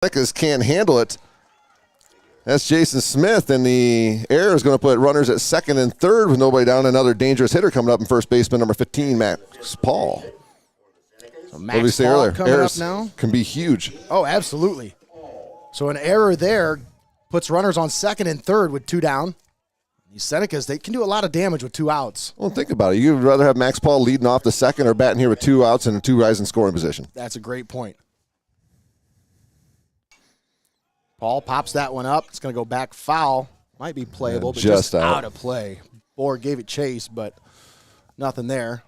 Senecas can't handle it. That's Jason Smith, and the error is going to put runners at second and third with nobody down. Another dangerous hitter coming up in first baseman, number 15, Max Paul. So Max Paul coming up now. Can be huge. Oh, absolutely. So an error there puts runners on second and third with two down. These Senecas, they can do a lot of damage with two outs. Well, think about it. You'd rather have Max Paul leading off the second or batting here with two outs and two guys in scoring position. That's a great point. Paul pops that one up. It's going to go back foul. Might be playable, but just out of play. Borg gave it chase, but nothing there.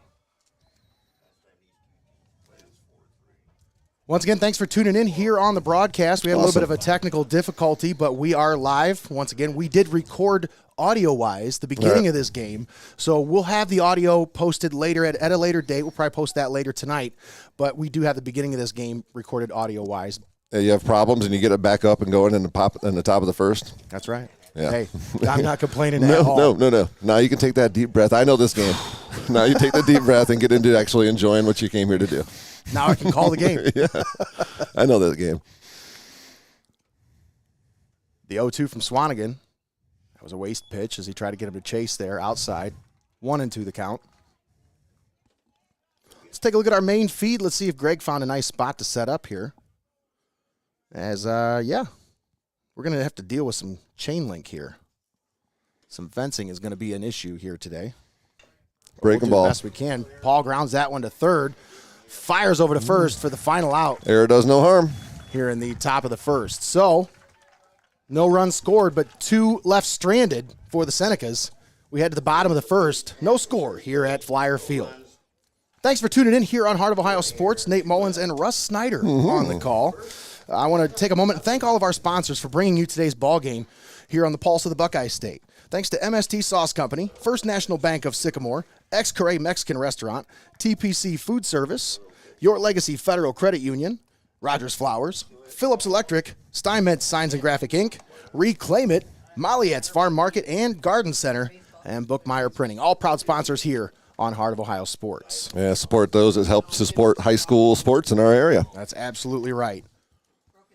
Once again, thanks for tuning in here on the broadcast. We had a little bit of a technical difficulty, but we are live. Once again, we did record audio-wise the beginning of this game, so we'll have the audio posted later at a later date. We'll probably post that later tonight, but we do have the beginning of this game recorded audio-wise. You have problems and you get it back up and going in the top of the first. That's right. Yeah. Hey, I'm not complaining at all. No. Now you can take that deep breath. I know this game. Now you take the deep breath and get into actually enjoying what you came here to do. Now I can call the game. Yeah, I know that game. The 0-2 from Swanigan. That was a waste pitch as he tried to get him to chase there outside. 1-2 the count. Let's take a look at our main feed. Let's see if Greg found a nice spot to set up here. As, we're going to have to deal with some chain link here. Some fencing is going to be an issue here today. Breaking ball. Ball. The best we can. Paul grounds that one to third. Fires over to first for the final out. Error does no harm. Here in the top of the first. So, no runs scored, but two left stranded for the Senecas. We head to the bottom of the first. No score here at Flyer Field. Thanks for tuning in here on Heart of Ohio Sports. Nate Mullins and Russ Snyder on the call. I want to take a moment and thank all of our sponsors for bringing you today's ball game here on the Pulse of the Buckeye State. Thanks to MST Sauce Company, First National Bank of Sycamore, Xcaret Mexican Restaurant, TPC Food Service, Your Legacy Federal Credit Union, Rodgers Flowers, Phillips Electric, Steinmetz Signs and Graphic Inc., Reclaim It, Molyet's Farm Market and Garden Center, and Bookmeyer Printing. All proud sponsors here on Heart of Ohio Sports. Yeah, support those that help to support high school sports in our area. That's absolutely right.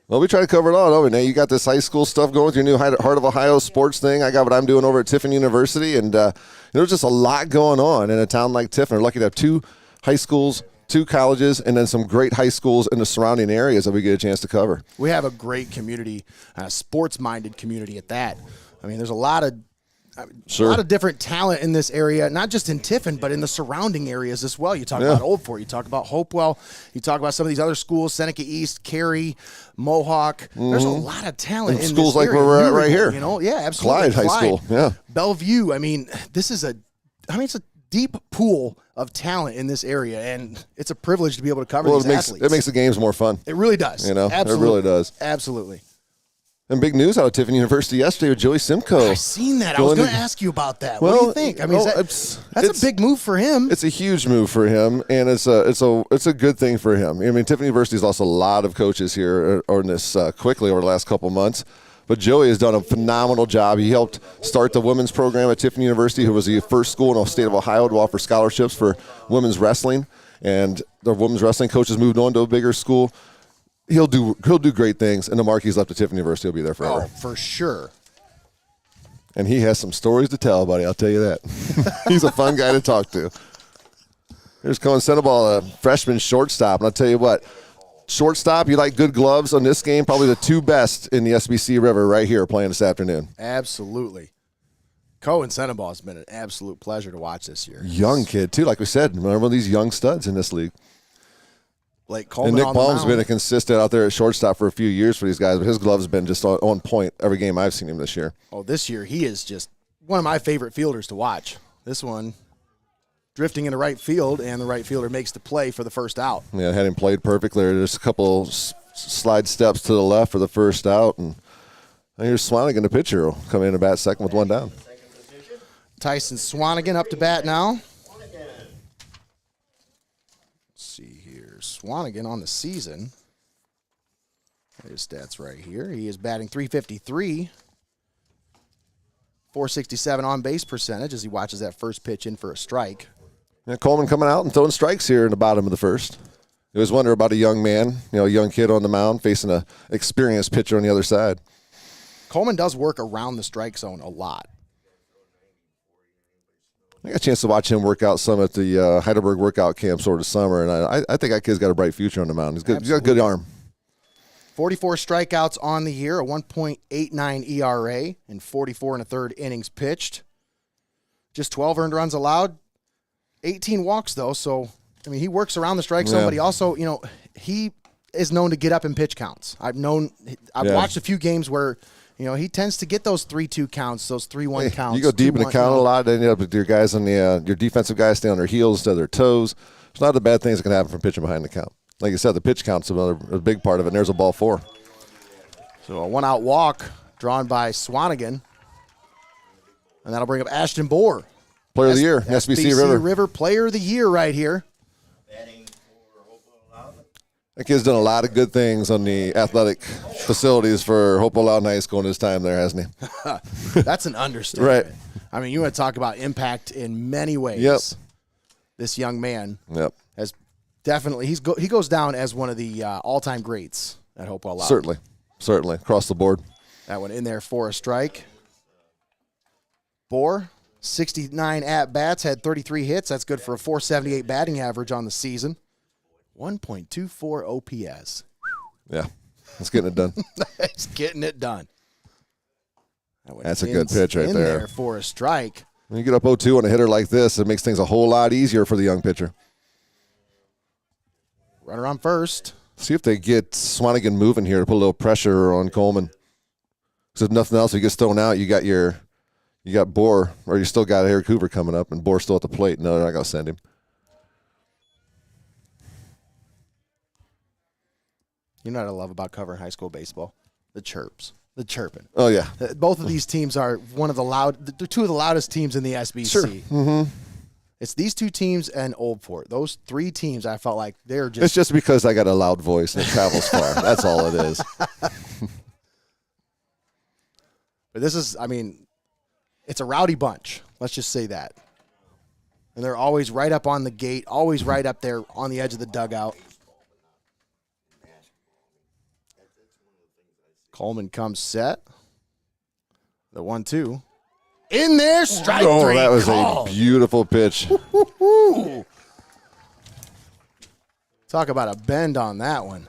Well, we try to cover it all over. Now you got this high school stuff going with your new Heart of Ohio sports thing. I got what I'm doing over at Tiffin University, and there's just a lot going on in a town like Tiffin. We're lucky to have two high schools, two colleges, and then some great high schools in the surrounding areas that we get a chance to cover. We have a great community, sports-minded community at that. I mean, there's a lot of different talent in this area, not just in Tiffin, but in the surrounding areas as well. You talk about Old Fort, you talk about Hopewell, you talk about some of these other schools, Seneca East, Cary, Mohawk. There's a lot of talent in schools this like area. where we're at right here. You know, yeah, absolutely. Clyde High School, yeah. Bellevue. I mean, it's a deep pool of talent in this area, and it's a privilege to be able to cover these athletes. It makes the games more fun. It really does. You know, absolutely. it really does. Absolutely. And big news out of Tiffin University yesterday with Joey Simcoe. I seen that. I was going to ask you about that. What do you think? I mean, that's a big move for him. It's a huge move for him, and it's a good thing for him. I mean, Tiffin University's lost a lot of coaches here on this quickly over the last couple of months. But Joey has done a phenomenal job. He helped start the women's program at Tiffin University, who was the first school in the state of Ohio to offer scholarships for women's wrestling. And the women's wrestling coaches moved on to a bigger school. He'll do great things, and the mark he's left at Tiffin University will be there forever. Oh, for sure. And he has some stories to tell, buddy. I'll tell you that. He's a fun guy to talk to. Here's Cohen Seneball, a freshman shortstop, and I'll tell you what, shortstop, you like good gloves on this game, probably the two best in the SBC River right here playing this afternoon. Absolutely. Cohen Seneball has been an absolute pleasure to watch this year. Young kid, too, like we said. Remember these young studs in this league. Blake Coleman and Nick Baum's been a consistent out there at shortstop for a few years for these guys, but his gloves have been just on point every game I've seen him this year. Oh, this year he is just one of my favorite fielders to watch. This one drifting into right field, and the right fielder makes the play for the first out. Yeah, had him played perfectly. There's a couple slide steps to the left for the first out, and here's Swanigan, the pitcher, will come in and bat second with one down. Tyson Swanigan up to bat now. Swanigan on the season. His stats right here. He is batting .353, .467 on base percentage as he watches that first pitch in for a strike. Yeah, Coleman coming out and throwing strikes here in the bottom of the first. It was wonder about a young man, a young kid on the mound facing an experienced pitcher on the other side. Coleman does work around the strike zone a lot. I got a chance to watch him work out some at the Heidelberg workout camp sort of summer, and I think that kid's got a bright future on the mound. He's got a good arm. 44 strikeouts on the year, a 1.89 ERA, and 44 and a third innings pitched. Just 12 earned runs allowed, 18 walks though. So, I mean, he works around the strike zone, but he also, he is known to get up in pitch counts. I've watched a few games where, he tends to get those 3-2 counts, those 3-1 counts. You go deep in the count a lot, then you end up with your guys on your defensive guys stay on their heels instead of their toes. There's not the bad things that can happen from pitching behind the count. Like you said, the pitch count's a big part of it, and there's a ball 4. So a 1-out walk drawn by Swanigan. And that'll bring up Ashton Bohr. Player of the year, SBC River Player of the Year right here. That kid's done a lot of good things on the athletic facilities for Hopewell-Loudon High School in his time there, hasn't he? That's an understatement. Right. I mean, you want to talk about impact in many ways. Yep. This young man has definitely he goes down as one of the all-time greats at Hopewell-Loudon. Certainly, across the board. That one in there for a strike. Bohr, 69 at-bats, had 33 hits. That's good for a .478 batting average on the season. 1.24 OPS. Yeah, it's getting it done. It's getting it done. That's a good pitch right there for a strike. When you get up 0-2 on a hitter like this, it makes things a whole lot easier for the young pitcher. Runner on first. See if they get Swanigan moving here to put a little pressure on Coleman. Because if nothing else, if he gets thrown out, you got Bohr, or you still got Eric Hoover coming up, and Bohr's still at the plate. No, they're not going to send him. You know what I love about covering high school baseball? The chirps. The chirping. Oh, yeah. Both of these teams are two of the loudest teams in the SBC. Sure. Mm-hmm. It's these two teams and Old Fort. Those 3 teams, I felt like they're just... It's just because I got a loud voice and it travels far. That's all it is. But this is, it's a rowdy bunch. Let's just say that. And they're always right up on the gate, always right up there on the edge of the dugout. Coleman comes set. The 1-2. In there, strike 3. Oh, that was a beautiful pitch. Talk about a bend on that one.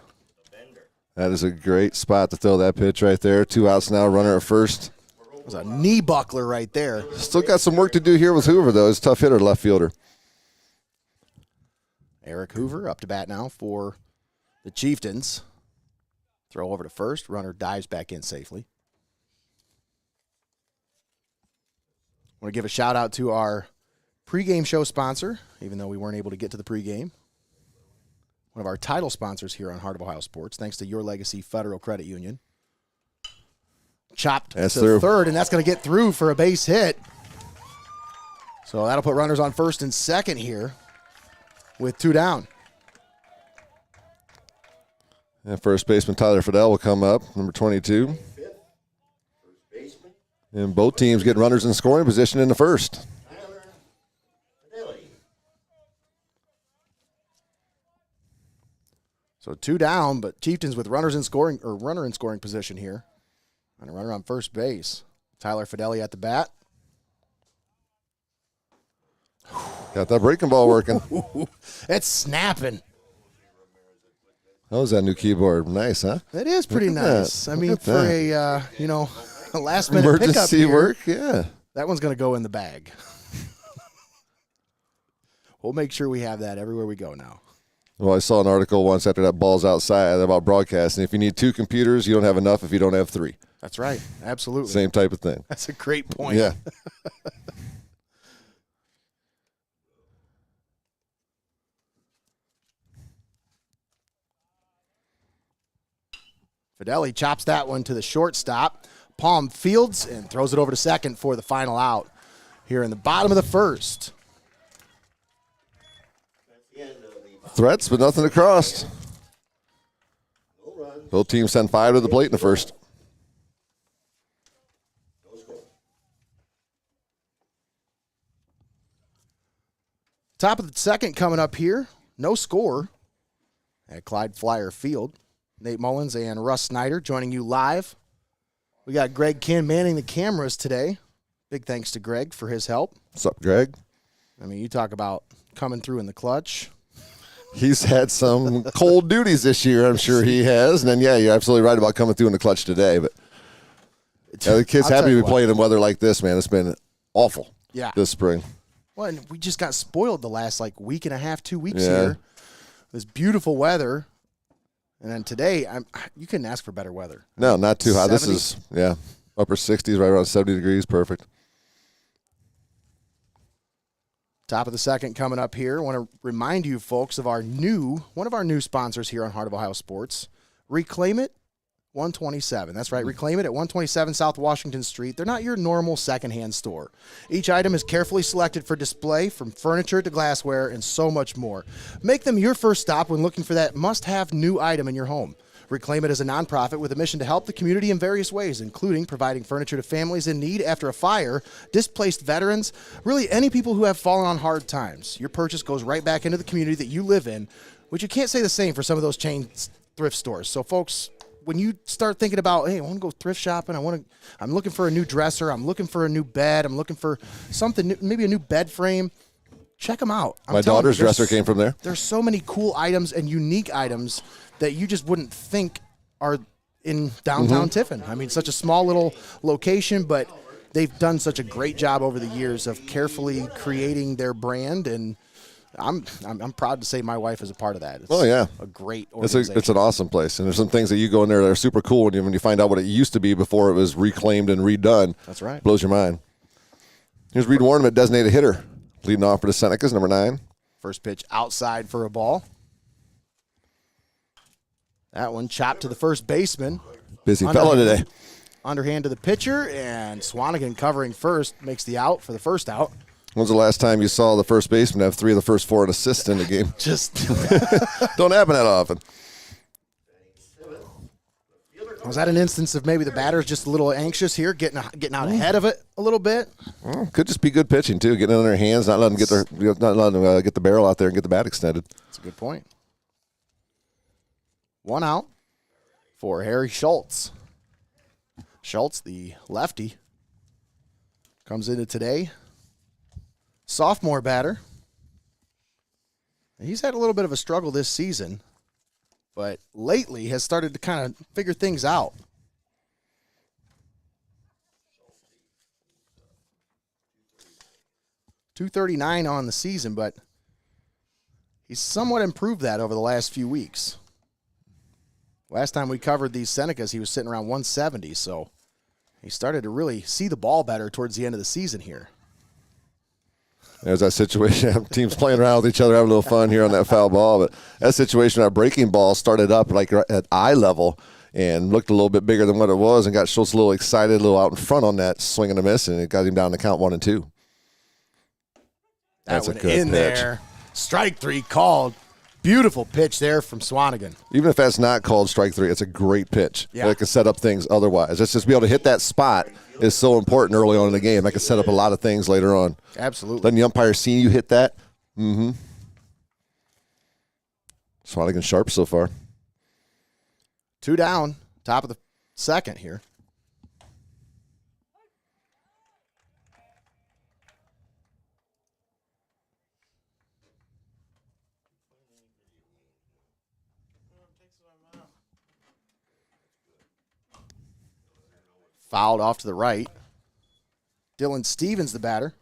That is a great spot to throw that pitch right there. 2 outs now, runner at first. It was a knee buckler right there. Still got some work to do here with Hoover, though. He's a tough hitter, left fielder. Eric Hoover up to bat now for the Chieftains. Throw over to first. Runner dives back in safely. I want to give a shout-out to our pregame show sponsor, even though we weren't able to get to the pregame. One of our title sponsors here on Heart of Ohio Sports, thanks to Your Legacy Federal Credit Union. Chopped to third, and that's going to get through for a base hit. So that'll put runners on first and second here with 2 down. And first baseman Tyler Fidel will come up, number 22. And both teams get runners in scoring position in the first. So 2 down, but Chieftains with runners in scoring or runner in scoring position here. And a runner on first base. Tyler Fideli at the bat. Got that breaking ball working. It's snapping. How was that new keyboard? Nice, huh? It is pretty nice. That. I mean, for a last minute emergency pickup work, here, yeah. That one's going to go in the bag. We'll make sure we have that everywhere we go now. Well, I saw an article once after that ball's outside about broadcasting. If you need 2 computers, you don't have enough if you don't have 3. That's right. Absolutely. Same type of thing. That's a great point. Yeah. Fideli chops that one to the shortstop. Palm fields and throws it over to second for the final out here in the bottom of the first. Threats, but nothing across. Both teams send 5 to the plate in the first. Top of the second coming up here. No score. at Clyde Flyer Field. Nate Mullins and Russ Snyder joining you live. We got Greg Kinn manning the cameras today. Big thanks to Greg for his help. What's up, Greg? I mean, you talk about coming through in the clutch. He's had some cold duties this year, I'm sure he has. And then, yeah, you're absolutely right about coming through in the clutch today. But the kid's happy to be playing in weather like this, man. It's been awful this spring. Well, and we just got spoiled the last, week and a half, 2 weeks here. This beautiful weather. And then today, you couldn't ask for better weather. No, not too hot. 70? This is, upper 60s, right around 70 degrees. Perfect. Top of the second coming up here. I want to remind you folks of one of our new sponsors here on Heart of Ohio Sports, Reclaim It 127. That's right, Reclaim It at 127 South Washington Street. They're not your normal secondhand store. Each item is carefully selected for display, from furniture to glassware and so much more. Make them your first stop when looking for that must-have new item in your home. Reclaim It is a nonprofit with a mission to help the community in various ways, including providing furniture to families in need after a fire, displaced veterans, really any people who have fallen on hard times. Your purchase goes right back into the community that you live in, which you can't say the same for some of those chain thrift stores. So, folks, when you start thinking about, hey, I want to go thrift shopping, I'm looking for a new dresser, I'm looking for a new bed, I'm looking for something new, maybe a new bed frame, check them out. My daughter's dresser came from there. There's so many cool items and unique items that you just wouldn't think are in downtown Tiffin. I mean, such a small little location, but they've done such a great job over the years of carefully creating their brand, and I'm proud to say my wife is a part of that. It's a great organization. It's an awesome place, and there's some things that you go in there that are super cool when you find out what it used to be before it was reclaimed and redone. That's right. Blows your mind. Here's Reed Warnham, designated hitter, leading off for the Senecas, number 9. First pitch outside for a ball. That one chopped to the first baseman. Busy fella today. Underhand to the pitcher, and Swanigan covering first makes the out for the first out. When's the last time you saw the first baseman have 3 of the first 4 assists in the game? Just don't happen that often. Was that an instance of maybe the batter's just a little anxious here, getting out ahead of it a little bit? Well, could just be good pitching too, getting in their hands, not letting them get the barrel out there and get the bat extended. That's a good point. 1 out for Harry Schultz. Schultz, the lefty, comes into today. Sophomore batter. He's had a little bit of a struggle this season, but lately has started to kind of figure things out. .239 on the season, but he's somewhat improved that over the last few weeks. Last time we covered these Senecas, he was sitting around 170, so he started to really see the ball better towards the end of the season here. There's that situation. Teams playing around with each other, having a little fun here on that foul ball. But that situation, that breaking ball started up at eye level and looked a little bit bigger than what it was, and got Schultz a little excited, a little out in front on that swing and a miss, and it got him down to count 1 and 2. That's a good pitch. There. Strike 3 called. Beautiful pitch there from Swanigan. Even if that's not called strike 3, it's a great pitch. Yeah. That can set up things otherwise. It's just be able to hit that spot is so important early on in the game. That can set up a lot of things later on. Absolutely. Letting the umpire see you hit that. Swanigan sharp so far. 2 down, top of the second here. Fouled off to the right. Dylan Stevens, the batter.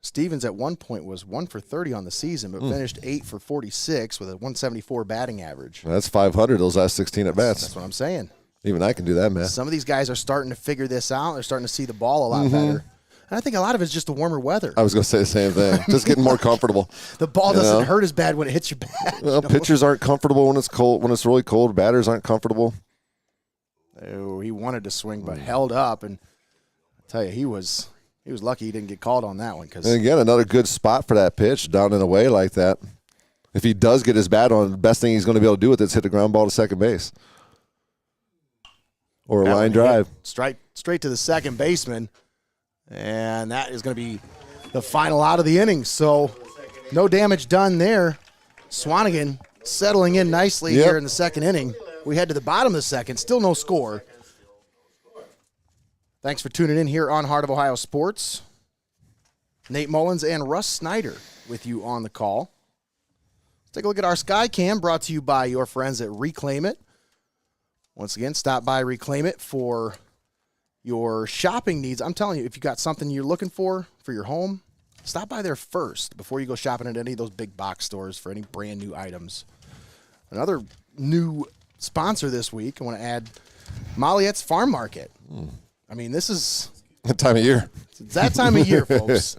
Stevens at one point was 1 for 30 on the season, but finished 8 for 46 with a 174 batting average. That's 500 those last 16 at bats. That's what I'm saying. Even I can do that, man. Some of these guys are starting to figure this out. They're starting to see the ball a lot better. And I think a lot of it's just the warmer weather. I was going to say the same thing. Just getting more comfortable. The ball doesn't hurt as bad when it hits your bat. Well, pitchers aren't comfortable when it's cold. When it's really cold, batters aren't comfortable. Oh, he wanted to swing, but held up. And I tell you, he was lucky he didn't get called on that one. And again, another good spot for that pitch, down and away like that. If he does get his bat on, the best thing he's going to be able to do with it is hit a ground ball to second base. Or a line drive. Straight to the second baseman. And that is going to be the final out of the inning. So no damage done there. Swanigan settling in nicely here in the second inning. We head to the bottom of the second, still no score. Thanks for tuning in here on Heart of Ohio Sports. Nate Mullins and Russ Snyder with you on the call. Let's take a look at our Skycam, brought to you by your friends at Reclaim It. Once again, stop by Reclaim It for your shopping needs. I'm telling you, if you got something you're looking for your home, stop by there first before you go shopping at any of those big box stores for any brand new items. Another new sponsor this week, I want to add Molyet's Farm Market. I mean, this is that time of year. It's that time of year, folks.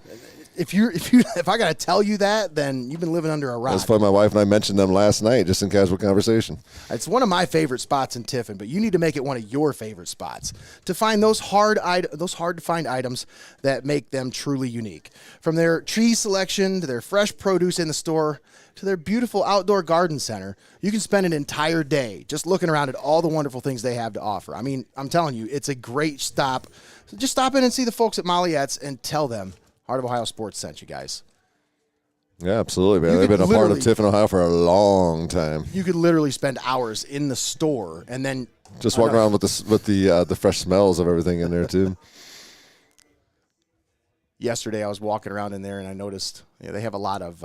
If I got to tell you that, then you've been living under a rock. That's funny. My wife and I mentioned them last night, just in casual conversation. It's one of my favorite spots in Tiffin, but you need to make it one of your favorite spots to find those hard to find items that make them truly unique. From their tree selection to their fresh produce in the store to their beautiful outdoor garden center, you can spend an entire day just looking around at all the wonderful things they have to offer. I mean, I'm telling you, it's a great stop. So just stop in and see the folks at Molyet's and tell them Heart of Ohio Sports sent you guys. Yeah, absolutely, man. They've been a part of Tiffin, Ohio for a long time. You could literally spend hours in the store and then just walk around with the fresh smells of everything in there too. Yesterday, I was walking around in there and I noticed they have a lot of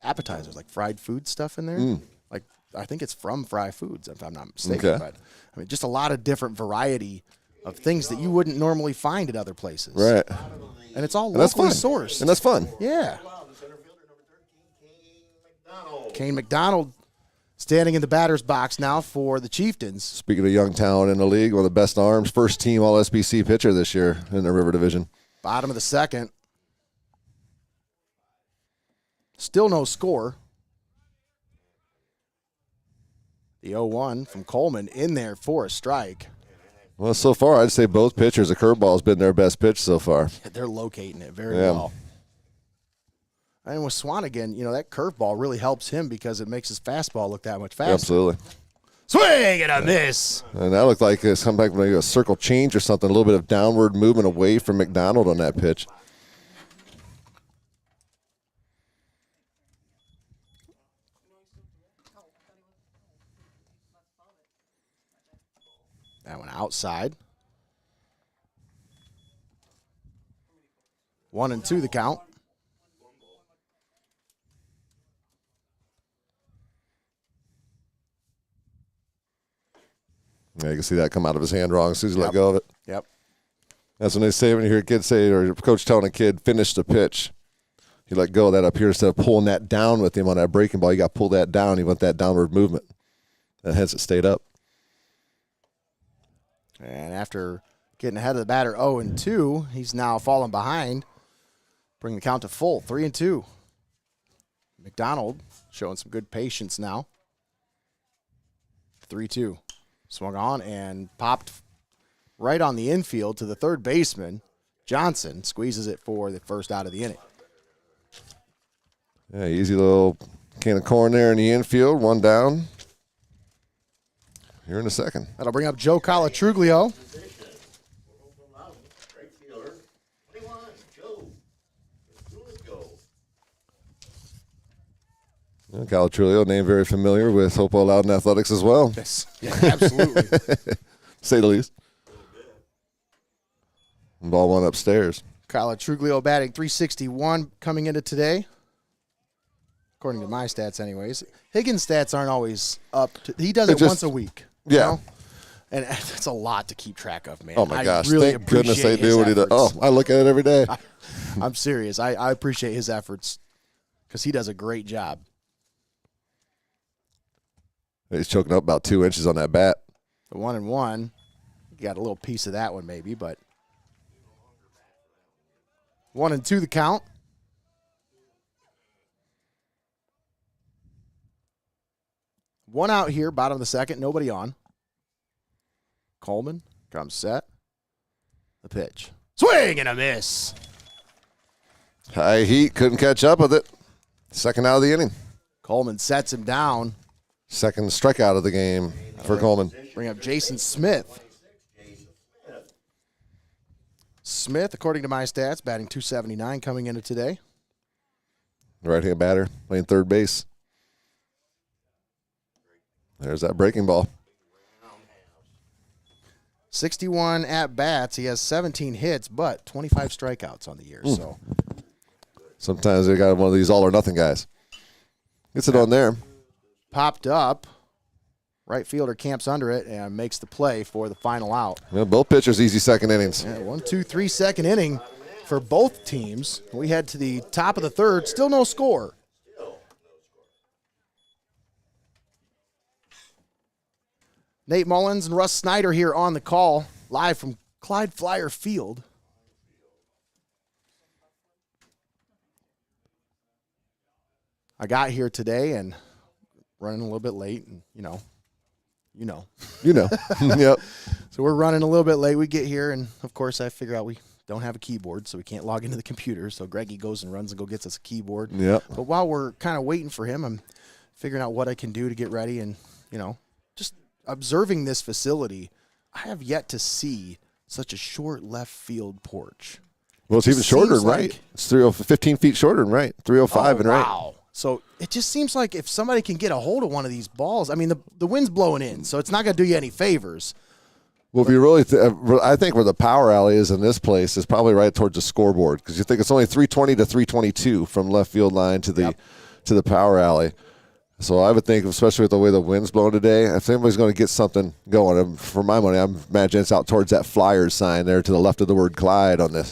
appetizers, like fried food stuff in there. Like I think it's from Fry Foods, if I'm not mistaken. Okay. But I mean, just a lot of different variety of things that you wouldn't normally find at other places. Right. And it's all locally sourced. And that's fun. Yeah. Kane McDonald standing in the batter's box now for the Chieftains. Speaking of young talent in the league, one of the best arms, first team All-SBC pitcher this year in the River Division. Bottom of the second. Still no score. The 0-1 from Coleman in there for a strike. Well, so far, I'd say both pitchers. The curveball has been their best pitch so far. They're locating it very well. And with Swanigan, that curveball really helps him because it makes his fastball look that much faster. Absolutely. Swing and a miss. And that looked like it's come back maybe a circle change or something, a little bit of downward movement away from McDonald on that pitch. That one outside. 1-2 the count. Yeah, you can see that come out of his hand wrong as soon as he let go of it. Yep. That's when they say, when you hear a kid say, or coach telling a kid, finish the pitch. You let go of that up here instead of pulling that down with him on that breaking ball. You got to pull that down. You want that downward movement. And hence it stayed up. And after getting ahead of the batter 0-2, he's now falling behind. Bring the count to full, 3-2. McDonald showing some good patience now. 3-2. Swung on and popped right on the infield to the third baseman. Johnson squeezes it for the first out of the inning. Yeah, easy little can of corn there in the infield. One down. Here in a second. That'll bring up Joe Calatruglio. Calatruglio, name very familiar with Hopewell-Loudon Athletics as well. Yes, yeah, absolutely. Say the least. Ball one upstairs. Calatruglio batting .361 coming into today. According to my stats anyways. Higgins' stats aren't always up. He does it once a week. Yeah. And that's a lot to keep track of, man. Oh, my gosh. Really Thank goodness they appreciate do what he does. Oh, I look at it every day. I'm serious. I appreciate his efforts because he does a great job. He's choking up about 2 inches on that bat. The 1-1. You got a little piece of that one maybe, but 1-2 the count. One out here, bottom of the second, nobody on. Coleman comes set. The pitch. Swing and a miss. High heat, couldn't catch up with it. Second out of the inning. Coleman sets him down. Second strikeout of the game for Coleman. Bring up Jason Smith. Smith, according to my stats, batting .279 coming into today. Right-hand batter, playing third base. There's that breaking ball. 61 at-bats. He has 17 hits, but 25 strikeouts on the year. So sometimes they got one of these all-or-nothing guys. Gets it on there. Popped up. Right fielder camps under it and makes the play for the final out. Well, both pitchers easy second innings. Yeah, 1-2-3 second inning for both teams. We head to the top of the third. Still no score. Nate Mullins and Russ Snyder here on the call, live from Clyde Flyer Field. I got here today and running a little bit late, and you know. Yep. So we're running a little bit late. We get here, and of course, I figure out we don't have a keyboard, so we can't log into the computer. So Greggy goes and runs and go gets us a keyboard. Yep. But while we're kind of waiting for him, I'm figuring out what I can do to get ready, and just observing this facility. I have yet to see such a short left field porch. Well, it's even shorter in right. It's 15 feet shorter in right. 305 in right. Wow. So it just seems like if somebody can get a hold of one of these balls, I mean, the wind's blowing in, so it's not going to do you any favors. Well, if you really, I think where the power alley is in this place is probably right towards the scoreboard, because you think it's only 320 to 322 from left field line to the power alley. So I would think, especially with the way the wind's blowing today, if anybody's going to get something going, for my money, I imagine it's out towards that Flyers sign there to the left of the word Clyde on the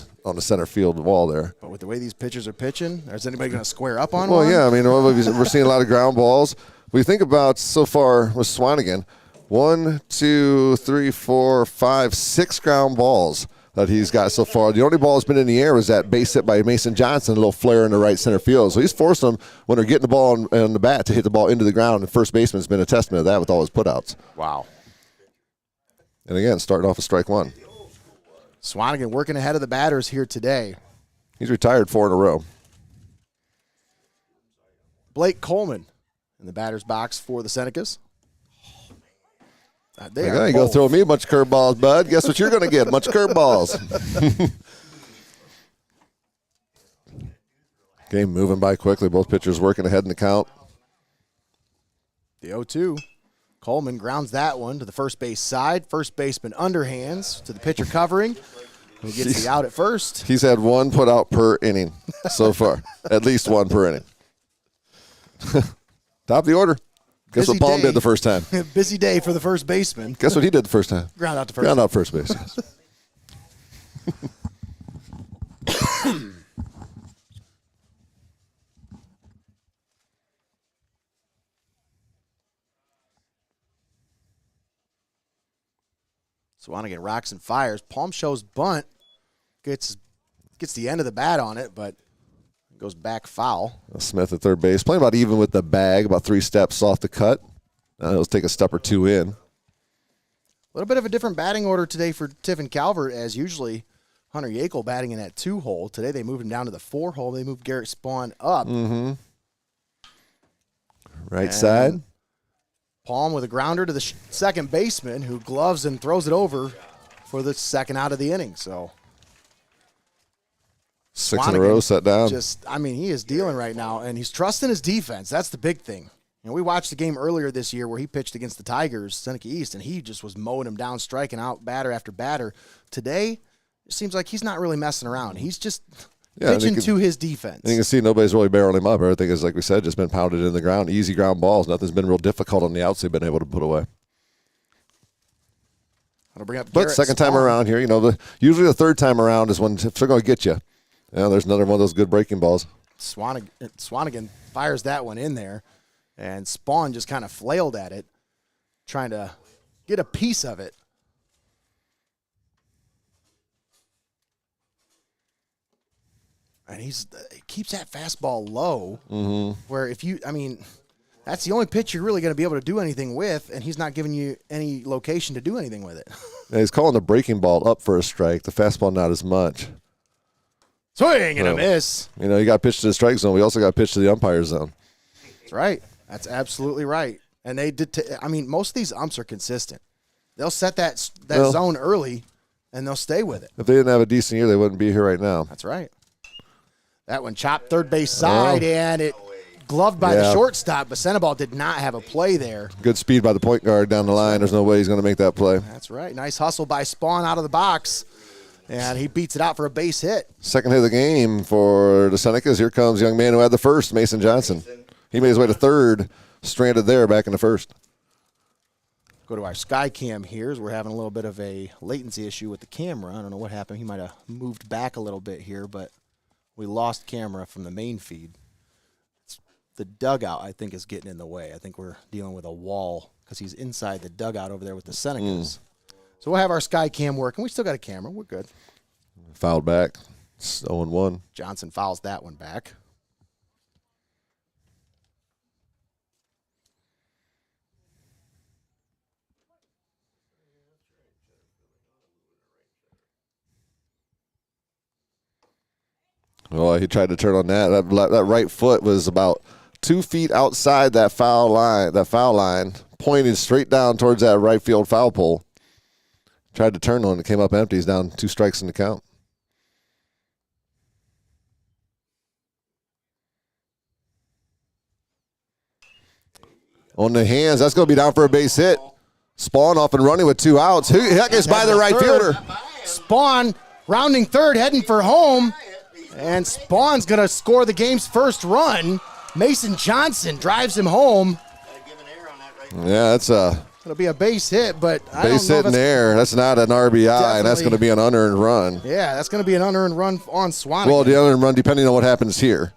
center field wall there. But with the way these pitchers are pitching, is anybody going to square up on one? Well, yeah, I mean, we're seeing a lot of ground balls. We think about so far with Swanigan, 1, 2, 3, 4, 5, 6 ground balls that he's got so far. The only ball that's been in the air was that base hit by Mason Johnson, a little flare in the right center field. So he's forced them, when they're getting the ball on the bat, to hit the ball into the ground, and first baseman's been a testament of that with all his putouts. Wow. And again, starting off with strike one. Swanigan working ahead of the batters here today. He's retired 4 in a row. Blake Coleman in the batter's box for the Senecas. You going to throw me a bunch of curveballs, bud. Guess what you're going to get? A bunch of curveballs. Game moving by quickly. Both pitchers working ahead in the count. The 0-2. Coleman grounds that one to the first base side. First baseman underhands to the pitcher covering, who gets the out at first. He's had one put out per inning so far. At least one per inning. Top of the order. Guess what Palm did the first time? Busy day for the first baseman. Guess what he did the first time? Ground out to first. Ground out first base. Swanigan rocks and fires. Palm shows bunt. Gets the end of the bat on it, but goes back foul. Smith at third base. Playing about even with the bag, about 3 steps off the cut. He'll take a step or 2 in. A little bit of a different batting order today for Tiffin Calvert, as usually Hunter Yackel batting in that 2-hole. Today they moved him down to the 4-hole. They moved Garrett Spawn up. Mm-hmm. Right side. Palm with a grounder to the second baseman, who gloves and throws it over for the second out of the inning. So 6 in a row set down. He is dealing right now, and he's trusting his defense. That's the big thing. We watched the game earlier this year where he pitched against the Tigers, Seneca East, and he just was mowing him down, striking out batter after batter. Today, it seems like he's not really messing around. He's just pitching to his defense. And you can see nobody's really barreling him up. Everything is, like we said, just been pounded in the ground. Easy ground balls. Nothing's been real difficult on the outs they've been able to put away. But second time around here, usually the third time around is when if they're going to get you. There's another one of those good breaking balls. Swanigan fires that one in there, and Spawn just kind of flailed at it, trying to get a piece of it. And he keeps that fastball low, where that's the only pitch you're really going to be able to do anything with, and he's not giving you any location to do anything with it. Yeah, he's calling the breaking ball up for a strike. The fastball not as much. Swing and a miss. You got pitched to the strike zone. We also got pitched to the umpire zone. That's right. That's absolutely right. And they did. Most of these umps are consistent. They'll set that zone early, and they'll stay with it. If they didn't have a decent year, they wouldn't be here right now. That's right. That one chopped third base side, and it gloved by the shortstop, but Sandoval did not have a play there. Good speed by the point guard down the line. There's no way he's going to make that play. That's right. Nice hustle by Spawn out of the box, and he beats it out for a base hit. Second hit of the game for the Senecas. Here comes the young man who had the first, Mason Johnson. He made his way to third, stranded there back in the first. Go to our sky cam here as we're having a little bit of a latency issue with the camera. I don't know what happened. He might have moved back a little bit here, but we lost camera from the main feed. The dugout, I think, is getting in the way. I think we're dealing with a wall because he's inside the dugout over there with the Senecas. So we'll have our sky cam working. We still got a camera. We're good. Fouled back. It's 0-1. Johnson fouls that one back. Well, he tried to turn on that. That right foot was about 2 feet outside that foul line, pointed straight down towards that right field foul pole. Tried to turn on it, came up empty. He's down 2 strikes in the count. On the hands, that's going to be down for a base hit. Spawn off and running with 2 outs. That gets by the right fielder. Spawn rounding third, heading for home. And Spawn's going to score the game's first run. Mason Johnson drives him home. Yeah, that's it'll be a base hit, but I base don't know hit in there. That's not an RBI, and that's going to be an unearned run. Yeah, that's going to be an unearned run on Swanigan. Well, the unearned run, depending on what happens here.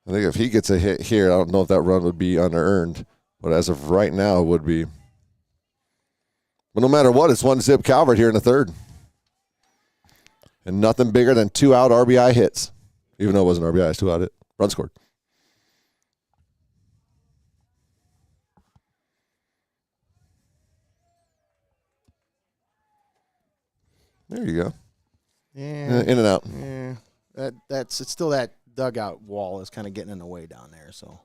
I think if he gets a hit here, I don't know if that run would be unearned, but as of right now, it would be. But no matter what, it's 1-zip Calvert here in the third. And nothing bigger than 2-out RBI hits. Even though it wasn't RBI, it's 2-out hit. Run scored. There you go. Yeah. In and out. Yeah. It's still that dugout wall is kind of getting in the way down there, so.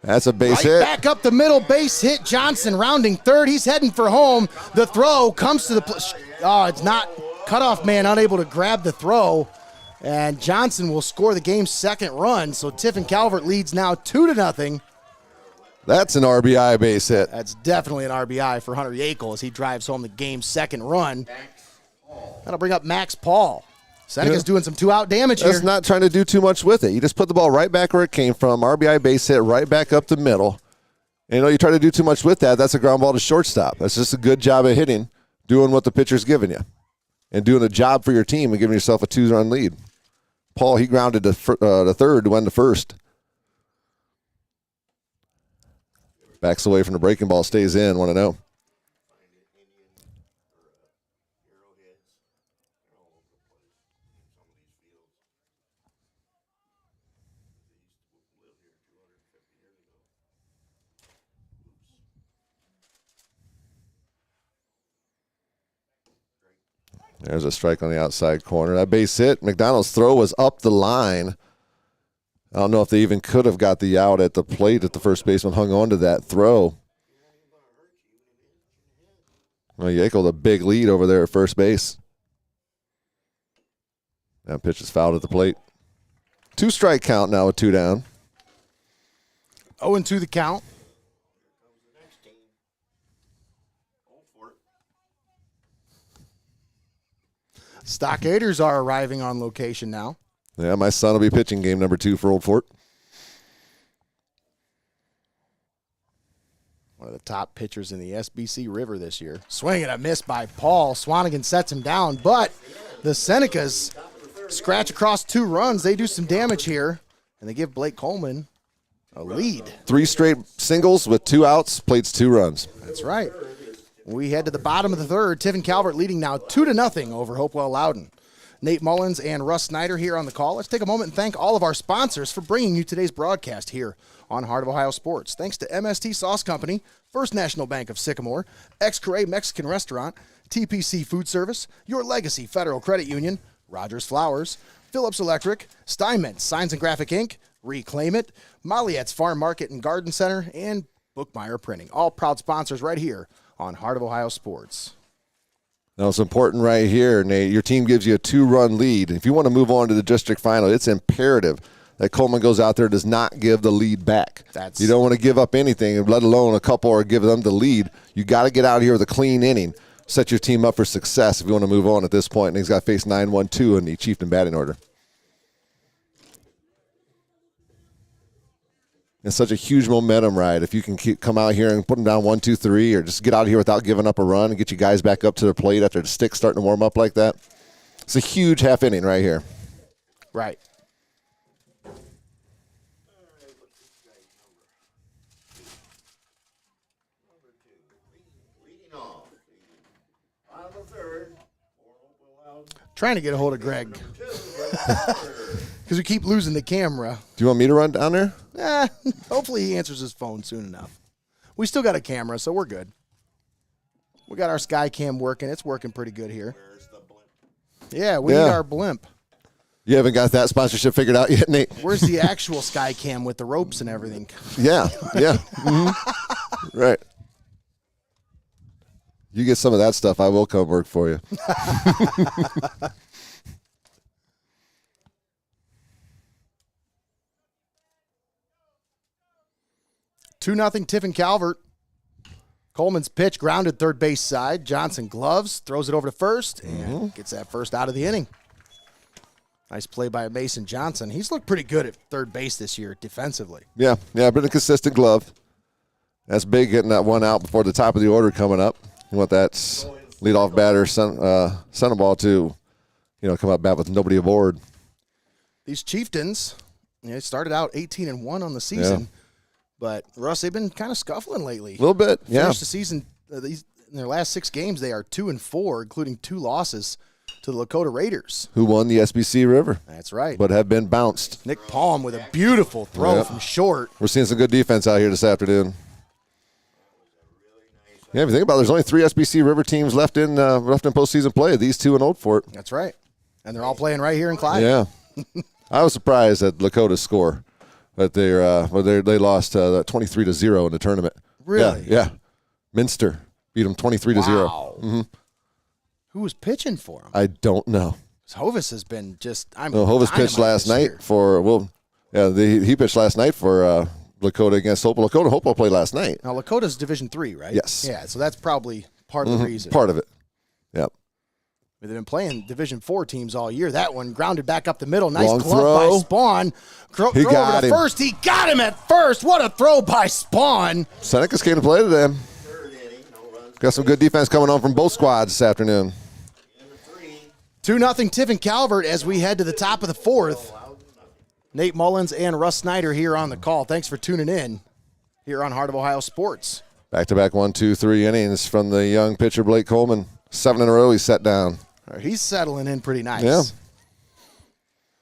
That's a base hit. Back up the middle, base hit. Johnson rounding third. He's heading for home. The throw comes to the it's not. Cutoff man unable to grab the throw. And Johnson will score the game's second run. So Tiffin Calvert leads now 2-0. That's an RBI base hit. That's definitely an RBI for Hunter Yackel as he drives home the game's second run. That'll bring up Max Paul. Seneca's doing some 2-out damage here. That's not trying to do too much with it. You just put the ball right back where it came from. RBI base hit right back up the middle. And, you try to do too much with that, that's a ground ball to shortstop. That's just a good job of hitting, doing what the pitcher's giving you, and doing a job for your team and giving yourself a 2-run lead. Paul, he grounded to third to win the first. Backs away from the breaking ball, stays in, 1-0. There's a strike on the outside corner. That base hit, McDonald's throw was up the line. I don't know if they even could have got the out at the plate if the first baseman hung on to that throw. Well, Yackel, the big lead over there at first base. That pitch is fouled at the plate. 2-strike count now with 2 down. 0-2 the count. Stockaders are arriving on location now. Yeah, my son will be pitching game number 2 for Old Fort. One of the top pitchers in the SBC River this year. Swing and a miss by Paul. Swanigan sets him down, but the Senecas scratch across 2 runs. They do some damage here, and they give Blake Coleman a lead. 3 straight singles with 2 outs, plates 2 runs. That's right. We head to the bottom of the third. Tiffin Calvert leading now 2-0 over Hopewell-Loudon. Nate Mullins and Russ Snyder here on the call. Let's take a moment and thank all of our sponsors for bringing you today's broadcast here on Heart of Ohio Sports. Thanks to MST Sauce Company, First National Bank of Sycamore, Xcaret Mexican Restaurant, TPC Food Service, Your Legacy Federal Credit Union, Rodgers Flowers, Phillips Electric, Steinmetz Signs and Graphic Inc., Reclaim It, Molyet's Farm Market and Garden Center, and Bookmeyer Printing. All proud sponsors right here on Heart of Ohio Sports. Now, it's important right here, Nate. Your team gives you a 2-run lead. If you want to move on to the district final, it's imperative that Coleman goes out there and does not give the lead back. You don't want to give up anything, let alone a couple or give them the lead. You got to get out here with a clean inning. Set your team up for success if you want to move on at this point. And he's got to face 9-1-2 in the Chieftain batting order. It's such a huge momentum ride. If you can come out here and put them down 1-2-3, or just get out of here without giving up a run and get you guys back up to the plate after the stick's starting to warm up like that, it's a huge half inning right here. Right. Trying to get a hold of Greg because we keep losing the camera. Do you want me to run down there? Hopefully he answers his phone soon enough. We still got a camera, so we're good. We got our sky cam working. It's working pretty good here. Yeah, we need our blimp. You haven't got that sponsorship figured out yet, Nate? Where's the actual sky cam with the ropes and everything? Yeah. Mm-hmm. Right. You get some of that stuff, I will come work for you. 2-0 Tiffin Calvert. Coleman's pitch grounded third base side. Johnson gloves, throws it over to first, and gets that first out of the inning. Nice play by Mason Johnson. He's looked pretty good at third base this year defensively. Yeah, been a consistent glove. That's big, getting that one out before the top of the order coming up. You want that leadoff batter, center ball to, come up bat with nobody aboard. These Chieftains, started out 18-1 on the season, but Russ, they've been kind of scuffling lately. A little bit, Finished the season, in their last 6 games, they are 2-4, including 2 losses to the Lakota Raiders, who won the SBC River. That's right. But have been bounced. Nick Palm with a beautiful throw from short. We're seeing some good defense out here this afternoon. Yeah, if you think about it, there's only 3 SBC River teams left in postseason play. These 2 in Old Fort. That's right. And they're all playing right here in Clyde. Yeah. I was surprised at Lakota's score, but they lost 23-0 in the tournament. Really? Yeah. Minster beat them 23-0. Wow. Mm-hmm. Who was pitching for them? I don't know. Hovis has been just. Hovis pitched last night he pitched last night for Lakota against Hopewell. Hopewell played last night. Now, Lakota's Division III, right? Yes. Yeah, so that's probably part of the reason. Part of it. Yep. They've been playing Division IV teams all year. That one grounded back up the middle. Nice Long glove throw. by Spawn. Throw He got over to him. first. He got him at first. What a throw by Spawn. Seneca's came to play today. Got some good defense coming on from both squads this afternoon. 2-0 Tiffin Calvert as we head to the top of the 4th. Nate Mullins and Russ Snyder here on the call. Thanks for tuning in here on Heart of Ohio Sports. Back-to-back 1-2-3 innings from the young pitcher Blake Coleman. 7 in a row he's set down. He's settling in pretty nice. Yeah.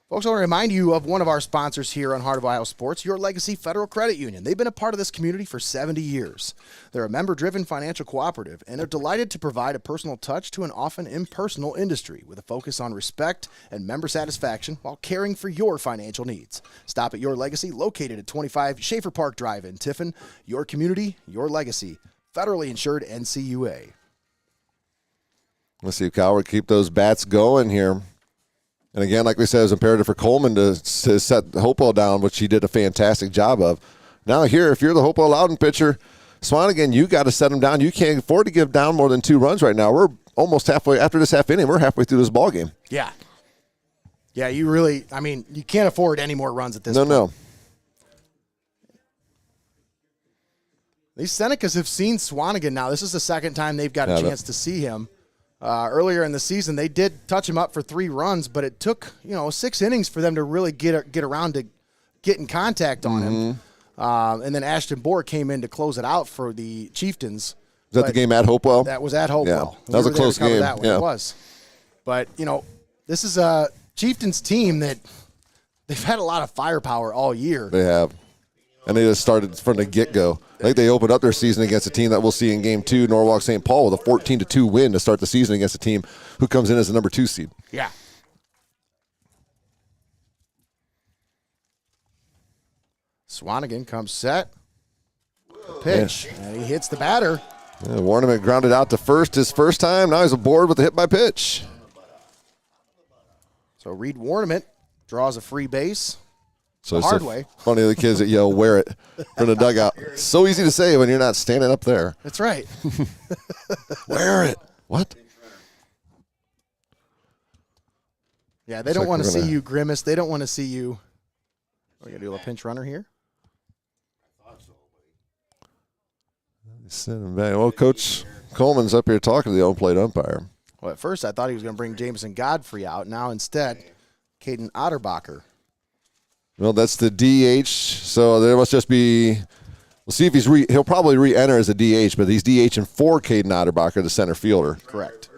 Folks, I want to remind you of one of our sponsors here on Heart of Ohio Sports, Your Legacy Federal Credit Union. They've been a part of this community for 70 years. They're a member-driven financial cooperative, and they're delighted to provide a personal touch to an often impersonal industry with a focus on respect and member satisfaction while caring for your financial needs. Stop at Your Legacy, located at 25 Schaefer Park Drive in Tiffin. Your community, your legacy. Federally insured NCUA. Let's see if Calvert keep those bats going here. And again, like we said, it was imperative for Coleman to set Hopewell down, which he did a fantastic job of. Now here, if you're the Hopewell-Loudon pitcher, Swanigan, you got to set him down. You can't afford to give down more than 2 runs right now. We're almost halfway, after this half inning, we're halfway through this ball game. Yeah. Yeah, you really, you can't afford any more runs at this point. No. These Senecas have seen Swanigan now. This is the second time they've got a chance to see him. Earlier in the season, they did touch him up for 3 runs, but it took 6 innings for them to really get around to get in contact on him. And then Ashton Bohr came in to close it out for the Chieftains. Was that the game at Hopewell? That was at Hopewell. Yeah, that was a close game. That one. It was. But, this is a Chieftains team that they've had a lot of firepower all year. They have. And they just started from the get-go. I think they opened up their season against a team that we'll see in Game 2, Norwalk St. Paul, with a 14-2 win to start the season against a team who comes in as the number 2 seed. Yeah. Swanigan comes set. pitch, and he hits the batter. Yeah, Warniment grounded out to first his first time. Now he's aboard with a hit by pitch. So Reed Warniment draws a free base. So the it's hard so way. Funny the kids that yell, wear it from the dugout. So easy to say when you're not standing up there. That's right. Wear it. What? Yeah, they don't want to see you grimace. They don't want to see you. We're going to do a pinch runner here. Sitting back. Well, Coach Coleman's up here talking to the on-plate umpire. Well, at first I thought he was going to bring Jameson Godfrey out. Now instead, Caden Otterbacher. Well, that's the DH, so there must just be – we'll see if he'll probably re-enter as a DH, but he's DHing for Caden Otterbacher, the center fielder. Correct.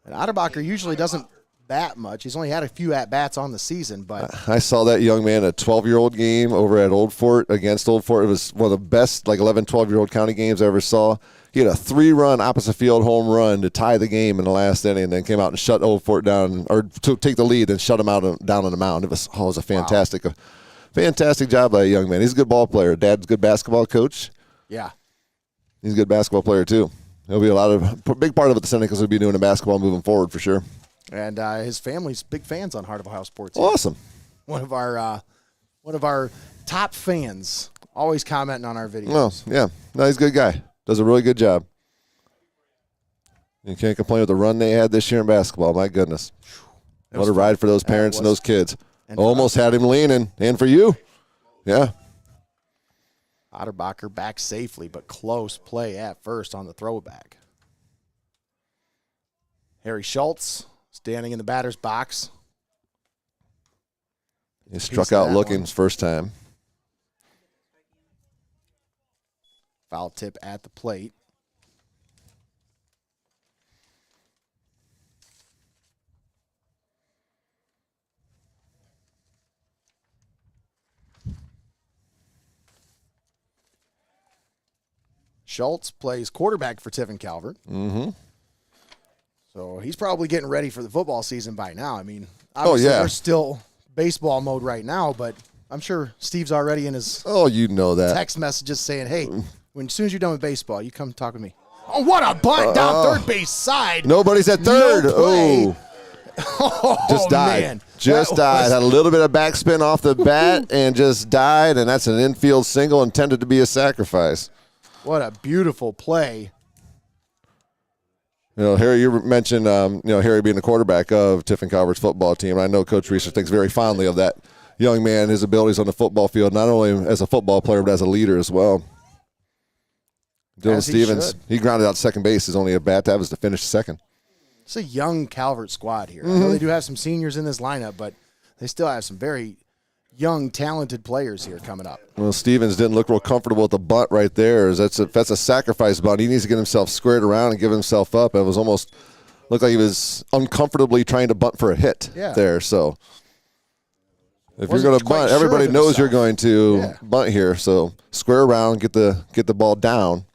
And Otterbacher usually doesn't bat much. He's only had a few at-bats on the season, but I saw that young man at a 12-year-old game over at Old Fort against Old Fort. It was one of the best 11, 12-year-old county games I ever saw. He had a 3-run opposite field home run to tie the game in the last inning, and then came out and shut Old Fort down, or to take the lead and shut him out down on the mound. It was a fantastic job by a young man. He's a good ball player. Dad's a good basketball coach. Yeah. He's a good basketball player, too. There'll be a big part of it the Senecas will be doing in basketball moving forward for sure. And his family's big fans on Heart of Ohio Sports. Awesome. One of our top fans, always commenting on our videos. Oh, yeah. No, he's a good guy. Does a really good job. You can't complain with the run they had this year in basketball. My goodness. What a ride for those parents and those kids. Almost had him leaning. And for you. Yeah. Otterbacher back safely, but close play at first on the throwback. Harry Schultz standing in the batter's box. He struck out looking his first time. Foul tip at the plate. Schultz plays quarterback for Tiffin Calvert. Mm-hmm. So he's probably getting ready for the football season by now. I mean, obviously we're still baseball mode right now, but I'm sure Steve's already in his text messages saying, hey, as soon as you're done with baseball, you come talk with me. Oh, what a bunt down third base side. Nobody's at third. No just died. Man. Just died. Had a little bit of backspin off the bat and just died, and that's an infield single intended to be a sacrifice. What a beautiful play. Harry, you mentioned, Harry being the quarterback of Tiffin Calvert's football team. I know Coach Reeser thinks very fondly of that young man, his abilities on the football field, not only as a football player, but as a leader as well. Dylan Stevens, he grounded out second base. His only at-bat to have is to finish second. It's a young Calvert squad here. I know they do have some seniors in this lineup, but they still have some very young, talented players here coming up. Well, Stevens didn't look real comfortable with the bunt right there. That's a sacrifice bunt. He needs to get himself squared around and give himself up. It was almost looked like he was uncomfortably trying to bunt for a hit there. So if you're going to bunt, everybody knows you're going to bunt here. So square around, get the ball down.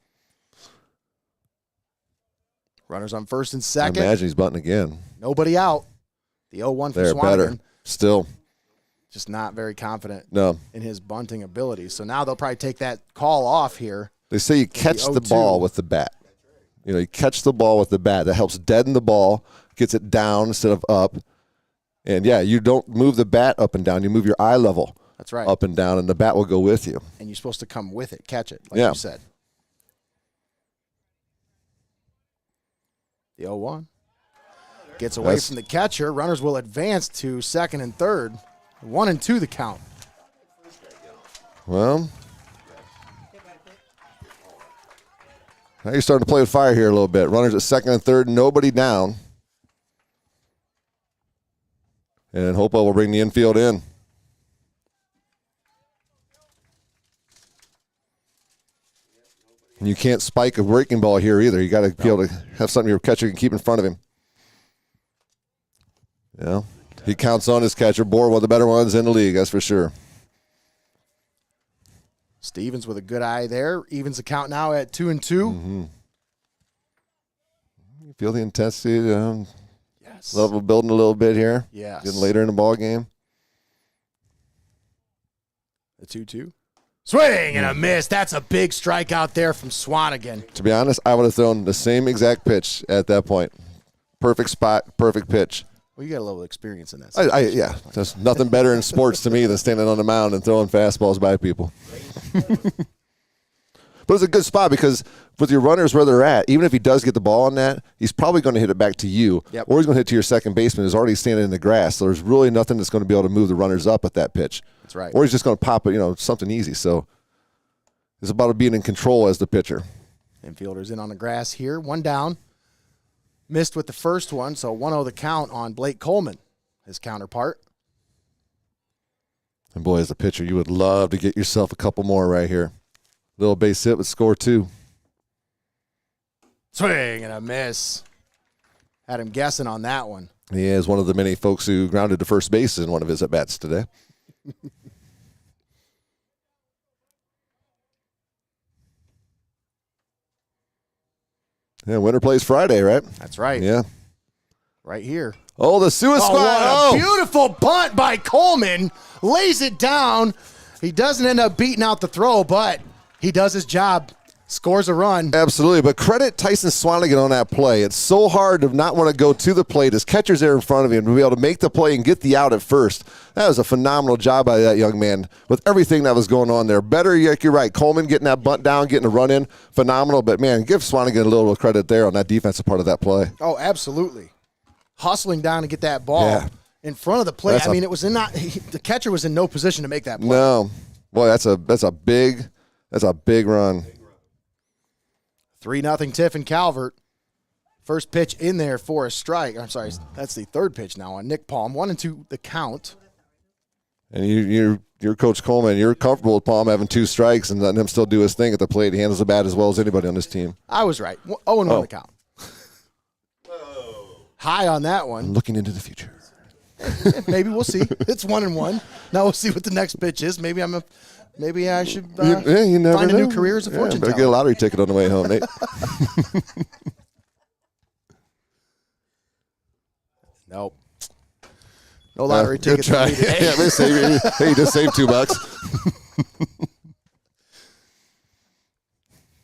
Runners on first and second. I imagine he's bunting again. Nobody out. The 0-1 for Swanigan. Better. Still. Just not very confident in his bunting abilities. So now they'll probably take that call off here. They say you catch the ball with the bat. You catch the ball with the bat. That helps deaden the ball, gets it down instead of up. And, you don't move the bat up and down. You move your eye level up and down, and the bat will go with you. And you're supposed to come with it, catch it, like you said. The 0-1 gets away from the catcher. Runners will advance to second and third. 1 and 2 the count. Well, now you're starting to play with fire here a little bit. Runners at second and third, nobody down. And Hopewell will bring the infield in. And you can't spike a breaking ball here either. You got to be able to have something your catcher can keep in front of him. He counts on his catcher. Bohr, one of the better ones in the league, that's for sure. Stevens with a good eye there. Evens the count now at 2 and 2. Mm-hmm. You feel the intensity, level building a little bit here. Yes. Getting later in the ball game. The 2-2. Swing and a miss. That's a big strikeout there from Swanigan. To be honest, I would have thrown the same exact pitch at that point. Perfect spot, perfect pitch. Well, you got a little experience in that. Yeah, there's nothing better in sports to me than standing on the mound and throwing fastballs by people. But it's a good spot because with your runners where they're at, even if he does get the ball on that, he's probably going to hit it back to you, or he's going to hit it to your second baseman who's already standing in the grass. So there's really nothing that's going to be able to move the runners up at that pitch. That's right. Or he's just going to pop it, something easy. So it's about being in control as the pitcher. Infielders in on the grass here. One down. Missed with the first one, so 1-0 the count on Blake Coleman, his counterpart. And boy, as a pitcher, you would love to get yourself a couple more right here. Little base hit would score 2. Swing and a miss. Had him guessing on that one. He is one of the many folks who grounded to first base in one of his at-bats today. Yeah, winner plays Friday, right? That's right. Yeah. Right here. Oh, the suicide. What a beautiful bunt by Coleman. Lays it down. He doesn't end up beating out the throw, but he does his job. Scores a run. Absolutely, but credit Tyson Swanigan on that play. It's so hard to not want to go to the plate. His catcher's there in front of him to be able to make the play and get the out at first. That was a phenomenal job by that young man with everything that was going on there. Better, you're right, Coleman getting that bunt down, getting a run in, phenomenal. But, man, give Swanigan a little credit there on that defensive part of that play. Oh, absolutely. Hustling down to get that ball in front of the plate. It was the catcher was in no position to make that play. No. Boy, that's a big run. 3-0 Tiffin Calvert. First pitch in there for a strike. I'm sorry, that's the third pitch now on Nick Palm. 1-2 the count. And you're Coach Coleman. You're comfortable with Palm having 2 strikes and letting him still do his thing at the plate. He handles the bat as well as anybody on this team. I was right. 0-1 the count. High on that one. Looking into the future. Maybe we'll see. It's 1-1. Now we'll see what the next pitch is. Maybe I should you never find know. a new career as a fortune teller. Better get a lottery ticket on the way home, Nate. Nope. No lottery tickets for me today. Hey, you just saved $2.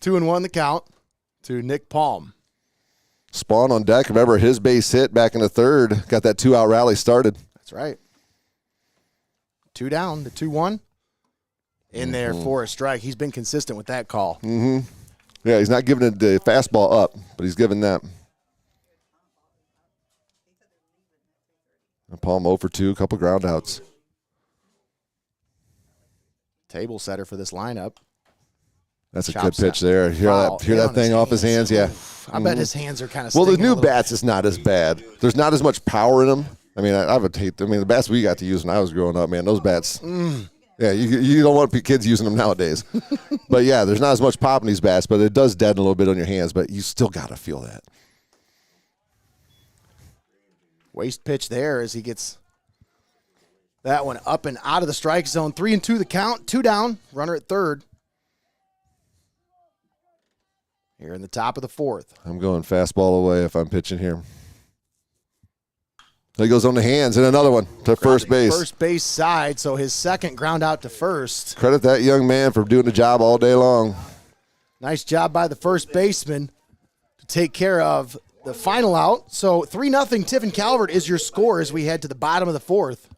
2-1 the count to Nick Palm. Spawn on deck. Remember his base hit back in the third. Got that 2-out rally started. That's right. 2 down to 2-1. In there for a strike. He's been consistent with that call. Mm-hmm. Yeah, he's not giving the fastball up, but he's giving that. Palm 0 for 2, a couple ground outs. Table setter for this lineup. That's a good pitch there. Hear that thing off his hands? Yeah. I bet his hands are kind of Well, the new bats is not as bad. There's not as much power in them. I mean, I would hate. The bats we got to use when I was growing up, man, those bats. Yeah, you don't want kids using them nowadays. But, yeah, there's not as much pop in these bats, but it does deaden a little bit on your hands, but you still got to feel that. Waste pitch there as he gets that one up and out of the strike zone. 3-2 the count, 2 down, runner at third. Here in the top of the fourth. I'm going fastball away if I'm pitching here. He goes on the hands, and another one to first base. First base side, so his second ground out to first. Credit that young man for doing the job all day long. Nice job by the first baseman to take care of the final out. So 3-0 Tiffin Calvert is your score as we head to the bottom of the fourth.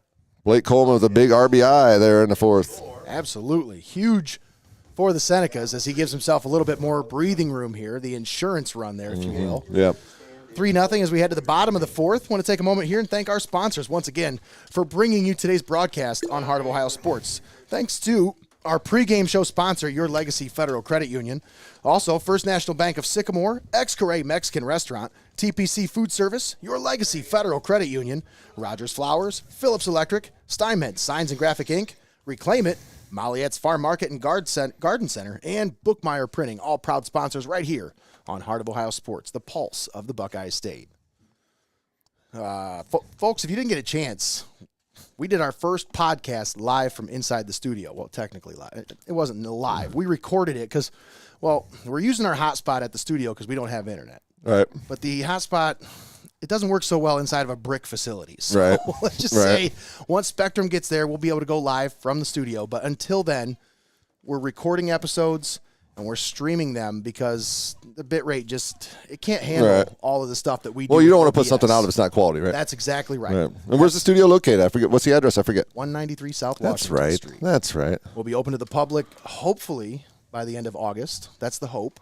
Blake Coleman with a big RBI there in the fourth. Absolutely. Huge for the Senecas as he gives himself a little bit more breathing room here. The insurance run there, if you will. Yeah. 3-0 as we head to the bottom of the fourth. Want to take a moment here and thank our sponsors once again for bringing you today's broadcast on Heart of Ohio Sports. Thanks to our pregame show sponsor, Your Legacy Federal Credit Union. Also, First National Bank of Sycamore, Xcaret Mexican Restaurant, TPC Food Service, Your Legacy Federal Credit Union, Rodgers Flowers, Phillips Electric, Steinmetz Signs and Graphic Inc., Reclaim It, Molyet's Farm Market and Garden Center, and Bookmeyer Printing, all proud sponsors right here on Heart of Ohio Sports, the pulse of the Buckeye State. Folks, if you didn't get a chance, we did our first podcast live from inside the studio. Well, technically live. It wasn't live. We recorded it because, well, we're using our hotspot at the studio because we don't have internet. All right. But the hotspot, it doesn't work so well inside of a brick facility. So right. Let's just say once Spectrum gets there, we'll be able to go live from the studio. But until then, we're recording episodes and we're streaming them because the bit rate it can't handle all of the stuff that we do. Well, you don't want to put something out if it's not quality, right? That's exactly right. And where's the studio located? I forget. What's the address? I forget. 193 South That's Washington right. Street. That's right. We'll be open to the public, hopefully, by the end of August. That's the hope.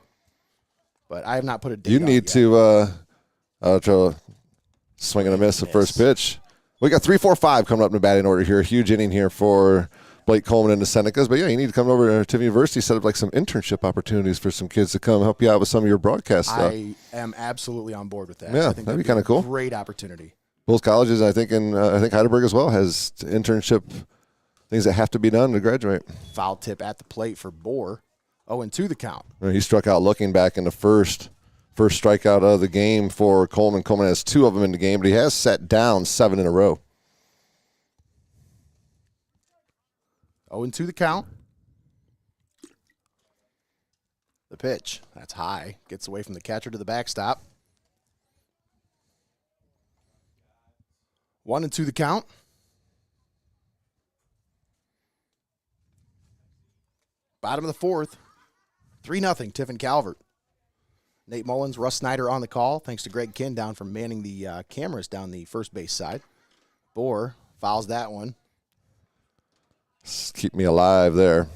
But I have not put a date You on need it yet. to try to swing and a miss the first pitch. We got 3-4-5 coming up in the batting order here. A huge inning here for Blake Coleman and the Senecas. But, yeah, you need to come over to Tiffin University, set up like some internship opportunities for some kids to come help you out with some of your broadcast stuff. I am absolutely on board with that. Yeah, I think that'd be kind of cool. Great opportunity. Both colleges, I think, and I think Heidelberg as well has internship things that have to be done to graduate. Foul tip at the plate for Bohr. 0-2 the count. He struck out looking back in the first strikeout of the game for Coleman. Coleman has 2 of them in the game, but he has set down 7 in a row. 0-2 the count. The pitch. That's high. Gets away from the catcher to the backstop. 1-2 the count. Bottom of the 4th. 3-0 Tiffin Calvert. Nate Mullins, Russ Snyder on the call. Thanks to Greg Kinn down from manning the cameras down the first base side. Bohr fouls that one. Just keep me alive there.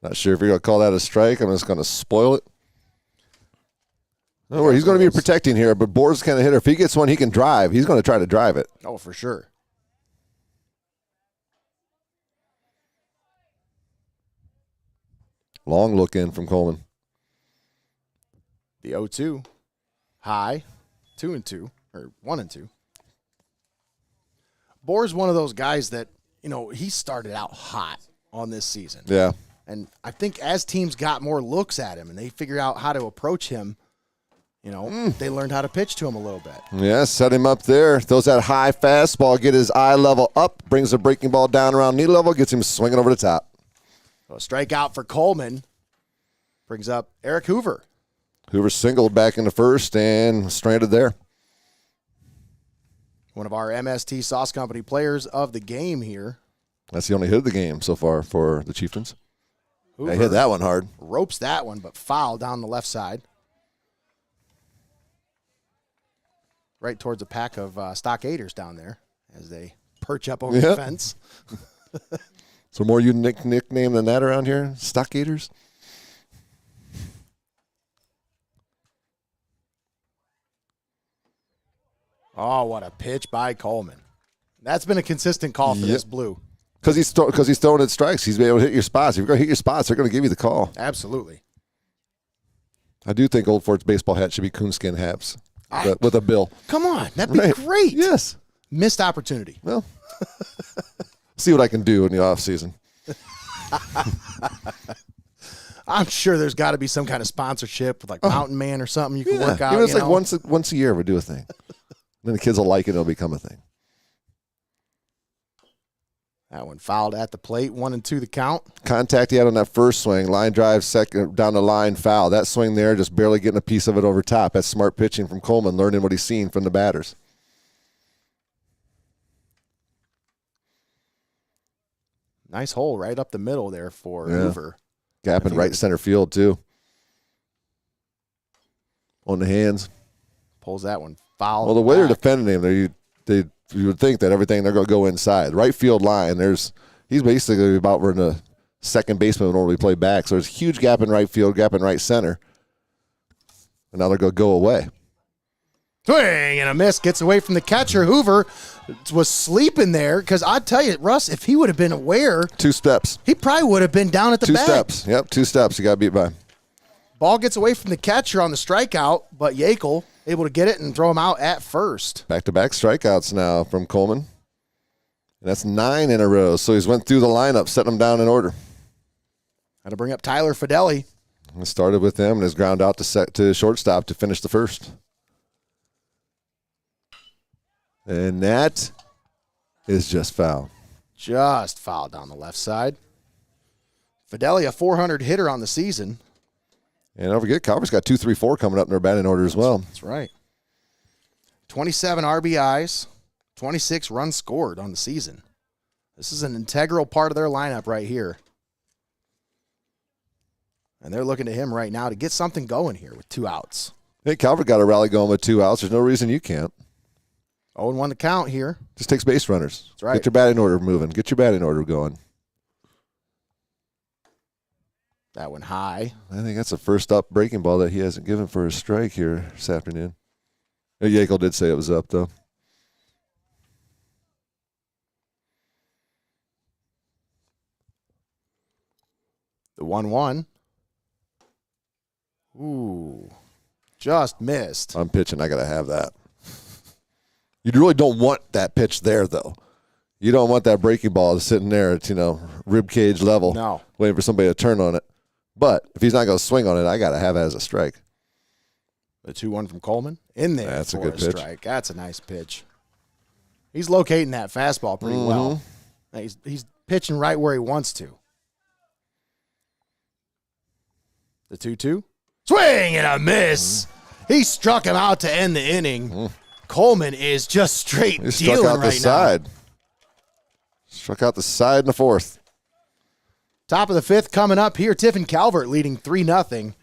Not sure if you're going to call that a strike. I'm just going to spoil it. No, he's going to be protecting here, but Bohr's kind of hitter. If he gets one, he can drive. He's going to try to drive it. Oh, for sure. Long look in from Coleman. The 0-2. High. 2-2. Or 1-2. Bohr's one of those guys that, he started out hot on this season. Yeah. And I think as teams got more looks at him and they figured out how to approach him, they learned how to pitch to him a little bit. Yeah, set him up there. Throws that high fastball, get his eye level up, brings the breaking ball down around knee level, gets him swinging over the top. So a strikeout for Coleman. Brings up Eric Hoover. Hoover singled back in the first and stranded there. One of our MST Sauce Company players of the game here. That's the only hit of the game so far for the Chieftains. Hoover They hit that one hard. ropes that one, but foul down the left side. Right towards a pack of stockaders down there as they perch up over the fence. So more unique nickname than that around here? Stockaders? Oh, what a pitch by Coleman. That's been a consistent call for this blue. Because he's throwing at strikes. He's been able to hit your spots. If you're going to hit your spots, they're going to give you the call. Absolutely. I do think Old Fort's baseball hat should be coonskin hats with a bill. Come on. That'd be great. Yes. Missed opportunity. Well, see what I can do in the off season. I'm sure there's got to be some kind of sponsorship with like Mountain Man or something you can work out. Even it's like once a year we do a thing. Then the kids will like it. It'll become a thing. That one fouled at the plate. 1-2 the count. Contact he had on that first swing. Line drive, second down the line, foul. That swing there, just barely getting a piece of it over top. That's smart pitching from Coleman, learning what he's seen from the batters. Nice hole right up the middle there for Hoover. Gap in right center field, too. On the hands. Pulls that one foul. Well, the way they're defending him, you would think that everything, they're going to go inside. Right field line, he's basically about where the second baseman would normally play back. So there's a huge gap in right field, gap in right center. And now they're going to go away. Swing and a miss. Gets away from the catcher. Hoover was sleeping there because I'd tell you, Russ, if he would have been aware. 2 steps. He probably would have been down at the bag. 2 steps. Yep, 2 steps. You got to beat by. Ball gets away from the catcher on the strikeout, but Yackel able to get it and throw him out at first. Back-to-back strikeouts now from Coleman. And that's 9 in a row. So he's went through the lineup, setting them down in order. Had to bring up Tyler Fideli. It started with him and his ground out to shortstop to finish the first. And that is just foul. Just foul down the left side. Fideli, a 400 hitter on the season. And don't forget, Calvert's got 2-3-4 coming up in their batting order as well. That's right. 27 RBIs, 26 runs scored on the season. This is an integral part of their lineup right here. And they're looking to him right now to get something going here with 2 outs. Hey, Calvert got a rally going with 2 outs. There's no reason you can't. 0-1 to count here. Just takes base runners. That's right. Get your batting order moving. Get your batting order going. That one high. I think that's the first up breaking ball that he hasn't given for a strike here this afternoon. Yakel did say it was up, though. The 1-1. Ooh, just missed. I'm pitching. I got to have that. You really don't want that pitch there, though. You don't want that breaking ball sitting there at, rib cage level, No. waiting for somebody to turn on it. But if he's not going to swing on it, I got to have it as a strike. The 2-1 from Coleman in there. That's a for good pitch. Strike. That's a nice pitch. He's locating that fastball pretty well. He's pitching right where he wants to. The 2-2. Swing and a miss. He struck him out to end the inning. Coleman is just straight He struck dealing out the right side. now. Struck out the side in the 4th. Top of the 5th coming up here. Tiffin Calvert leading 3-0.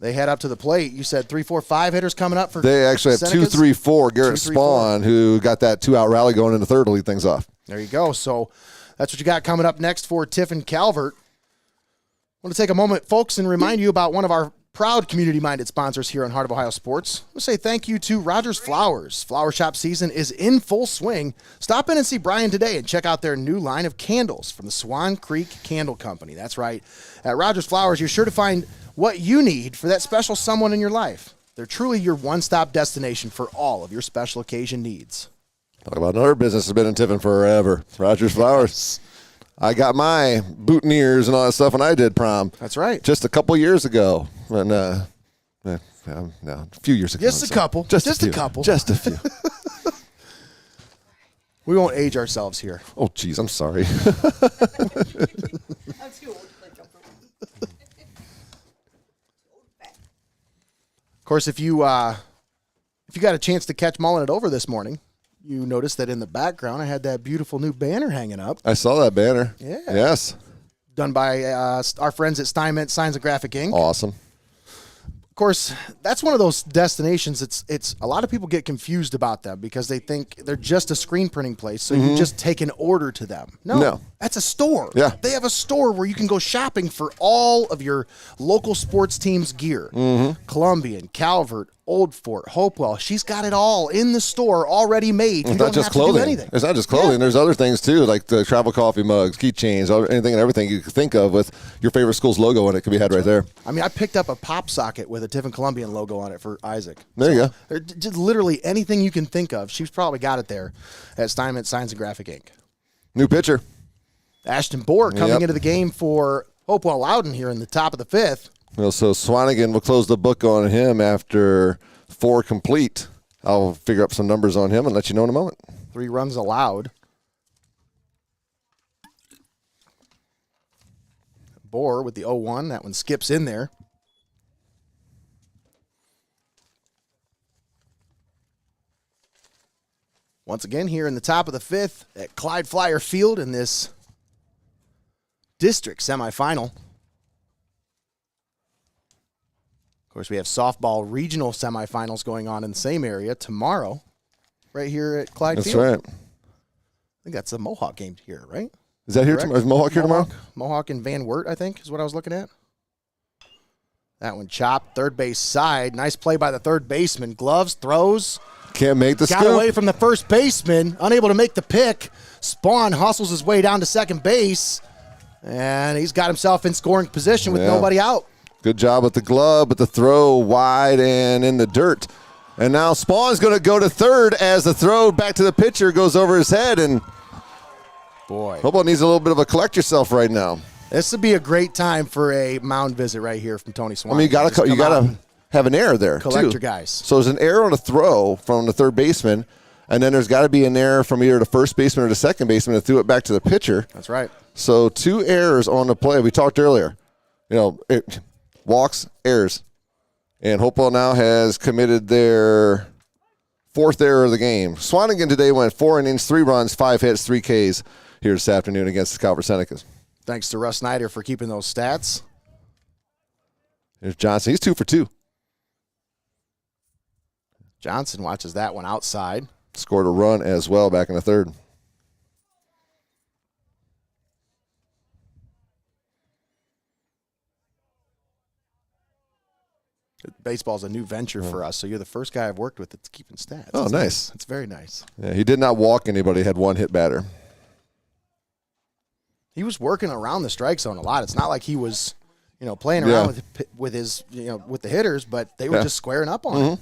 They head up to the plate. You said 3, 4, 5 hitters coming up for They actually have Senecas? 2, 3, 4. Garrett 2, 3, Spawn, who got that 2-out rally going in the 3rd to lead things off. There you go. So that's what you got coming up next for Tiffin Calvert. I want to take a moment, folks, and remind you about one of our proud community-minded sponsors here on Heart of Ohio Sports. We'll say thank you to Rodgers Flowers. Flower shop season is in full swing. Stop in and see Brian today and check out their new line of candles from the Swan Creek Candle Company. That's right. At Rodgers Flowers, you're sure to find what you need for that special someone in your life. They're truly your one-stop destination for all of your special occasion needs. Talk about another business that's been in Tiffin forever. Rodgers Flowers. I got my boutonnieres and all that stuff when I did prom. That's right. Just a couple years ago. And, no, a few years ago. Just a couple. Just a couple. Just a few. We won't age ourselves here. Oh, geez, I'm sorry. I'm too old to play jumper. Of course, if you got a chance to catch Mulling It Over this morning, you noticed that in the background I had that beautiful new banner hanging up. I saw that banner. Yeah. Yes. Done by our friends at Steinmetz Signs and Graphic Inc. Awesome. Of course, that's one of those destinations. It's a lot of people get confused about them because they think they're just a screen printing place, so you just take an order to them. No, that's a store. Yeah. They have a store where you can go shopping for all of your local sports teams' gear. Columbian, Calvert, Old Fort, Hopewell. She's got it all in the store already made. You It's don't not just have to do clothing. anything. It's not just clothing. Yeah. There's other things, too, like the travel coffee mugs, keychains, anything and everything you can think of with your favorite school's logo on it can be had right there. I mean, I picked up a pop socket with a Tiffin Columbian logo on it for Isaac. There you go. Just literally anything you can think of. She's probably got it there at Steinmetz Signs and Graphic Inc. New pitcher. Ashton Bohr coming Yep. into the game for Hopewell-Loudon here in the top of the 5th. Well, so Swanigan will close the book on him after 4 complete. I'll figure up some numbers on him and let you know in a moment. 3 runs allowed. Bohr with the 0-1. That one skips in there. Once again here in the top of the 5th at Clyde Flyer Field in this district semifinal. Of course, we have softball regional semifinals going on in the same area tomorrow, right here at Clyde That's Field. right. I think that's the Mohawk game here, right? Is that here Correct? tomorrow? Is Mohawk here tomorrow? Mohawk and Van Wert, I think, is what I was looking at. That one chopped, third base side. Nice play by the third baseman. Gloves, throws. Can't make the Got scoop. away from the first baseman, unable to make the pick. Spawn hustles his way down to second base, and he's got himself in scoring position with Yeah. nobody out. Good job with the glove, but the throw wide and in the dirt. And now Spawn's going to go to third as the throw back to the pitcher goes over his head. And Boy, Hopewell needs a little bit of a collect yourself right now. this would be a great time for a mound visit right here from Tony Swan. I mean, you got to have an error there, collect too. your guys. So there's an error on a throw from the third baseman, and then there's got to be an error from either the first baseman or the second baseman that threw it back to the pitcher. That's right. So 2 errors on the play. We talked earlier. Walks, errors. And Hopewell now has committed their 4th error of the game. Swanigan today went 4 innings, 3 runs, 5 hits, 3 Ks here this afternoon against the Calvert Senecas. Thanks to Russ Snyder for keeping those stats. Here's Johnson. He's 2 for 2. Johnson watches that one outside. Scored a run as well back in the third. Baseball's a new venture for us, so you're the first guy I've worked with that's keeping stats. Oh, That's nice. It's very nice. Yeah, he did not walk anybody. Had 1 hit batter. He was working around the strike zone a lot. It's not like he was, playing around with his, with the hitters, but they were just squaring up on him.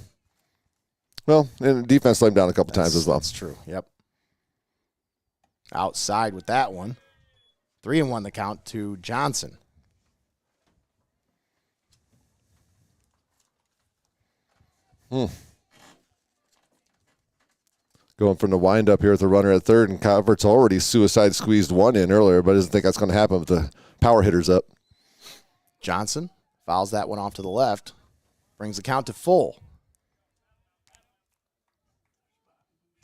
Well, and defense let him down a couple times as well. That's true. Yep. Outside with that one. 3-1 the count to Johnson. Going from the windup here with the runner at third, and Calvert's already suicide squeezed 1 in earlier, but doesn't think that's going to happen with the power hitters up. Johnson fouls that one off to the left. Brings the count to full.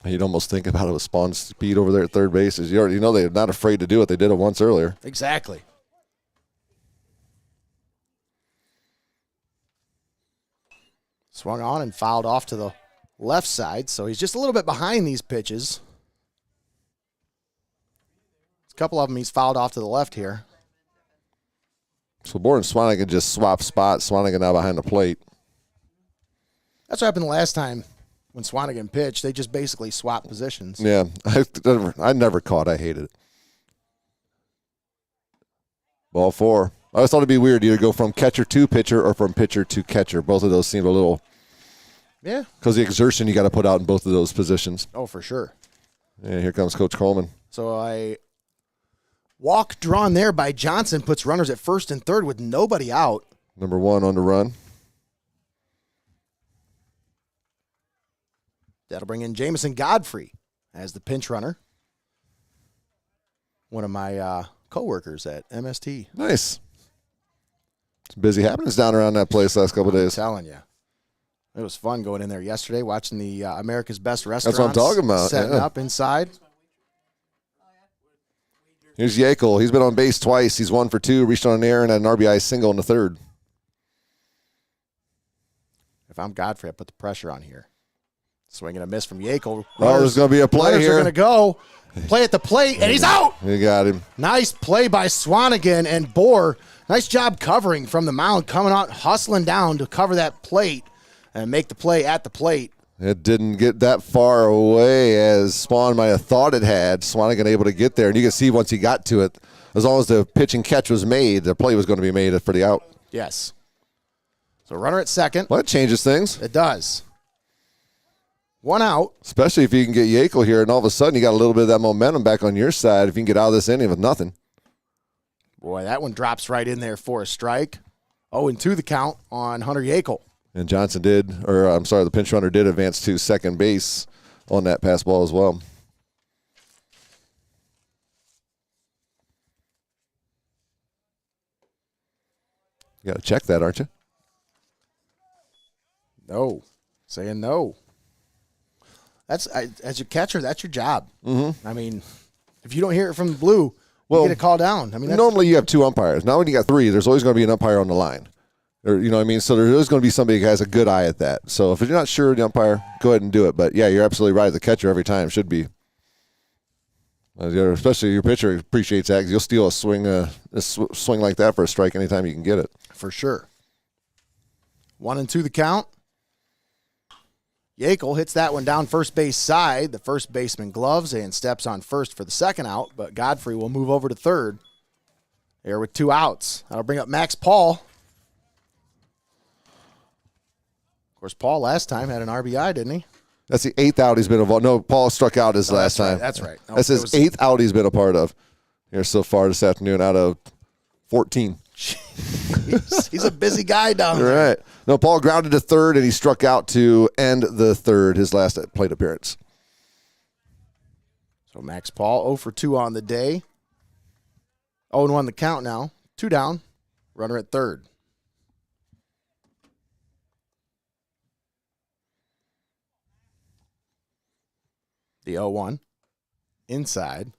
You'd almost think about it with Spawn speed over there at third base. You already know they're not afraid to do it. They did it once earlier. Exactly. Swung on and fouled off to the left side, so he's just a little bit behind these pitches. A couple of them he's fouled off to the left here. So Bohr and Swanigan just swap spots. Swanigan now behind the plate. That's what happened the last time when Swanigan pitched. They just basically swapped positions. Yeah, I never caught. I hated it. Ball 4. I always thought it'd be weird either go from catcher to pitcher or from pitcher to catcher. Both of those seem a little... Yeah. Because the exertion you got to put out in both of those positions. Oh, for sure. Yeah, here comes Coach Coleman. So a walk drawn there by Johnson puts runners at first and third with nobody out. Number 1 on the run. That'll bring in Jamison Godfrey as the pinch runner. One of my coworkers at MST. Nice. It's busy happenings down around that place last couple of days. I'm telling you. It was fun going in there yesterday, watching the America's Best Restaurants. That's what I'm talking about. Setting up inside. Here's Yakel. He's been on base twice. He's 1 for 2, reached on an error, and had an RBI single in the third. If I'm Godfrey, I put the pressure on here. Swing and a miss from Yakel. Oh, there's going to be a play here. Runners are going to go. Play at the plate, and he's out. You got him. Nice play by Swanigan and Bohr. Nice job covering from the mound, coming out, hustling down to cover that plate and make the play at the plate. It didn't get that far away as Spawn might have thought it had. Swanigan able to get there, and you can see once he got to it, as long as the pitch and catch was made, the play was going to be made for the out. Yes. So runner at second. Well, that changes things. It does. 1 out. Especially if you can get Yakel here, and all of a sudden you got a little bit of that momentum back on your side if you can get out of this inning with nothing. Boy, that one drops right in there for a strike. 0-2 the count on Hunter Yakel. And Johnson the pinch runner did advance to second base on that pass ball as well. You got to check that, aren't you? No. Saying no. As your catcher, that's your job. Mm-hmm. I mean, if you don't hear it from the blue, you get a call down. I mean, normally you have 2 umpires. Now when you got 3, there's always going to be an umpire on the line. Or, you know what I mean? So there's always going to be somebody who has a good eye at that. So if you're not sure, the umpire, go ahead and do it. But, yeah, you're absolutely right. The catcher every time should be. Especially your pitcher appreciates that because you'll steal a swing like that for a strike anytime you can get it. For sure. 1-2 the count. Yakel hits that one down first base side. The first baseman gloves and steps on first for the second out, but Godfrey will move over to third. There with 2 outs. That'll bring up Max Paul. Of course, Paul last time had an RBI, didn't he? That's the 8th out he's been involved. No, Paul struck out his last time. That's right. No, that's his 8th out he's been a part of here so far this afternoon out of 14. He's a busy guy down there. Right. No, Paul grounded to third, and he struck out to end the third, his last plate appearance. So Max Paul 0 for 2 on the day. 0-1 the count now. 2 down. Runner at third. The 0-1. Inside.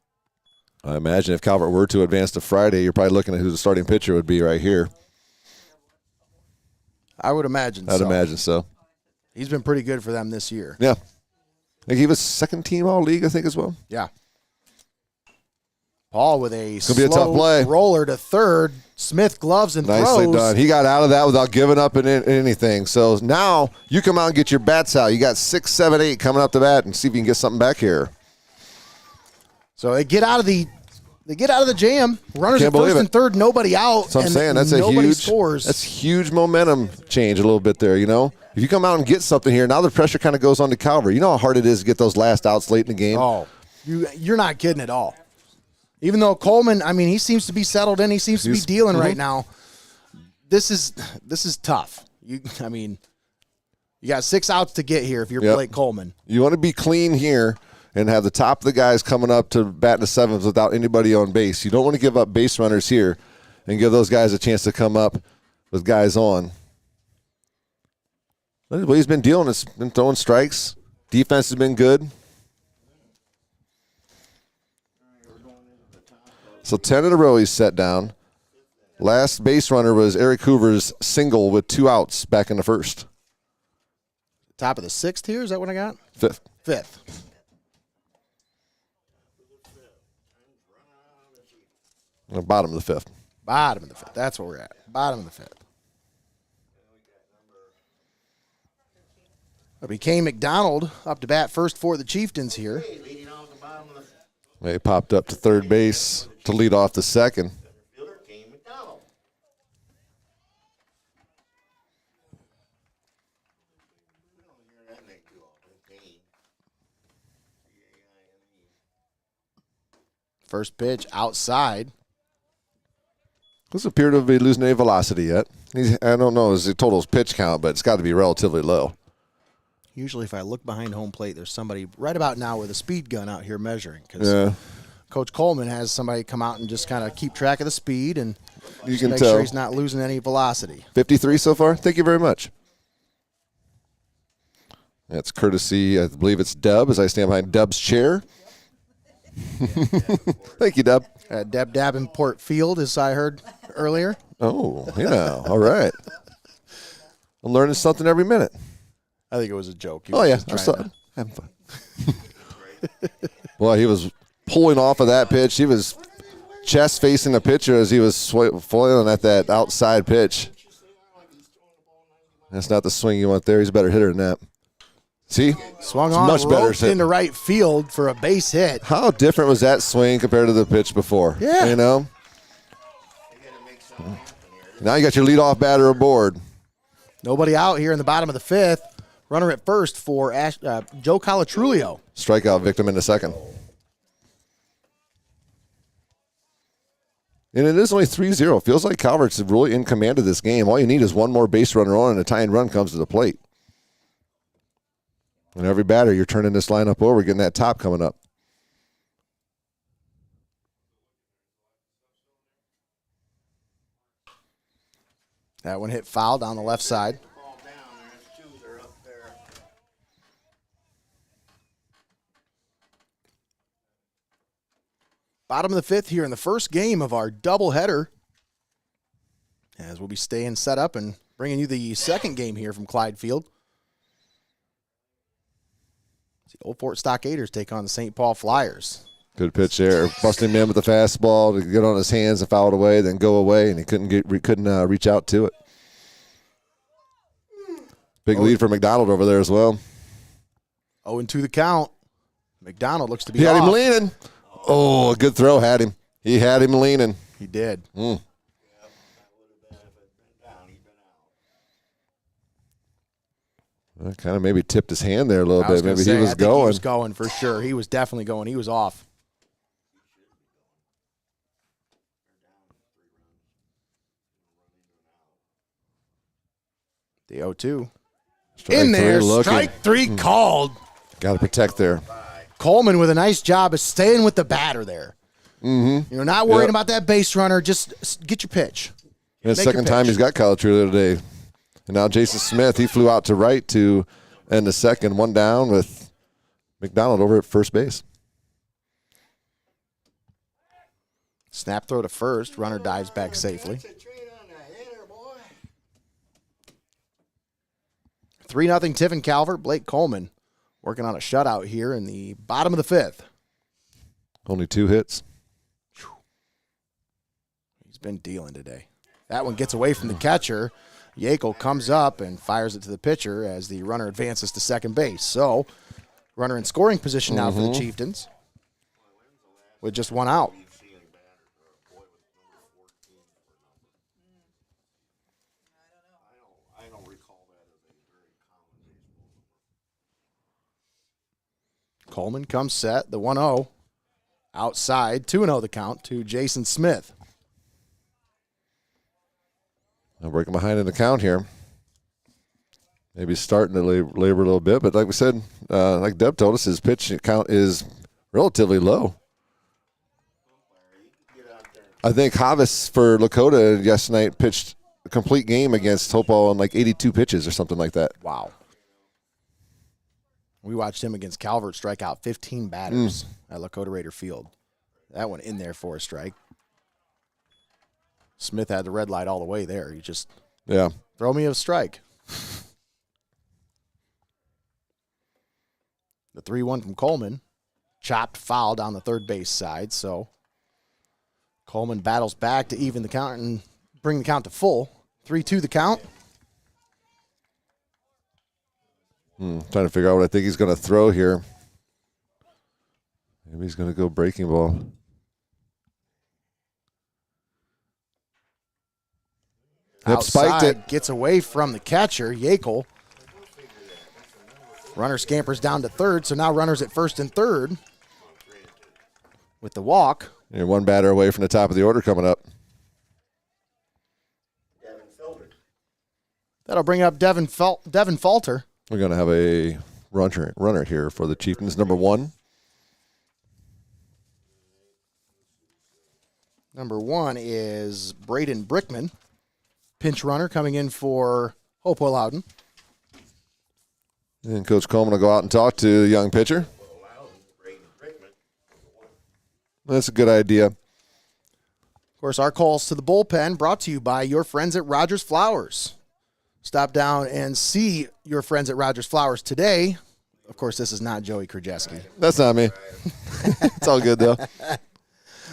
I imagine if Calvert were to advance to Friday, you're probably looking at who the starting pitcher would be right here. I would imagine I'd imagine so. He's been pretty good for them this year. Yeah. I think he was second-team All-League, I think, as well. Yeah. Paul with a be a tough play. Roller to third. Smith gloves and Nicely throws. done. He got out of that without giving up in anything. So now you come out and get your bats out. You got 6, 7, 8 coming up the bat and see if you can get something back here. So they get out of the jam. Runners Can't at first believe and third, nobody out. That's what I'm saying. That's nobody scores. That's huge momentum change a little bit there, you know. If you come out and get something here, now the pressure kind of goes on to Calvert. You know how hard it is to get those last outs late in the game? Oh, you're not kidding at all. Even though Coleman, I mean, he seems to be settled in. He seems to be dealing right now. This is tough. You got 6 outs to get here if you're Blake Coleman. You want to be clean here and have the top of the guys coming up to bat in the seventh without anybody on base. You don't want to give up base runners here and give those guys a chance to come up with guys on. What he's been dealing is been throwing strikes. Defense has been good. So 10 in a row he's set down. Last base runner was Eric Hoover's single with 2 outs back in the first. Top of the 6th here, is that what I got? Fifth. Bottom of the 5th. Bottom of the 5th. That's where we're at. Bottom of the 5th. It became McDonald up to bat first for the Chieftains here. He popped up to third base to lead off the second. First pitch outside. Doesn't appear to be losing any velocity yet. I don't know his total pitch count, but it's got to be relatively low. Usually if I look behind home plate, there's somebody right about now with a speed gun out here measuring. Because Coach Coleman has somebody come out and just kind of keep track of the speed and you can make tell. sure he's not losing any velocity. 53 so far. Thank you very much. That's courtesy, I believe it's Dub, as I stand behind Dub's chair. Thank you, Dub. Deb Davenport Field, as I heard earlier. Oh, all right. I'm learning something every minute. I think it was a joke. Oh, yeah. I'm having fun. Well, he was pulling off of that pitch. He was chest facing the pitcher as he was foiling at that outside pitch. That's not the swing you want there. He's a better hitter than that. See? Swung on, much better into right field for a base hit. How different was that swing compared to the pitch before? Yeah. You know? Now you got your leadoff batter aboard. Nobody out here in the bottom of the 5th. Runner at first for Joe Calatrulio. Strikeout victim in the second. And it is only 3-0. Feels like Calvert's really in command of this game. All you need is one more base runner on and a tying run comes to the plate. And every batter, you're turning this lineup over, getting that top coming up. That one hit foul down the left side. Bottom of the 5th here in the first game of our doubleheader. As we'll be staying set up and bringing you the second game here from Clyde Field. The Old Fort Stockaders take on the St. Paul Flyers. Good pitch there. Busting him in with the fastball to get on his hands and foul it away, then go away, and he couldn't reach out to it. Big lead for McDonald over there as well. 0-2 the count. McDonald looks to be He had off. him leaning. Oh, a good throw had him. He had him leaning. He did. Kind of maybe tipped his hand there a little bit. Maybe he was going. He was going for sure. He was definitely going. He was off. The 0-2. In there, strike 3 called. Got to protect there. Coleman with a nice job of staying with the batter there. Mm-hmm. You're not worried about that base runner. Just get your pitch. And the second time he's got Calatrulio today. And now Jason Smith, he flew out to right to end the second. One down with McDonald over at first base. Snap throw to first. Runner dives back safely. 3-0 Tiffin Calvert. Blake Coleman working on a shutout here in the bottom of the 5th. Only 2 hits. He's been dealing today. That one gets away from the catcher. Yackel comes up and fires it to the pitcher as the runner advances to second base. So, runner in scoring position now for the Chieftains with just 1 out. Coleman comes set, the 1-0. Outside, 2-0 the count to Jason Smith. I'm breaking behind in the count here. Maybe starting to labor a little bit, but like we said, like Deb told us, his pitch count is relatively low. I think Havis for Lakota yesterday night pitched a complete game against Hopewell on like 82 pitches or something like that. Wow. We watched him against Calvert strike out 15 batters at Lakota Raider Field. That one in there for a strike. Smith had the red light all the way there. He just throw me a strike. The 3-1 from Coleman. Chopped foul down the third base side. So Coleman battles back to even the count and bring the count to full. 3-2 the count. Trying to figure out what I think he's going to throw here. Maybe he's going to go breaking ball. Yep, spiked it. Gets away from the catcher, Yackel. Runner scampers down to third, so now runners at first and third with the walk. You're 1 batter away from the top of the order coming up. That'll bring up Devin Falter. We're going to have a runner here for the Chieftains, number 1. Number 1 is Braden Brickman, pinch runner coming in for Hopewell-Loudon. And Coach Coleman will go out and talk to the young pitcher. That's a good idea. Of course, our calls to the bullpen brought to you by your friends at Rodgers Flowers. Stop down and see your friends at Rodgers Flowers today. Of course, this is not Joey Krajewski. That's not me. It's all good, though.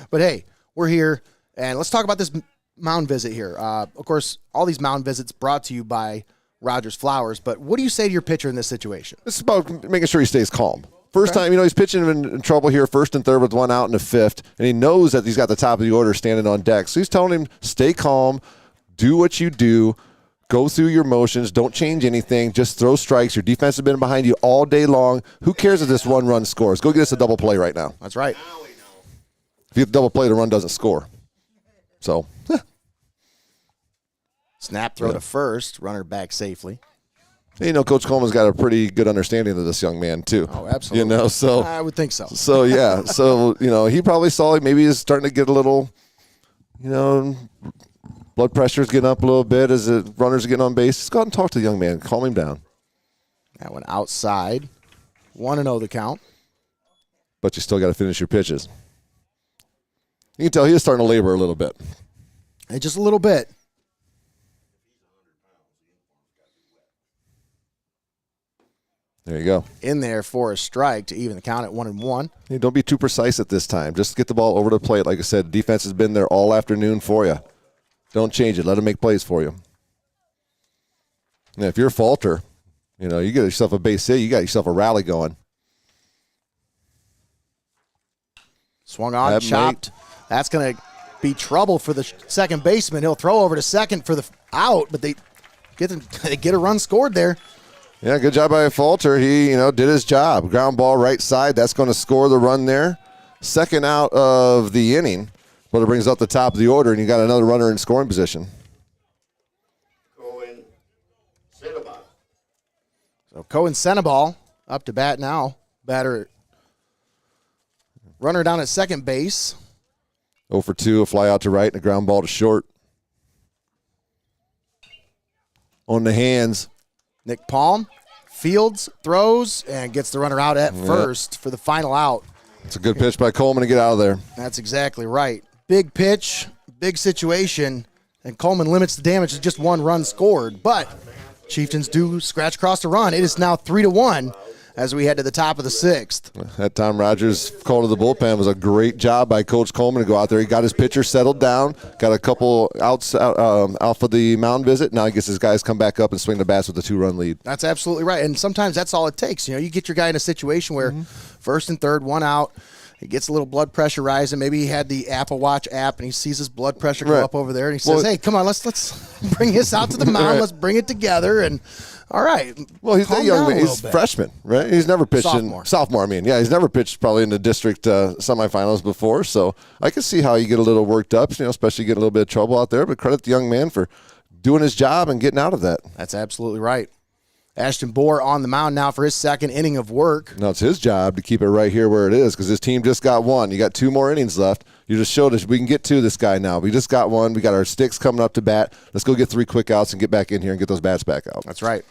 But, hey, we're here, and let's talk about this mound visit here. Of course, all these mound visits brought to you by Rodgers Flowers, but what do you say to your pitcher in this situation? It's about making sure he stays calm. First time, he's pitching in trouble here, first and third with 1 out in the 5th, and he knows that he's got the top of the order standing on deck. So he's telling him, stay calm, do what you do, go through your motions, don't change anything, just throw strikes. Your defense has been behind you all day long. Who cares if this 1 run scores? Go get us a double play right now. That's right. If you have double play, the run doesn't score. So, snap throw to first, runner back safely. Coach Coleman's got a pretty good understanding of this young man, too. Oh, absolutely. So I would think so. So, yeah. So, he probably saw maybe he's starting to get a little, blood pressure's getting up a little bit as the runners are getting on base. Just go out and talk to the young man. Calm him down. That one outside. 1-0 the count. But you still got to finish your pitches. You can tell he is starting to labor a little bit. And just a little bit. There you go. In there for a strike to even the count at 1-1. Hey, don't be too precise at this time. Just get the ball over the plate. Like I said, defense has been there all afternoon for you. Don't change it. Let them make plays for you. And if you're Falter, you get yourself a base hit. You got yourself a rally going. Swung on, chopped. That's going to be trouble for the second baseman. He'll throw over to second for the out, but they get a run scored there. Yeah, good job by Falter. He, did his job. Ground ball right side. That's going to score the run there. Second out of the inning, but it brings up the top of the order, and you got another runner in scoring position. So Cohen Senebal up to bat now. Runner down at second base. 0 for 2, a fly out to right, and a ground ball to short. On the hands. Nick Palm fields, throws, and gets the runner out at first for the final out. It's a good pitch by Coleman to get out of there. That's exactly right. Big pitch, big situation, and Coleman limits the damage to just 1 run scored. But Chieftains do scratch across the run. It is now 3-1 as we head to the top of the 6th. That Tom Rodgers call to the bullpen was a great job by Coach Coleman to go out there. He got his pitcher settled down, got a couple outs off of the mound visit. Now he gets his guys come back up and swing the bats with a 2-run lead. That's absolutely right. And sometimes that's all it takes. You get your guy in a situation where first and third, one out. He gets a little blood pressure rising. Maybe he had the Apple Watch app, and he sees his blood pressure go up over there, and he says, "Hey, come on, let's bring this out to the mound. Let's bring it together." And all right. Well, he's that young man. He's a freshman, right? He's never pitched sophomore. He's never pitched probably in the district semifinals before. So I can see how you get a little worked up, especially getting a little bit of trouble out there. But credit the young man for doing his job and getting out of that. That's absolutely right. Ashton Bohr on the mound now for his second inning of work. Now it's his job to keep it right here where it is because his team just got one. You got 2 more innings left. You just showed us we can get to this guy now. We just got one. We got our sticks coming up to bat. Let's go get 3 quick outs and get back in here and get those bats back out. That's right.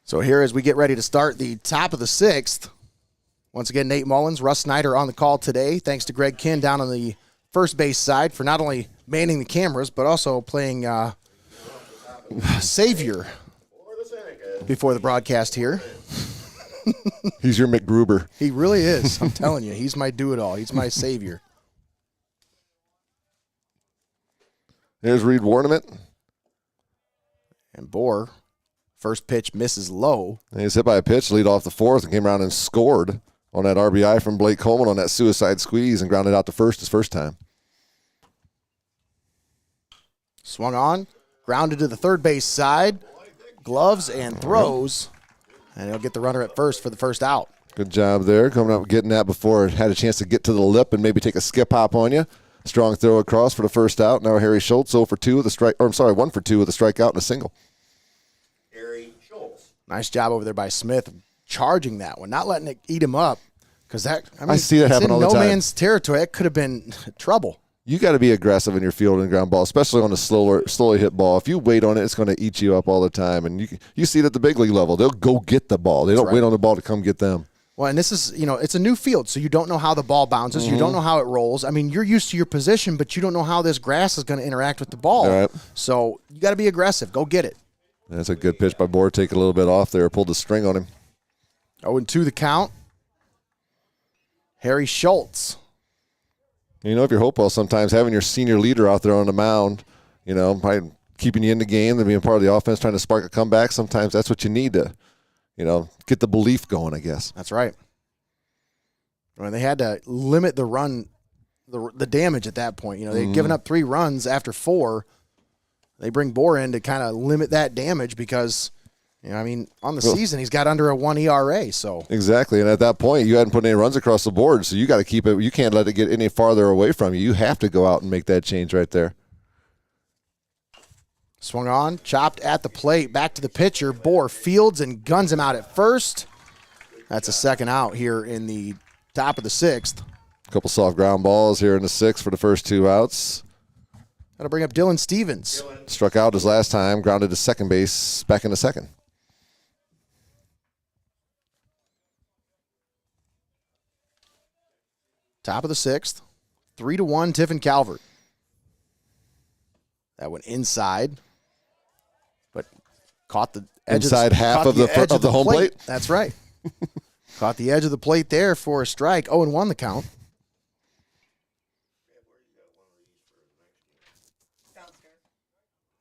So here as we get ready to start the top of the 6th, once again, Nate Mullins, Russ Snyder on the call today. Thanks to Greg Kinn down on the first base side for not only manning the cameras, but also playing savior before the broadcast here. He's your McGruber. He really is. I'm telling you, he's my do-it-all. He's my savior. There's Reed Warnament. And Bohr, first pitch misses low. And he was hit by a pitch, lead off the 4th, and came around and scored on that RBI from Blake Coleman on that suicide squeeze and grounded out to first his first time. Swung on. Grounded to the third base side, gloves and throws, and he'll get the runner at first for the first out. Good job there, coming up getting that before it had a chance to get to the lip and maybe take a skip hop on you. Strong throw across for the first out. Now Harry Schultz 1 for 2 with a strikeout and a single. Harry Schultz. Nice job over there by Smith, charging that one, not letting it eat him up, because I see that happen all the time. No man's territory. It could have been trouble. You got to be aggressive in your field and ground ball, especially on a slowly hit ball. If you wait on it, it's going to eat you up all the time. And you see it at the big league level. They'll go get the ball. They don't wait on the ball to come get them. Well, and this is, it's a new field, so you don't know how the ball bounces. You don't know how it rolls. I mean, you're used to your position, but you don't know how this grass is going to interact with the ball. All right. So you got to be aggressive. Go get it. That's a good pitch by Bohr. Take a little bit off there. Pulled the string on him. 0-2 the count. Harry Schultz. If you're Hopewell, sometimes having your senior leader out there on the mound, probably keeping you in the game and being part of the offense, trying to spark a comeback, sometimes that's what you need to, get the belief going, I guess. That's right. They had to limit the run, the damage at that point. They'd given up 3 runs after 4. They bring Bohr in to kind of limit that damage because – on the season, he's got under a 1 ERA. So exactly, and at that point, you hadn't put any runs across the board, so you got to keep it. You can't let it get any farther away from you. You have to go out and make that change right there. Swung on, chopped at the plate, back to the pitcher. Bohr fields and guns him out at first. That's a second out here in the top of the 6th. A couple soft ground balls here in the 6th for the first 2 outs. Got to bring up Dylan Stevens. Struck out his last time, grounded to second base, back in the 2nd. Top of the 6th, 3-1 Tiffin Calvert. That went inside, but caught the edge inside half of the home plate. That's right. Caught the edge of the plate there for a strike. 0-1 the count.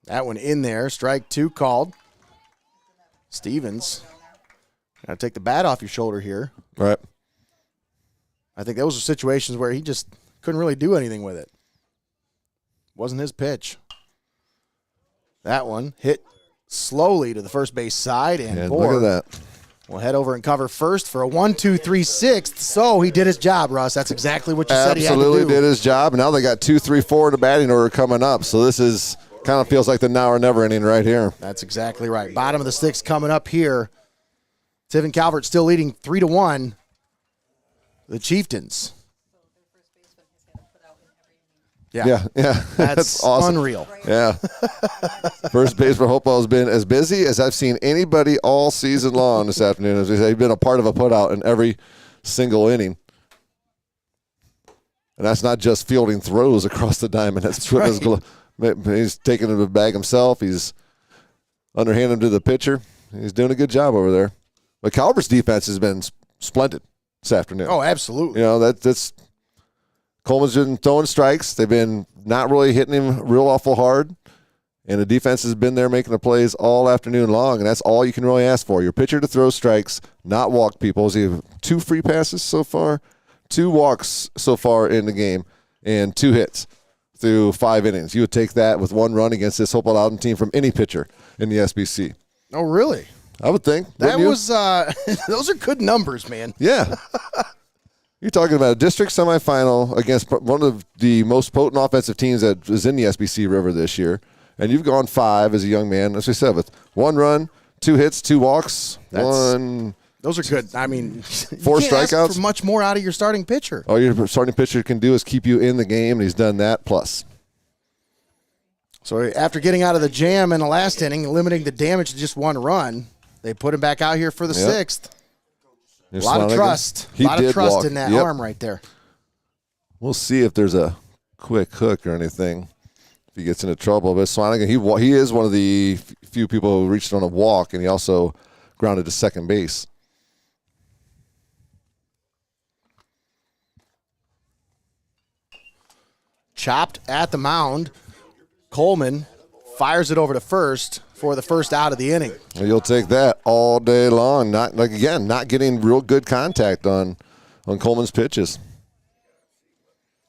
That one in there. Strike 2 called. Stevens, got to take the bat off your shoulder here. All right. I think those are situations where he just couldn't really do anything with it. Wasn't his pitch. That one hit slowly to the first base side, and Bohr look at that. Will head over and cover first for a 1-2-3-6. So he did his job, Russ. That's exactly what you said he had to do. Absolutely did his job. And now they got 2, 3, 4 in the batting order coming up. So this is kind of feels like the now or never inning right here. That's exactly right. Bottom of the 6th coming up here. Tiffin Calvert still leading 3-1. The Chieftains. Yeah. That's awesome. Unreal. Yeah. First base for Hopewell has been as busy as I've seen anybody all season long this afternoon. As we say, he's been a part of a putout in every single inning. And that's not just fielding throws across the diamond. That's putting his He's taking the bag himself. He's underhanded him to the pitcher. He's doing a good job over there. But Calvert's defense has been splendid this afternoon. Oh, absolutely. You know, that's Coleman's been throwing strikes. They've been not really hitting him real awful hard. And the defense has been there making the plays all afternoon long, and that's all you can really ask for. Your pitcher to throw strikes, not walk people. He have 2 free passes so far, 2 walks so far in the game, and 2 hits through 5 innings. You would take that with 1 run against this Hopewell-Loudon team from any pitcher in the SBC. Oh, really? I would think. That was those are good numbers, man. Yeah. You're talking about a district semifinal against one of the most potent offensive teams that is in the SBC River this year. And you've gone 5 as a young man, as we said, with 1 run, 2 hits, 2 walks, Those are good. I mean, 4 you can't strikeouts. ask for much more out of your starting pitcher. All your starting pitcher can do is keep you in the game, and he's done that plus. So after getting out of the jam in the last inning, limiting the damage to just 1 run, they put him back out here for the 6th. A lot of trust. A lot of trust in that arm right there. We'll see if there's a quick hook or anything. If he gets into trouble. But Swanigan, he is one of the few people who reached on a walk, and he also grounded to second base. Chopped at the mound. Coleman fires it over to first for the first out of the inning. Well, you'll take that all day long. Not getting real good contact on Coleman's pitches.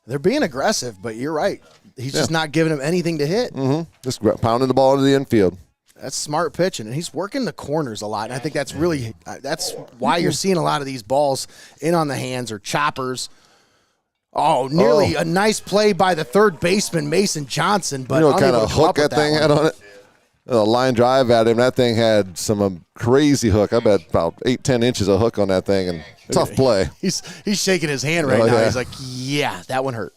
They're being aggressive, but you're right. He's just not giving him anything to hit. Mm-hmm. Just pounding the ball into the infield. That's smart pitching, and he's working the corners a lot. And I think that's really that's why you're seeing a lot of these balls in on the hands or choppers. Oh, nearly a nice play by the third baseman, Mason Johnson. But you know what kind of hook that thing had on it? A line drive at him. That thing had some crazy hook. I bet about 8-10 inches of hook on that thing, and tough play. He's shaking his hand right now. Yeah. He's like, yeah, that one hurt.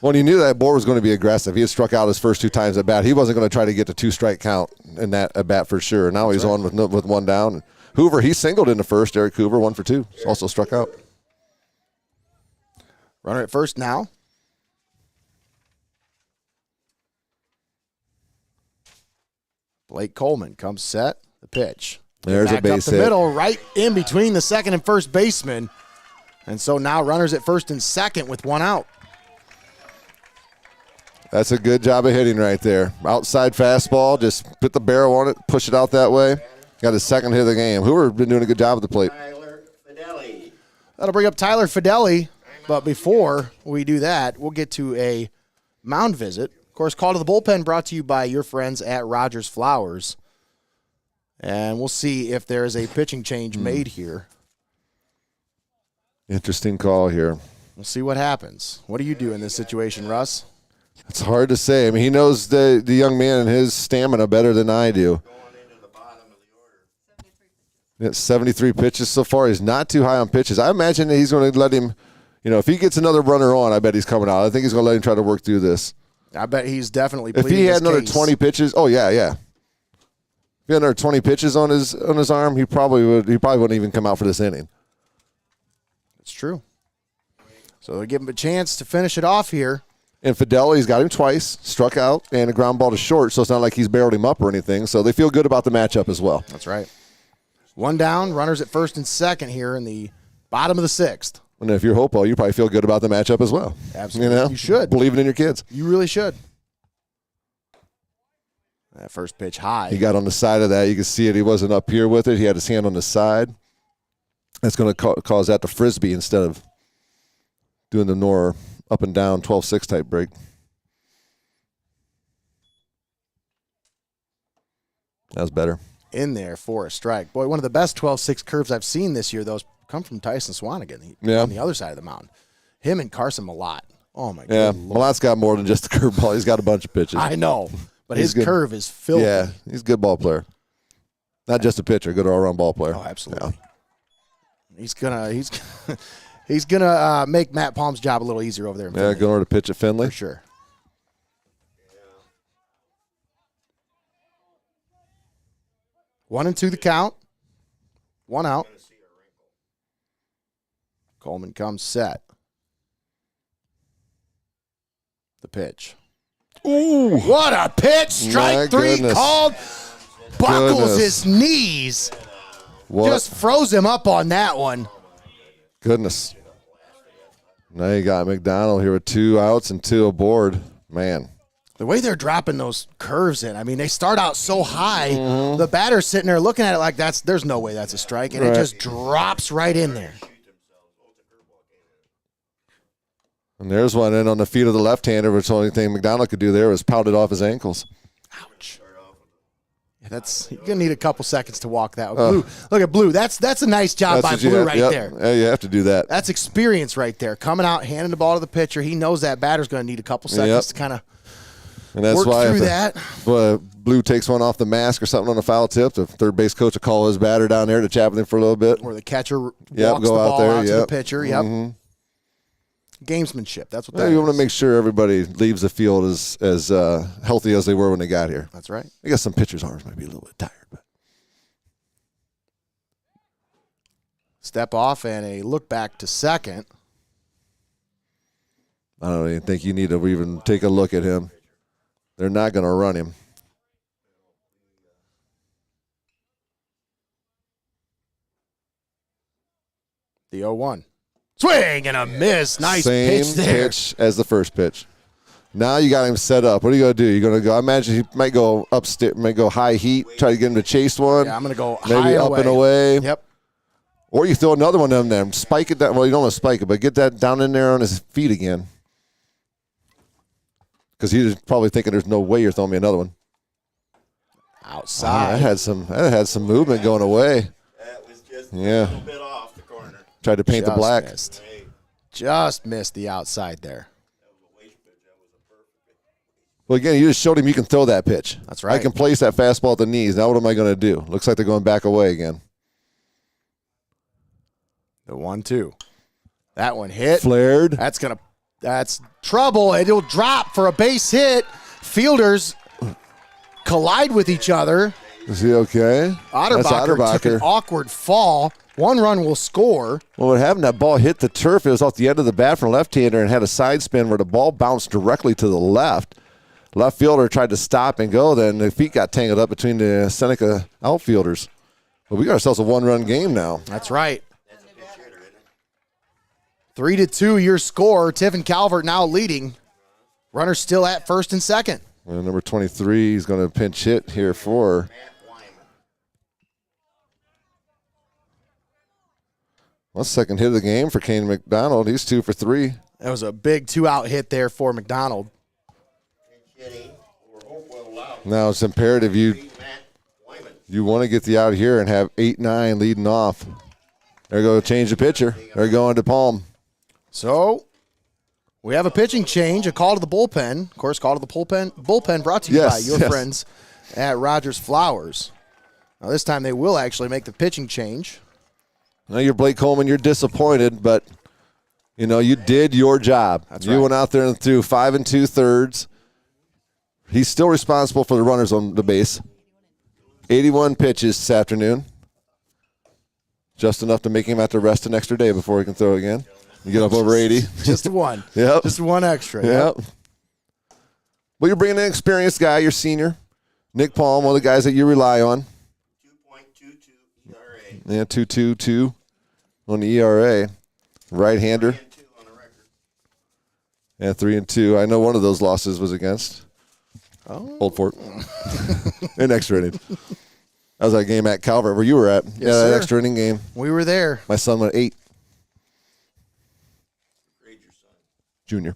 Well, he knew that Bohr was going to be aggressive. He had struck out his first 2 times at bat. He wasn't going to try to get the 2-strike count in that at bat for sure. Now he's on with 1 down. Hoover, he singled in the first. Eric Hoover, 1 for 2. Also struck out. Runner at first now. Blake Coleman comes set. The pitch. There's back a base up the hit. middle, right in between the second and first baseman. And so now runners at first and second with 1 out. That's a good job of hitting right there. Outside fastball, just put the barrel on it, push it out that way. Got his 2nd hit of the game. Hoover been doing a good job at the plate. Tyler Fideli. That'll bring up Tyler Fideli. But before we do that, we'll get to a mound visit. Of course, Call to the Bullpen brought to you by your friends at Rodgers Flowers. And we'll see if there is a pitching change made here. Interesting call here. We'll see what happens. What do you do in this situation, Russ? It's hard to say. I mean, he knows the young man and his stamina better than I do. It's 73 pitches so far. He's not too high on pitches. I imagine that he's going to let him, if he gets another runner on, I bet he's coming out. I think he's going to let him try to work through this. I bet he's definitely If pleading he had his another case. 20 pitches, If he had another 20 pitches on his arm, he probably wouldn't even come out for this inning. It's true. So they'll give him a chance to finish it off here. And Fideli's got him twice, struck out, and a ground ball to short, so it's not like he's barreled him up or anything. So they feel good about the matchup as well. That's right. 1 down, runners at first and second here in the bottom of the 6th. And if you're Hopewell, you probably feel good about the matchup as well. Absolutely. You should. Believing in your kids. You really should. That first pitch high. He got on the side of that. You can see it. He wasn't up here with it. He had his hand on the side. That's going to cause that to frisbee instead of doing the Nor up and down 12-6 type break. That was better. In there for a strike. Boy, one of the best 12-6 curves I've seen this year, those come from Tyson Swanigan on the other side of the mound. Him and Carson Molyet. Oh, my God. Yeah, Molyet's got more than just the curveball. He's got a bunch of pitches. I know, but his curve is filthy. Yeah, he's a good ball player. Not just a pitcher, good all-around ball player. Oh, absolutely. Yeah. He's gonna make Matt Palm's job a little easier over there in Finley. Going over to pitch at Finley. For sure. 1-2 the count. 1 out. Coleman comes set. The pitch. Ooh. What a pitch. Strike three called. Buckles his knees. What? Just froze him up on that one. Goodness. Now you got McDonald here with 2 outs and 2 aboard. Man. The way they're dropping those curves in, I mean, they start out so high. Mm-hmm. The batter's sitting there looking at it like there's no way that's a strike, and it just drops right in there. And there's one in on the feet of the left-hander, which the only thing McDonald could do there was pound it off his ankles. Ouch. Yeah, you're gonna need a couple seconds to walk that. Blue, look at Blue. That's a nice job by Blue right there. Yeah, you have to do that. That's experience right there. Coming out, handing the ball to the pitcher. He knows that batter's gonna need a couple seconds to kind of work through that. Blue takes one off the mask or something on the foul tip, the third base coach will call his batter down there to chat with him for a little bit. Or the catcher walks the ball out to the pitcher. Yep. Mm-hmm. Gamesmanship. That's what that is. You want to make sure everybody leaves the field as healthy as they were when they got here. That's right. I guess some pitchers' arms might be a little bit tired. But. Step off and a look back to second. I don't even think you need to even take a look at him. They're not going to run him. The 0-1. Swing and a miss. Nice pitch there. Same pitch as the first pitch. Now you got him set up. What are you going to do? You're going to go, I imagine he might go upstairs, might go high heat, try to get him to chase one. Yeah, I'm going to go maybe high up and away. Yep. Or you throw another one in there, spike it down. Well, you don't want to spike it, but get that down in there on his feet again. Because he's probably thinking there's no way you're throwing me another one. Outside. That had some movement going away. That was just a little bit off the corner. Tried to paint the black. Just missed the outside there. Well, again, you just showed him you can throw that pitch. That's right. I can place that fastball at the knees. Now what am I going to do? Looks like they're going back away again. The 1-2. That one hit. Flared. That's trouble. It'll drop for a base hit. Fielders collide with each other. Is he okay? Otterbacher took an awkward fall. 1 run will score. Well, what happened, that ball hit the turf. It was off the end of the bat from a left-hander and had a side spin where the ball bounced directly to the left. Left fielder tried to stop and go. Then the feet got tangled up between the Seneca outfielders. But we got ourselves a 1-run game now. That's right. 3-2 your score. Tiffin Calvert now leading. Runner still at first and second. Well, number 23 is going to pinch hit here for second hit of the game for Kane McDonald. He's 2 for 3. That was a big 2-out hit there for McDonald. Now it's imperative you want to get the out here and have 8-9 leading off. There go change the pitcher. They're going to Palm. So we have a pitching change, a call to the bullpen. Of course, call to the bullpen brought to you by your friends at Rodgers Flowers. Now this time they will actually make the pitching change. Now you're Blake Coleman. You're disappointed, but you did your job. That's you right. went out there and threw 5 2/3. He's still responsible for the runners on the base. 81 pitches this afternoon. Just enough to make him have to rest an extra day before he can throw again. You get up over 80. Just one. Yep. Just one extra. Yep. Well, you're bringing an experienced guy, your senior. Nick Palm, one of the guys that you rely on. 2.22 ERA. Yeah, 2.22 on the ERA. Right-hander. 3-2 on the record. Yeah, 3-2. I know one of those losses was against Old Fort in extra inning. That was that game at Calvert where you were at. Yes, sir. That extra inning game. We were there. My son went 8. Grade your son. Junior.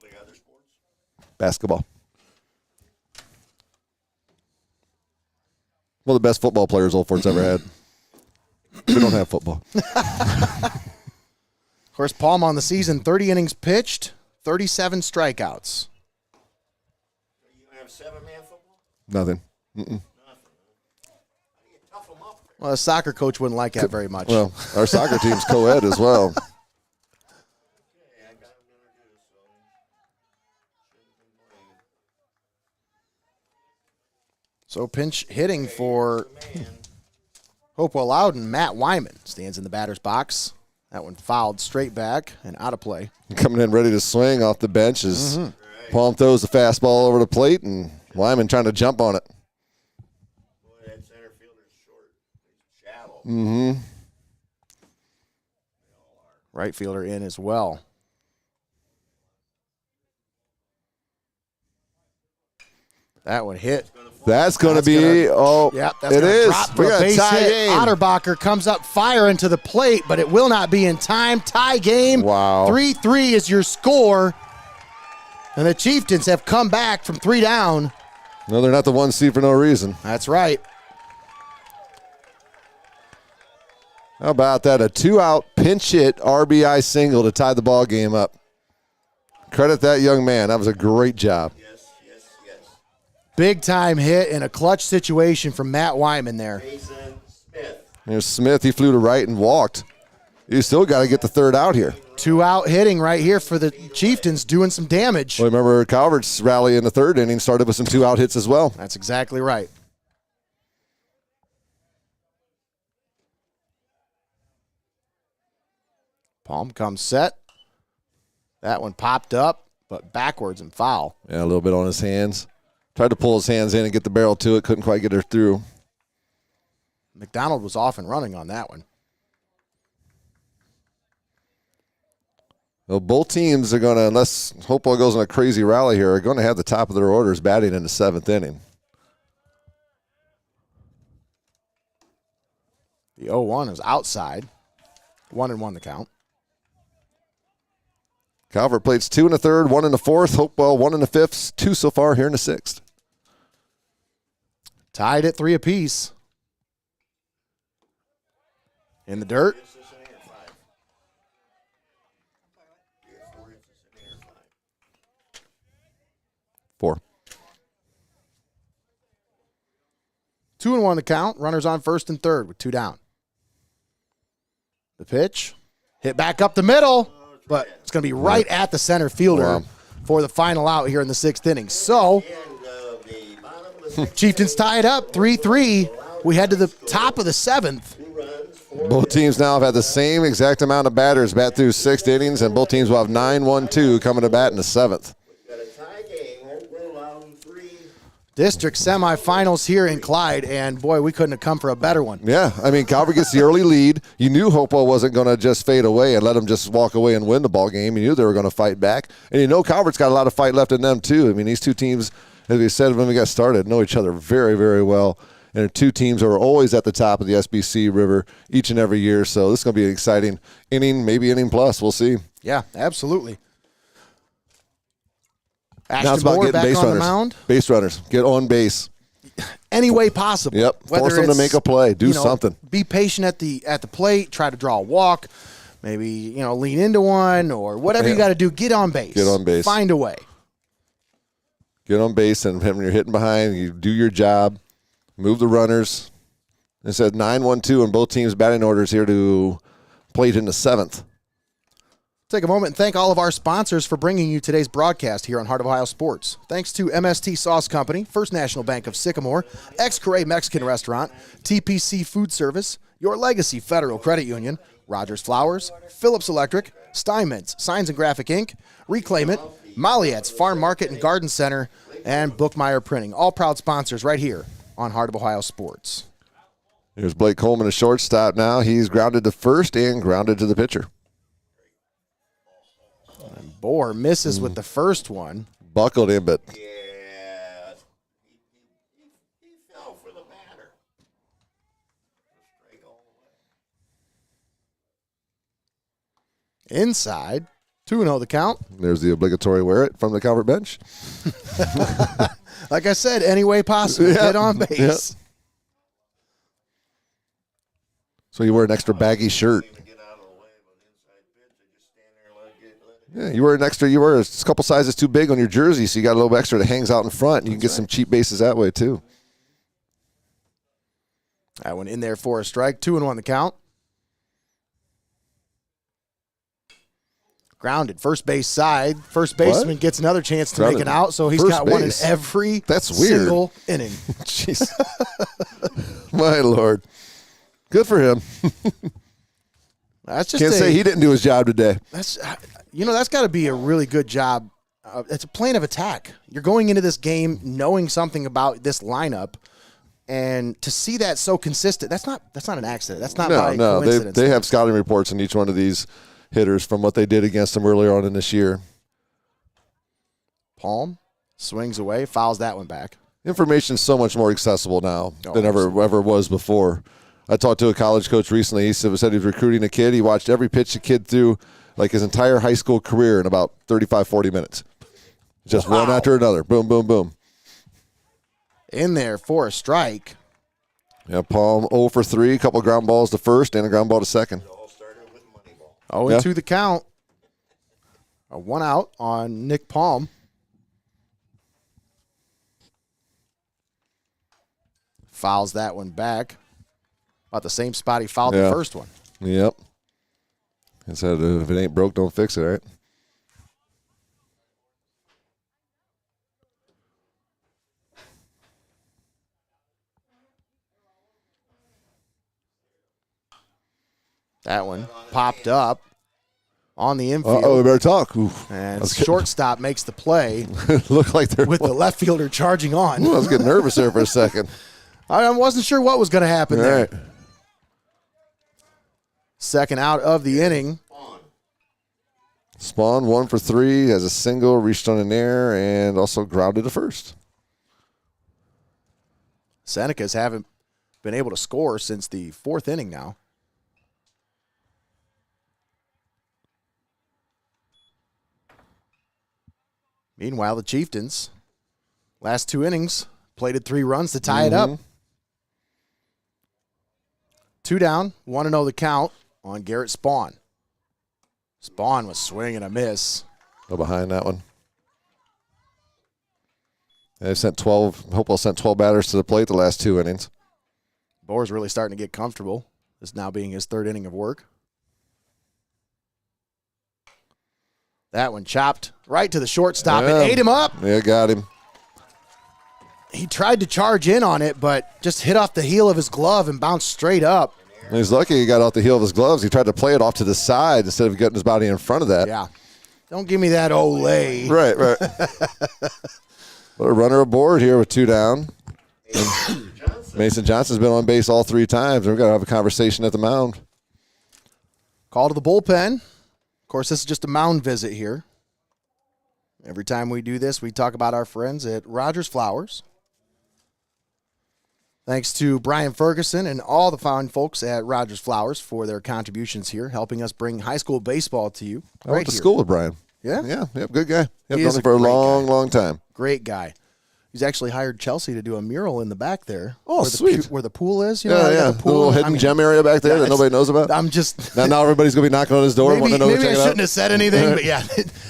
Play other sports? Basketball. One of the best football players Old Fort's ever had. We don't have football. Of course, Palm on the season, 30 innings pitched, 37 strikeouts. You have 7-man football? Nothing. Nothing. How do you tough them up? Well, a soccer coach wouldn't like that very much. Well, our soccer team's co-ed as well. Okay, I got him introduced, so shouldn't complain. So pinch hitting for Hopewell-Loudon, Matt Wyman stands in the batter's box. That one fouled straight back and out of play. Coming in ready to swing off the bench as Palm throws the fastball over the plate, and Wyman trying to jump on it. Boy, that center fielder's short. He's shallow. Mm-hmm. Right fielder in as well. That one hit. That's going to be, Yep, that's it gonna is. drop for We a got a base tie hit. game. Otterbacher comes up firing to the plate, but it will not be in time. Tie game. Wow. 3-3 is your score. And the Chieftains have come back from 3 down. No, they're not the 1 seed for no reason. That's right. How about that? A 2-out pinch hit RBI single to tie the ball game up. Credit that young man. That was a great job. Yes. Big time hit in a clutch situation from Matt Wyman there. Mason Smith. There's Smith. He flew to right and walked. You still got to get the 3rd out here. 2-out hitting right here for the Chieftains, doing some damage. Well, remember Calvert's rally in the 3rd inning started with some 2-out hits as well. That's exactly right. Palm comes set. That one popped up, but backwards and foul. Yeah, a little bit on his hands. Tried to pull his hands in and get the barrel to it. Couldn't quite get her through. McDonald was off and running on that one. Well, both teams are going to, unless Hopewell goes on a crazy rally here, are going to have the top of their orders batting in the 7th inning. The 0-1 is outside. 1-1 the count. Calvert plates 2 in the 3rd, 1 in the 4th. Hopewell 1 in the 5th, 2 so far here in the 6th. Tied at 3 apiece. In the dirt. 4. 2-1 the count. Runners on 1st and 3rd with 2 down. The pitch. Hit back up the middle, but it's going to be right at the center fielder for the final out here in the 6th inning. So, Chieftains tie it up 3-3. We head to the top of the 7th. Both teams now have had the same exact amount of batters bat through 6 innings, and both teams will have 9-1-2 coming to bat in the 7th. Got a tie game. Hopewell-Loudon 3. District semifinals here in Clyde, and boy, we couldn't have come for a better one. Yeah, I mean, Calvert gets the early lead. You knew Hopewell wasn't going to just fade away and let them just walk away and win the ball game. You knew they were going to fight back. And you know Calvert's got a lot of fight left in them, too. I mean, these two teams, as we said when we got started, know each other very, very well. And they're two teams that are always at the top of the SBC River each and every year. So this is going to be an exciting inning, maybe inning plus. We'll see. Yeah, absolutely. Now it's about Moore getting back base on the runners. mound. Base runners. Get on base. Any way possible. Yep. Whether Force them to it's, make a play. Do something. Be patient at the plate. Try to draw a walk. Maybe lean into one or whatever you got to do. Get on base. Get on base. Find a way. Get on base, and when you're hitting behind, you do your job. Move the runners. It said 9-1-2 on both teams' batting orders here to plate in the 7th. Take a moment and thank all of our sponsors for bringing you today's broadcast here on Heart of Ohio Sports. Thanks to MST Sauce Company, First National Bank of Sycamore, Xcaret Mexican Restaurant, TPC Food Service, Your Legacy Federal Credit Union, Rodgers Flowers, Phillips Electric, Steinmetz, Signs and Graphic Inc., Reclaim It, Molyet's Farm Market and Garden Center, and Bookmeyer Printing. All proud sponsors right here on Heart of Ohio Sports. Here's Blake Coleman, a shortstop now. He's grounded to first and grounded to the pitcher. And Bohr misses with the first one. Buckled in, but Yeah. He fell for the batter. Strike all the way. Inside. 2-0 the count. there's the obligatory wear it from the Calvert bench. Like I said, any way possible. Yeah. Get on base. Yeah. So you wear an extra baggy shirt. Get out of the way, but inside pitch, they just stand there and let it. Yeah, you wear a couple sizes too big on your jersey, so you got a little extra that hangs out in front. And you can get some cheap bases that way, too. That one in there for a strike. 2-1 the count. Grounded. First base side. First baseman gets another chance to make Grounded. an out, so he's First got one in base. every That's weird. single inning. Jeez. My Lord. Good for him. That's just Can't say he didn't do his job today. That's got to be a really good job. It's a plan of attack. You're going into this game knowing something about this lineup, and to see that so consistent, that's not an accident. That's not by coincidence. They have scouting reports on each one of these hitters from what they did against them earlier on in this year. Palm swings away, fouls that one back. Information is so much more accessible now than ever was before. I talked to a college coach recently. He said he was recruiting a kid. He watched every pitch the kid threw, like his entire high school career, in about 35, 40 minutes. Just one after another. Boom, boom, boom. In there for a strike. Yeah, Palm 0 for 3, a couple of ground balls to first and a ground ball to second. 0-2 the count. A 1 out on Nick Palm. Fouls that one back. About the same spot he fouled the first one. Yep. He said, if it ain't broke, don't fix it, right? That one popped up on the infield. We better talk. Oof. And shortstop makes the play. Looked like they're with the left fielder charging on. I was getting nervous there for a second. I wasn't sure what was going to happen there. Right. Second out of the inning. Spawn 1 for 3, has a single, reached on an air, and also grounded to first. Senecas haven't been able to score since the 4th inning now. Meanwhile, the Chieftains, last 2 innings, plated 3 runs to tie it up. 2 down, 1-0 the count on Garrett Spawn. Spawn was swing and a miss. Go behind that one. They sent Hopewell sent 12 batters to the plate the last 2 innings. Boer's really starting to get comfortable. This now being his 3rd inning of work. That one chopped right to the shortstop and ate him up. Yeah, got him. He tried to charge in on it, but just hit off the heel of his glove and bounced straight up. He's lucky he got off the heel of his gloves. He tried to play it off to the side instead of getting his body in front of that. Yeah. Don't give me that Olay. Right. But a runner aboard here with 2 down. Mason Johnson's been on base all 3 times. We've got to have a conversation at the mound. Call to the bullpen. Of course, this is just a mound visit here. Every time we do this, we talk about our friends at Rodgers Flowers. Thanks to Brian Ferguson and all the fine folks at Rodgers Flowers for their contributions here, helping us bring high school baseball to you. I went to school with Brian. Yeah? Yeah, good guy. I've He known is him a for a great long, guy. long time. Great guy. He's actually hired Chelsea to do a mural in the back there. Oh, where sweet. Where the pool is. You Yeah, know, yeah. the The little hidden gem area back there that nobody knows about. I'm just... Now everybody's going to be knocking on his door. Maybe, wanting to know maybe I check it out. shouldn't have said anything, but yeah,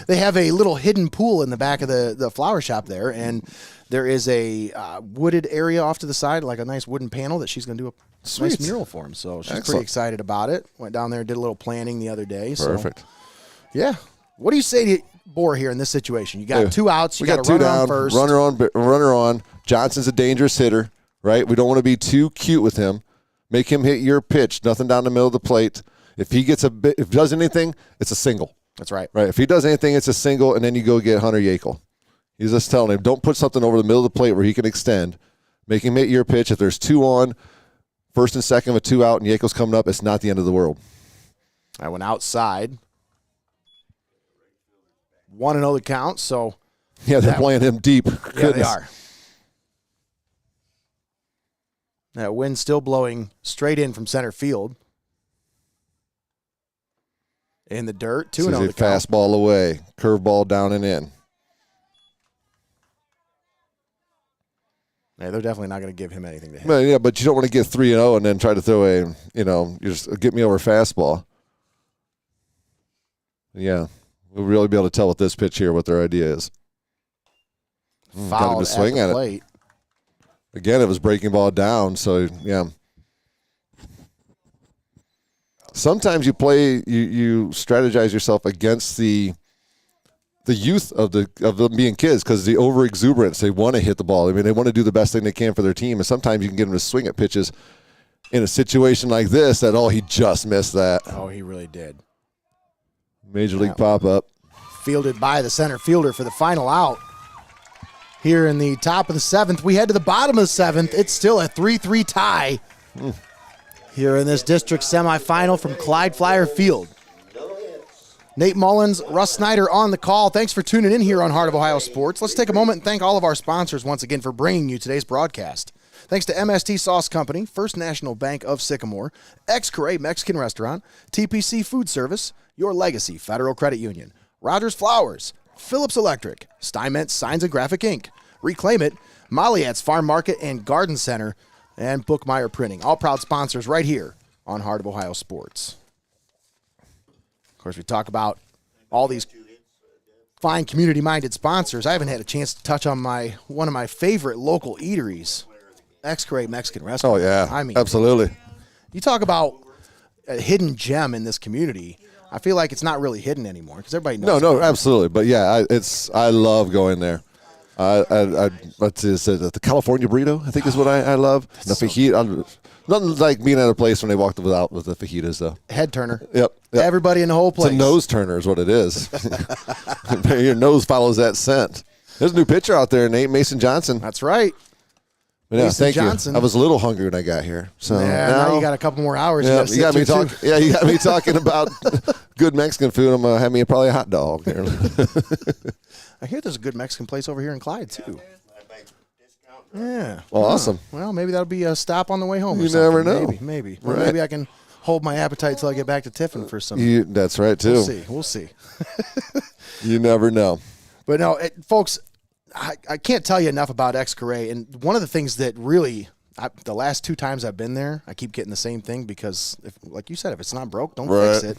they have a little hidden pool in the back of the flower shop there, and there is a wooded area off to the side, like a nice wooden panel that she's going to do a nice mural for him. So she's pretty excited about it. Went down there and did a little planning the other day. Perfect. So, yeah. What do you say to Boer here in this situation? You got 2 outs. You got a 2 runner down, on first. runner on. Johnson's a dangerous hitter, right? We don't want to be too cute with him. Make him hit your pitch. Nothing down the middle of the plate. If he gets if he does anything, it's a single. That's right. Right. If he does anything, it's a single, and then you go get Hunter Yackel. He's just telling him, don't put something over the middle of the plate where he can extend. Make him hit your pitch. If there's 2 on, first and second with 2 out, and Yackel's coming up, it's not the end of the world. I went outside. 1-0 the count, so. Yeah, they're playing him deep. Yeah, they are. That wind still blowing straight in from center field. In the dirt, 2-0 the count. Fastball away, curveball down and in. Yeah, they're definitely not going to give him anything to hit. But you don't want to get 3-0 and then try to throw you just get me over fastball. Yeah, we'll really be able to tell with this pitch here what their idea is. Got him to swing at it. Again, it was breaking ball down, so yeah. Sometimes you strategize yourself against the youth of them being kids because the over exuberance, they want to hit the ball. I mean, they want to do the best thing they can for their team, and sometimes you can get them to swing at pitches in a situation like this that, he just missed that. Oh, he really did. Major league pop-up. Fielded by the center fielder for the final out. Here in the top of the 7th, we head to the bottom of the 7th. It's still a 3-3 tie here in this district semifinal from Clyde Flyer Field. Nate Mullins, Russ Snyder on the call. Thanks for tuning in here on Heart of Ohio Sports. Let's take a moment and thank all of our sponsors once again for bringing you today's broadcast. Thanks to MST Sauce Company, First National Bank of Sycamore, Xcaret Mexican Restaurant, TPC Food Service, Your Legacy Federal Credit Union, Rodgers Flowers, Phillips Electric, Steinmetz Signs and Graphic Ink, Reclaim It, Molyet's Farm Market and Garden Center, and Bookmeyer Printing. All proud sponsors right here on Heart of Ohio Sports. Of course, we talk about all these fine community-minded sponsors. I haven't had a chance to touch on one of my favorite local eateries, Xcaret Mexican Restaurant. Oh, yeah. I mean, absolutely. You talk about a hidden gem in this community. I feel like it's not really hidden anymore because everybody knows. No, absolutely. But, yeah, I love going there. What's this? The California burrito, I think is what I love. The fajita. Nothing like being at a place when they walked out with the fajitas, though. Head turner. Yep. Everybody in the whole place. It's a nose turner is what it is. Your nose follows that scent. There's a new pitcher out there, Nate Mason Johnson. That's right. But yeah, Mason thank Johnson. you. I was a little hungry when I got here. So now you got a couple more hours. Yeah, you got me talking. Yeah, you got me talking about good Mexican food. I'm gonna have me probably a hot dog here. I hear there's a good Mexican place over here in Clyde too. Yeah. Well, awesome. Well, maybe that'll be a stop on the way home. You never know. Maybe. Right. Maybe I can hold my appetite till I get back to Tiffin for some. That's right too. We'll see. You never know. But no, folks, I can't tell you enough about Xcaret. And one of the things that really, the last 2 times I've been there, I keep getting the same thing because, like you said, if it's not broke, don't fix it.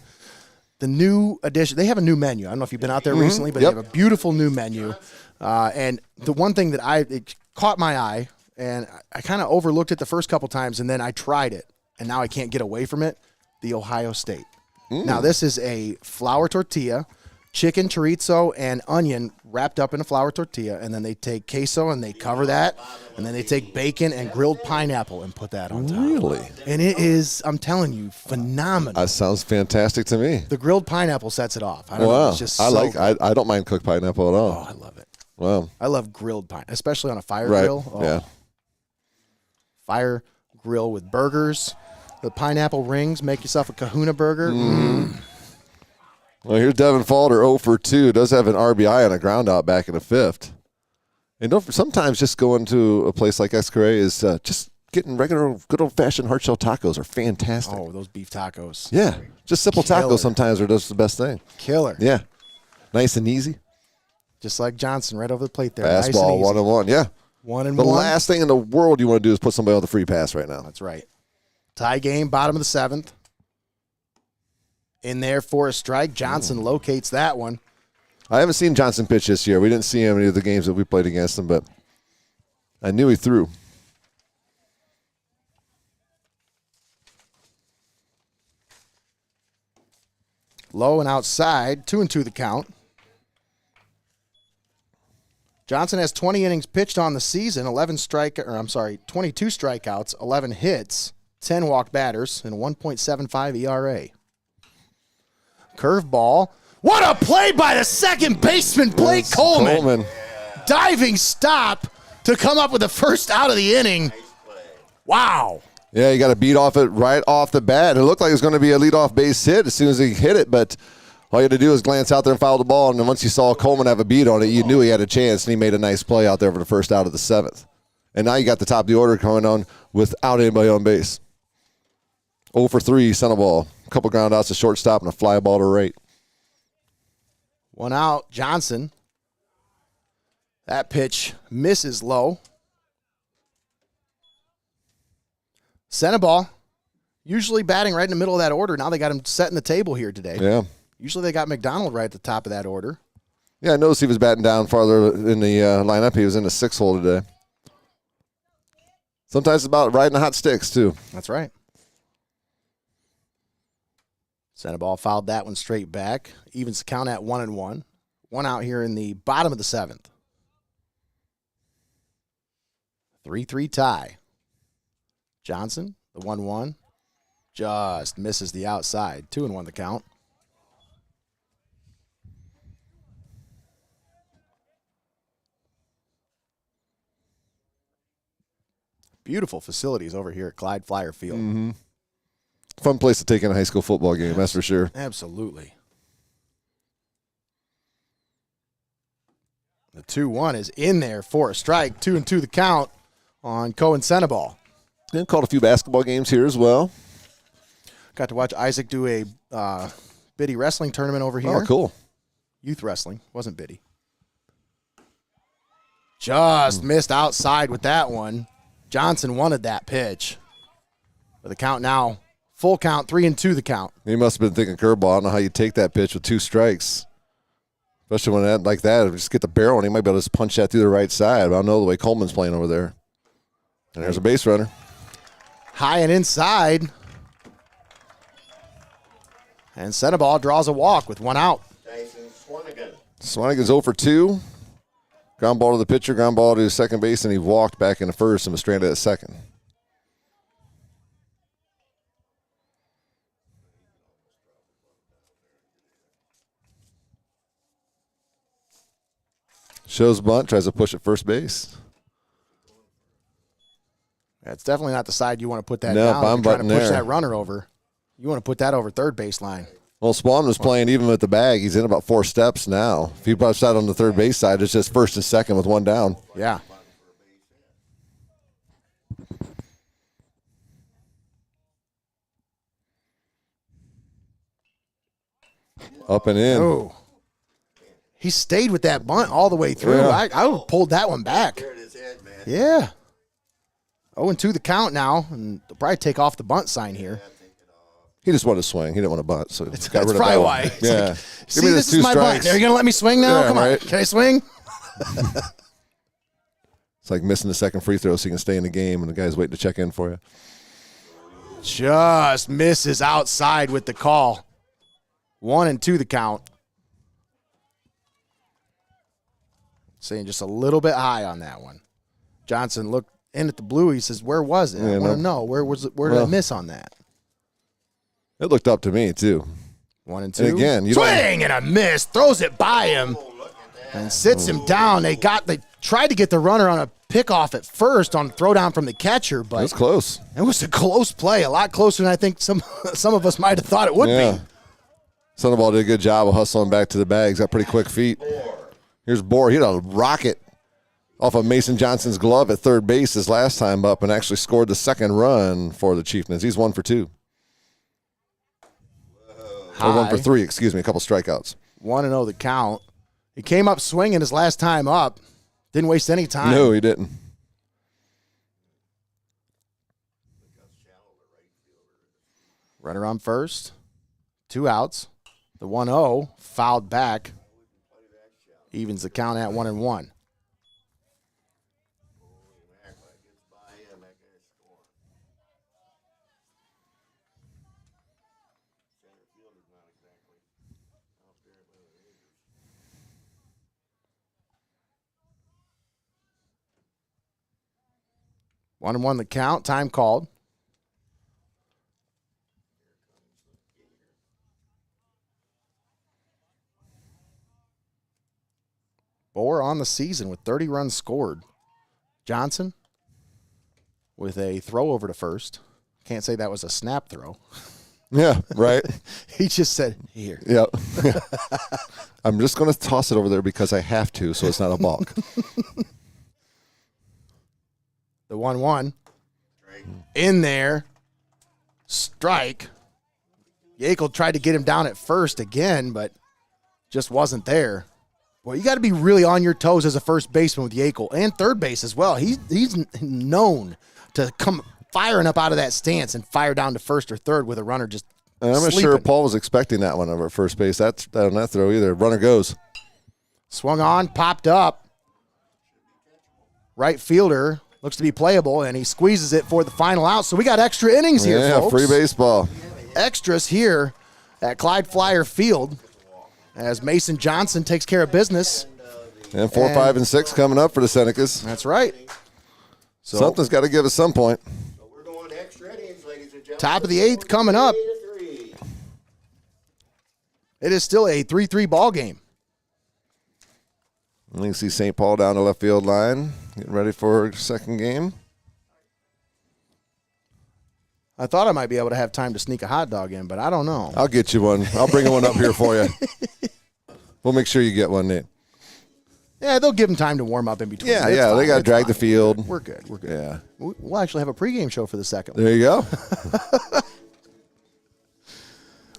The new addition, they have a new menu. I don't know if you've been out there recently, but they have a beautiful new menu. And the one thing that it caught my eye, and I kind of overlooked it the first couple times, and then I tried it, and now I can't get away from it, the Ohio State. Now, this is a flour tortilla, chicken, chorizo, and onion wrapped up in a flour tortilla, and then they take queso and they cover that, and then they take bacon and grilled pineapple and put that on top. Really? And it is, I'm telling you, phenomenal. That sounds fantastic to me. The grilled pineapple sets it off. I don't know. It's just I don't mind cooked pineapple at all. Oh, I love it. Wow. I love grilled pineapple, especially on a fire grill. Oh. Yeah. Fire grill with burgers. The pineapple rings. Make yourself a kahuna burger. Well, here's Devin Falder, 0 for 2. Does have an RBI on a ground out back in the 5th. And sometimes just going to a place like Xcaret is just getting regular, good old-fashioned hard-shell tacos are fantastic. Oh, those beef tacos. Yeah. Just simple tacos sometimes are just the best thing. Killer. Yeah. Nice and easy. Just like Johnson right over the plate there. Fastball, nice 1-1. Yeah. 1-1. The last thing in the world you want to do is put somebody on the free pass right now. That's right. Tie game, bottom of the 7th. In there for a strike. Johnson locates that one. I haven't seen Johnson pitch this year. We didn't see him in any of the games that we played against him, but I knew he threw. Low and outside, 2-2 the count. Johnson has 20 innings pitched on the season, 22 strikeouts, 11 hits, 10 walk batters, and a 1.75 ERA. Curveball. What a play by the second baseman, Blake Coleman. Diving stop to come up with the first out of the inning. Wow. Yeah, you got to beat off it right off the bat. It looked like it was going to be a leadoff base hit as soon as he hit it, but all you had to do was glance out there and foul the ball, and then once you saw Coleman have a beat on it, you knew he had a chance, and he made a nice play out there for the first out of the 7th. And now you got the top of the order coming on without anybody on base. 0 for 3, center ball. A couple ground outs to shortstop and a fly ball to right. 1 out, Johnson. That pitch misses low. Center ball. Usually batting right in the middle of that order. Now they got him setting the table here today. Yeah. Usually they got McDonald right at the top of that order. Yeah, I noticed he was batting down farther in the lineup. He was in the 6th hole today. Sometimes it's about riding the hot sticks, too. That's right. Center ball fouled that one straight back. Evens the count at 1-1. 1 out here in the bottom of the 7th. 3-3 tie. Johnson, The 1-1 just misses the outside. 2-1 the count. Beautiful facilities over here at Clyde Flyer Field. Mm-hmm. Fun place to take in a high school football game, that's for sure. Absolutely. The 2-1 is in there for a strike. 2-2 the count on Cohen Senebal. Then called a few basketball games here as well. Got to watch Isaac do a biddy wrestling tournament over here. Oh, cool. Youth wrestling. Wasn't biddy. Just missed outside with that one. Johnson wanted that pitch. But the count now, full count, 3-2 the count. He must have been thinking curveball. I don't know how you take that pitch with 2 strikes. Especially when that like that, just get the barrel and he might be able to just punch that through the right side. But I don't know the way Coleman's playing over there. And there's a base runner. High and inside. And Senebal draws a walk with 1 out. Swanigan's 0 for 2. Ground ball to the pitcher, ground ball to second base, and he walked back into first and was stranded at second. Shows bunt, tries to push at first base. That's definitely not the side you want to put that No, down. I'm If you're trying to push there. that runner over. You want to put that over third baseline. Well, Spawn was playing even with the bag. He's in about 4 steps now. If he puts that on the third base side, it's just first and second with 1 down. Yeah. Up and in. Oh. He stayed with that bunt all the way through. Yeah. I would have pulled that one back. Yeah. 0-2 the count now, and they'll probably take off the bunt sign here. He just wanted to swing. He didn't want to bunt, so he got That's rid of probably that why. one. It's Yeah. like, Give see, me this those is 2 my strikes. bunt. Are you going to let me swing now? Yeah, Come right. on. Can I swing? It's like missing the second free throw so you can stay in the game, and the guy's waiting to check in for you. Just misses outside with the call. 1-2 the count. Saying just a little bit high on that one. Johnson looked in at the blue. He says, where was it? I want to know. Where did I miss on that? It looked up to me, too. 1-2. And again, you swing and a miss. Throws it by him and sits him down. They tried to get the runner on a pickoff at first on throwdown from the catcher, but It was close. it was a close play, a lot closer than I think some of us might have thought it would be. Sandoval did a good job of hustling back to the bag. He's got pretty quick feet. Here's Bohr. He had a rocket off of Mason Johnson's glove at third base his last time up and actually scored the second run for the Chieftains. He's 1 for 2. Or 1 for 3, excuse me, a couple strikeouts. 1-0 the count. He came up swinging his last time up. Didn't waste any time. No, he didn't. Runner on first. 2 outs. The 1-0 fouled back. Evens the count at 1-1. One and one the count. Time called. Bohr on the season with 30 runs scored. Johnson with a throw over to first. Can't say that was a snap throw. Yeah, right. He just said, here. Yeah. I'm just going to toss it over there because I have to, so it's not a balk. The 1-1. In there. Strike. Yakel tried to get him down at first again, but just wasn't there. Well, you got to be really on your toes as a first baseman with Yakel and third base as well. He's known to come firing up out of that stance and fire down to first or third with a runner just And I'm not sleeping. sure Paul was expecting that one over at first base. That's on that throw either. Runner goes. Swung on, popped up. Right fielder looks to be playable, and he squeezes it for the final out. So we got extra innings here, Yeah, folks. free baseball. Extras here at Clyde Flyer Field as Mason Johnson takes care of business. And 4, 5, and 6 coming up for the Senecas. That's right. So Something's got to give at some point. So we're going to extra innings, ladies Top of the 8th coming up. 3-3. It is still a 3-3 ball game. You can see St. Paul down the left field line, getting ready for second game. I thought I might be able to have time to sneak a hot dog in, but I don't know. I'll get you one. I'll bring one up here for you. We'll make sure you get one, Nate. Yeah, they'll give them time to warm up in between. Yeah, It's yeah, fine. they got to It's drag fine. the field. We're good. We're good. Yeah. We'll actually have a pregame show for the second one. There you go.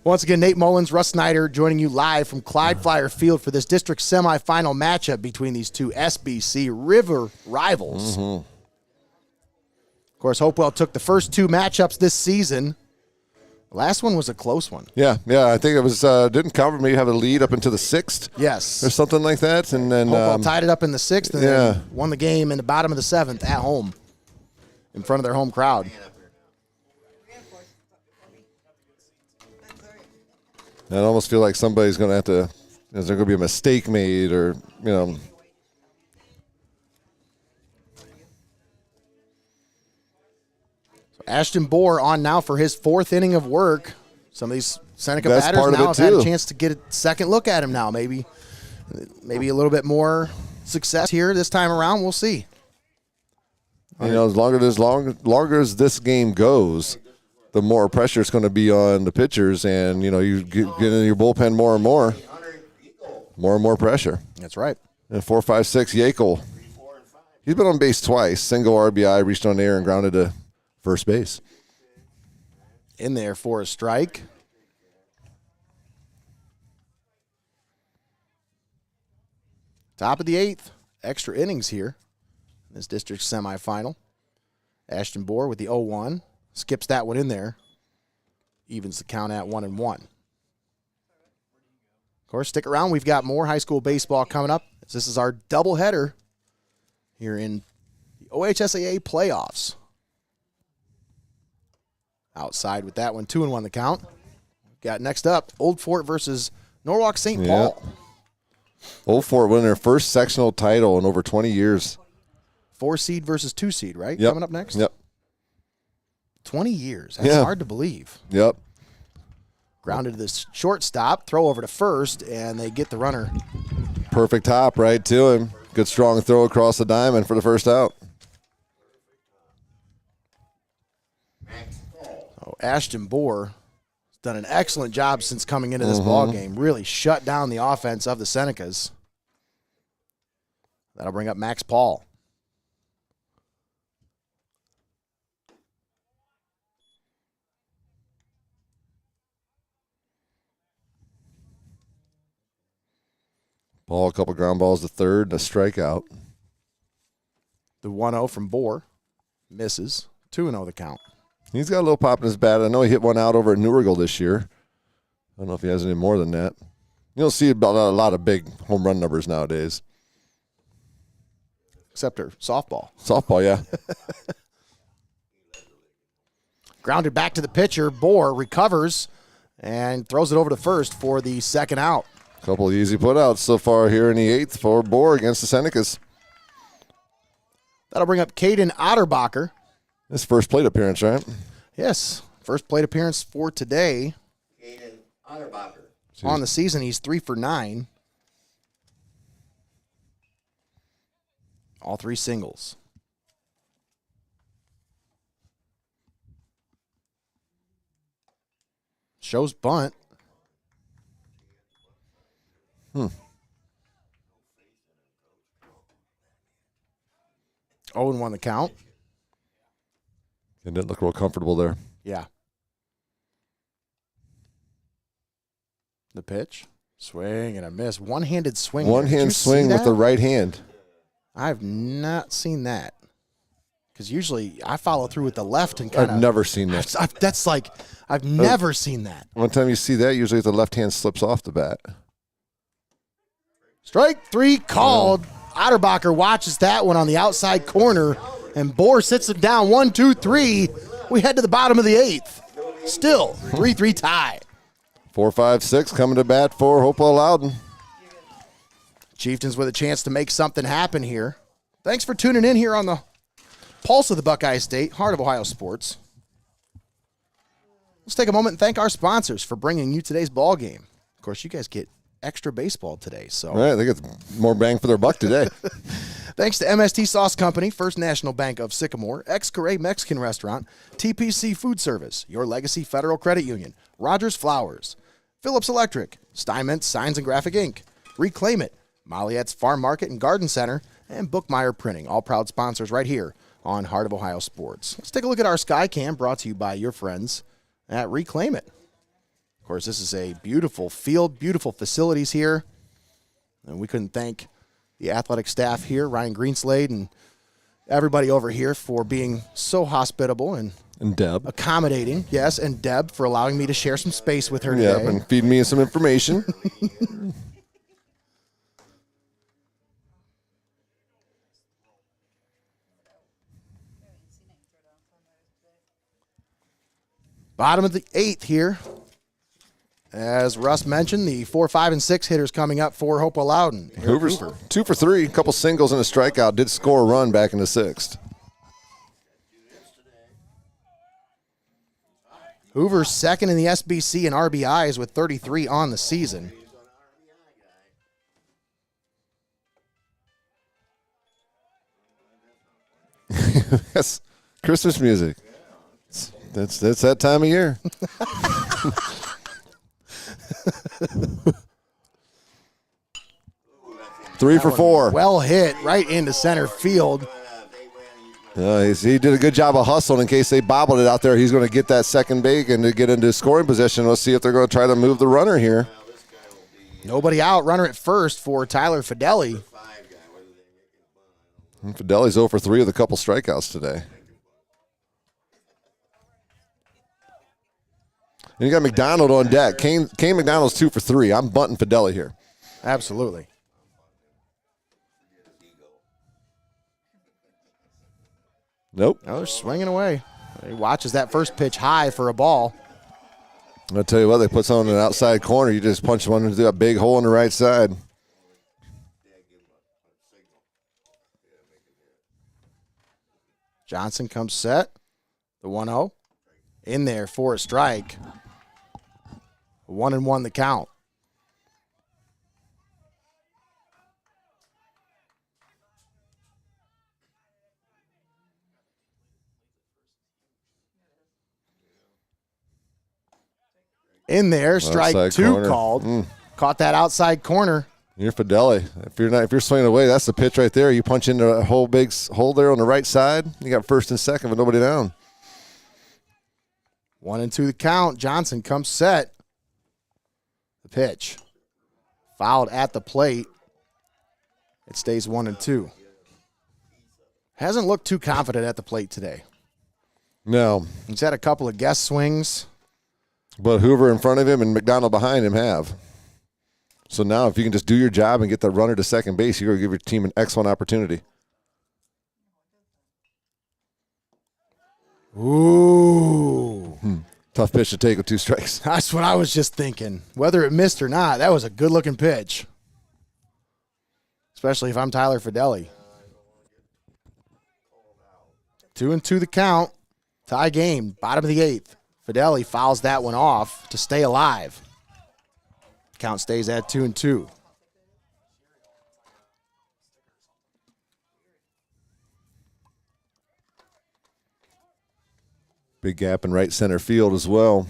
Once again, Nate Mullins, Russ Snyder joining you live from Clyde Flyer Field for this district semifinal matchup between these two SBC River rivals. Mm-hmm. Of course, Hopewell took the first 2 matchups this season. The last one was a close one. Yeah, I think it was, didn't Calvert maybe have a lead up into the 6th Yes. or something like that? And then Hopewell tied it up in the 6th and yeah. then won the game in the bottom of the 7th at home in front of their home crowd. I almost feel like somebody's going to have to, is there going to be a mistake made or, you know. Ashton Bohr on now for his 4th inning of work. Some of these Seneca That's batters part of now it, have had a too. chance to get a second look at him now. Maybe a little bit more success here this time around. We'll see. You know, as longer as this game goes, the more pressure is going to be on the pitchers, and you know you get in your bullpen more and more pressure. That's right. And 4-5-6 Yakel. He's been on base twice. Single RBI, reached on the air and grounded to first base. In there for a strike. Top of the 8th. Extra innings here in this district semifinal. Ashton Bohr with the 0-1. Skips that one in there. Evens the count at 1-1. Of course, stick around. We've got more high school baseball coming up. This is our doubleheader here in the OHSAA playoffs. Outside with that one, 2-1 the count. Got next up, Old Fort versus Norwalk St. Paul. Old Fort winning their first sectional title in over 20 years. 4 seed versus 2 seed, right? Yep. Coming up next? Yep. 20 years. That's hard to believe. Yep. Grounded to this shortstop, throw over to first, and they get the runner. Perfect hop right to him. Good strong throw across the diamond for the first out. Oh, Ashton Bohr has done an excellent job since coming into this ball game. Really shut down the offense of the Senecas. That'll bring up Max Paul. Ball, a couple ground balls to third, a strikeout. The 1-0 from Bohr misses. 2-0 the count. He's got a little pop in his bat. I know he hit one out over at Newerville this year. I don't know if he has any more than that. You don't see about a lot of big home run numbers nowadays. Except for softball. Softball, yeah. Grounded back to the pitcher. Bohr recovers and throws it over to first for the second out. Couple of easy putouts so far here in the 8th for Bohr against the Senecas. That'll bring up Caden Otterbacher. His first plate appearance, right? Yes, first plate appearance for today. Caden Otterbacher. On the season, he's 3 for 9. All 3 singles. Shows bunt. 0-1 the count. It didn't look real comfortable there. Yeah. The pitch. Swing and a miss. One-handed swing. One-hand swing with the right hand. I've not seen that. Because usually I follow through with the left and kind of. I've never seen that. That's like, I've never seen that. One time you see that, usually the left hand slips off the bat. Strike 3 called. Otterbacher watches that one on the outside corner, and Bohr sits him down 1-2-3. We head to the bottom of the 8th. Still 3-3 tie. 4-5-6 coming to bat for Hopewell-Loudon. Chieftains with a chance to make something happen here. Thanks for tuning in here on the Pulse of the Buckeye State, heart of Ohio sports. Let's take a moment and thank our sponsors for bringing you today's ball game. Of course, you guys get extra baseball today. So Right, they get more bang for their buck today. thanks to MST Sauce Company, First National Bank of Sycamore, Xcaret Mexican Restaurant, TPC Food Service, Your Legacy Federal Credit Union, Rodgers Flowers, Phillips Electric, Steinmetz Signs and Graphic Ink, Reclaim It, Molyet's Farm Market and Garden Center, and Bookmeyer Printing, all proud sponsors right here on Heart of Ohio Sports. Let's take a look at our Skycam brought to you by your friends at Reclaim It. Of course, this is a beautiful field, beautiful facilities here. And we couldn't thank the athletic staff here, Ryan Greenslade, and everybody over here for being so hospitable and Deb. accommodating. Yes, and Deb for allowing me to share some space with her today. Yeah, and feed me some information. Bottom of the 8th here. As Russ mentioned, the 4, 5, and 6 hitters coming up for Hopewell-Loudon. Hoover's 2 for 3, a couple singles and a strikeout. Did score a run back in the 6th. Hoover's second in the SBC in RBIs with 33 on the season. That's Christmas music. That's that time of year. Three for 4. Well hit right into center field. He did a good job of hustling in case they bobbled it out there. He's going to get that second base and to get into scoring position. Let's see if they're going to try to move the runner here. Nobody out. Runner at first for Tyler Fideli. And Fideli's 0 for 3 with a couple strikeouts today. And you got McDonald on deck. Kane McDonald's 2 for 3. I'm bunting Fideli here. Absolutely. Nope. Oh, they're swinging away. He watches that first pitch high for a ball. I'll tell you what, they put someone in an outside corner. You just punch one into that big hole on the right side. Johnson comes set. The 1-0. In there for a strike. 1-1 the count. In there, strike Outside 2 corner. called. Caught that outside corner. You're Fideli. If you're swinging away, that's the pitch right there. You punch into a whole big hole there on the right side. You got first and second with nobody down. 1-2 the count. Johnson comes set. The pitch. Fouled at the plate. It stays 1-2. Hasn't looked too confident at the plate today. No. He's had a couple of guest swings. But Hoover in front of him and McDonald behind him have. So now if you can just do your job and get the runner to second base, you're going to give your team an excellent opportunity. Ooh. Tough pitch to take with 2 strikes. That's what I was just thinking. Whether it missed or not, that was a good-looking pitch. Especially if I'm Tyler Fideli. 2-2 the count. Tie game, bottom of the 8th. Fideli fouls that one off to stay alive. Count stays at 2-2. Big gap in right center field as well.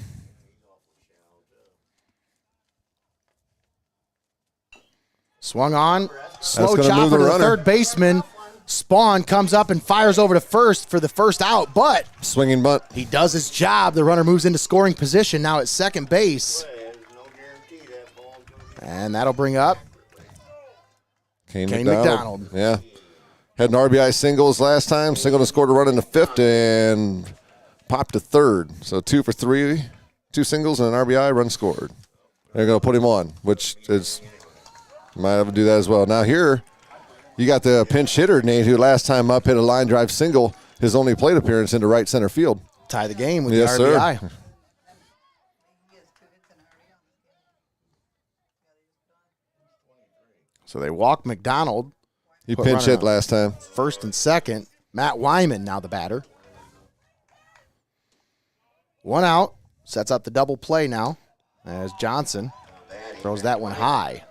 Swung on. Slow gonna move chopper the to the runner. third baseman. Spawn comes up and fires over to first for the first out, but Swinging bunt. he does his job. The runner moves into scoring position now at second base. And that'll bring up Kane Kane McDonald. McDonald. Yeah. Had an RBI singles last time. Singled and scored a run in the 5th and popped to 3rd. So 2 for 3. 2 singles and an RBI, run scored. They're going to put him on, which is might have to do that as well. Now here, you got the pinch hitter, Nate, who last time up hit a line drive single, his only plate appearance into right center field. Tie the game with Yes, the RBI. sir. So they walk McDonald. He Put pinch runner hit on. last time. First and second. Matt Wyman now the batter. 1 out. sets up the double play now as Johnson throws that one high.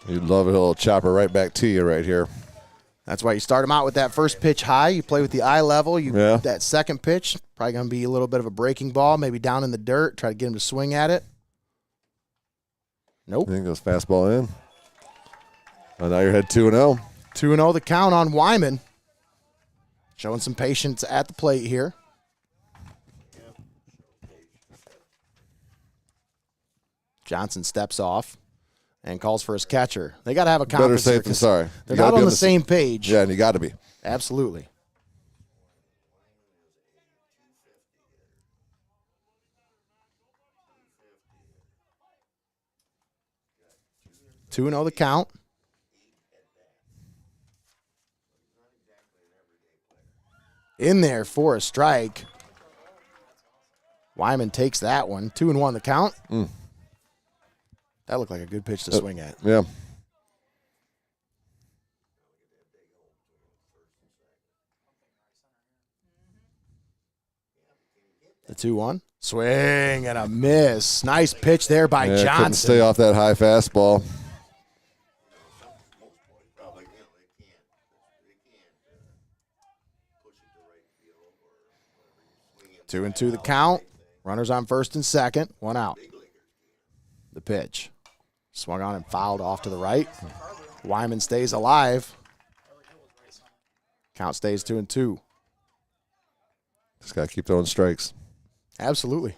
You'd love a little chopper right back to you right here. That's why you start them out with that first pitch high. You play with the eye level. That second pitch, probably going to be a little bit of a breaking ball, maybe down in the dirt. Try to get him to swing at it. Nope. I think goes fastball in. Oh, now you're head 2-0. 2-0 the count on Wyman. Showing some patience at the plate here. Johnson steps off and calls for his catcher. They got to have a conference. Better safe than sorry. They're not on the same page. Yeah, and you got to be. Absolutely. Two and 0 the count. In there for a strike. Wyman takes that one. 2-1 the count. That looked like a good pitch to swing at. Yeah. The 2-1. Swing and a miss. Nice pitch there by Johnson. Couldn't stay off that high fastball. Two and 2 the count. Runners on first and second. One out. The pitch. Swung on and fouled off to the right. Wyman stays alive. Count stays 2 and 2. Just got to keep throwing strikes. Absolutely.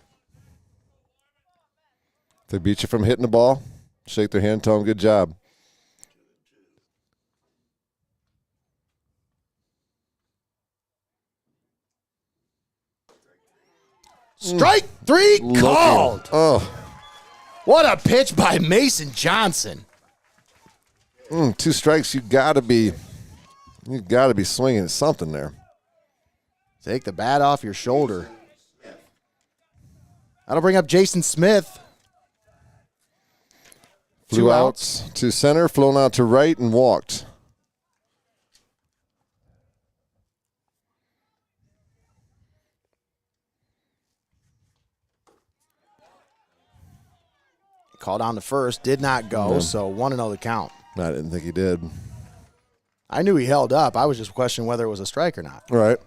If they beat you from hitting the ball, shake their hand, tell them good job. Strike 3 called. Oh. What a pitch by Mason Johnson. 2 strikes, you gotta be swinging something there. Take the bat off your shoulder. That'll bring up Jason Smith. Flew out to center, flown out to right, and walked. Called on to first, did not go, so 1-0 the count. I didn't think he did. I knew he held up. I was just questioning whether it was a strike or not. Right.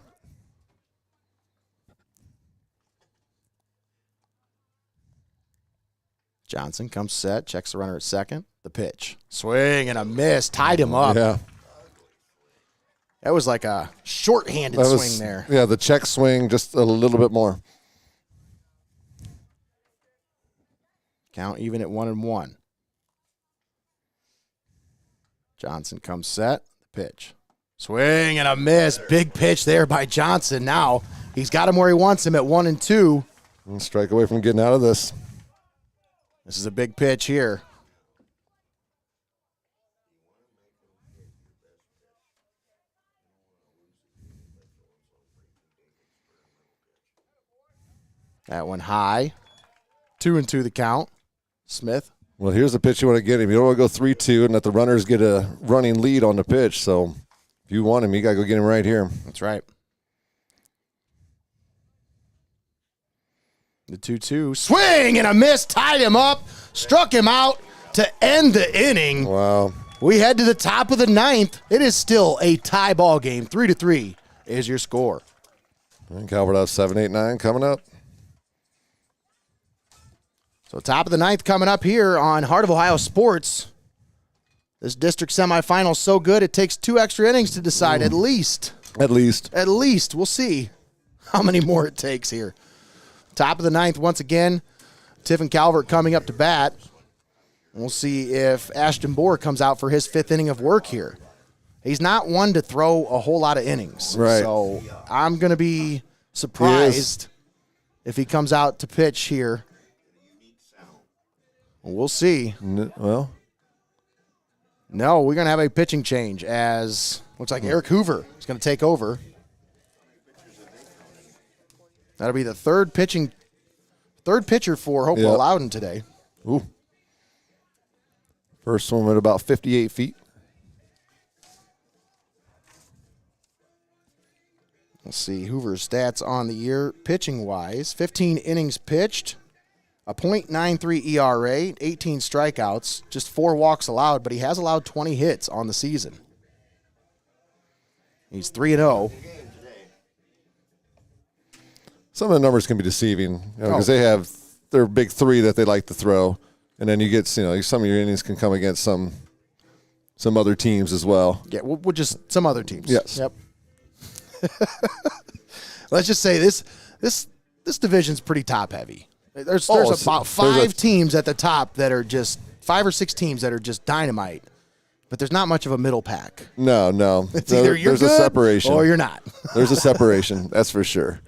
Johnson comes set, checks the runner at second. The pitch. Swing and a miss. Tied him up. Yeah. That was like a short-handed swing there. Yeah, the check swing just a little bit more. Count even at 1-1. Johnson comes set. The pitch. Swing and a miss. Big pitch there by Johnson. Now he's got him where he wants him at 1-2. And strike away from getting out of this. This is a big pitch here. That one high. 2-2 the count. Smith. Well, here's the pitch you want to get him. You don't want to go 3-2 and let the runners get a running lead on the pitch. So if you want him, you got to go get him right here. That's right. The 2-2. Swing and a miss. Tied him up. Struck him out to end the inning. Wow. We head to the top of the ninth. It is still a tie ball game. 3-3 is your score. And Calvert out 7-8-9 coming up. So top of the ninth coming up here on Heart of Ohio Sports. This district semifinal is so good it takes 2 extra innings to decide at least. At least. At least. We'll see how many more it takes here. Top of the ninth once again. Tiffin Calvert coming up to bat. We'll see if Ashton Bohr comes out for his 5th inning of work here. He's not one to throw a whole lot of innings. Right. So I'm going to be surprised if he comes out to pitch here. We'll see. Well, no, we're going to have a pitching change as looks like Eric Hoover is going to take over. That'll be the third pitcher for Hopewell-Loudon today. Ooh. First one at about 58 feet. Let's see, Hoover's stats on the year, pitching-wise. 15 innings pitched, a .93 ERA, 18 strikeouts, just 4 walks allowed, but he has allowed 20 hits on the season. He's 3-0. Some of the numbers can be deceiving because they have their big 3 that they like to throw, and then you get some of your innings can come against some other teams as well. Yeah, we'll just some other teams. Yes. Yep. Let's just say this division's pretty top heavy. There's about 5 teams at the top that are just 5 or 6 teams that are just dynamite, but there's not much of a middle pack. No. It's either you're there's good a separation or you're not. There's a separation, that's for sure.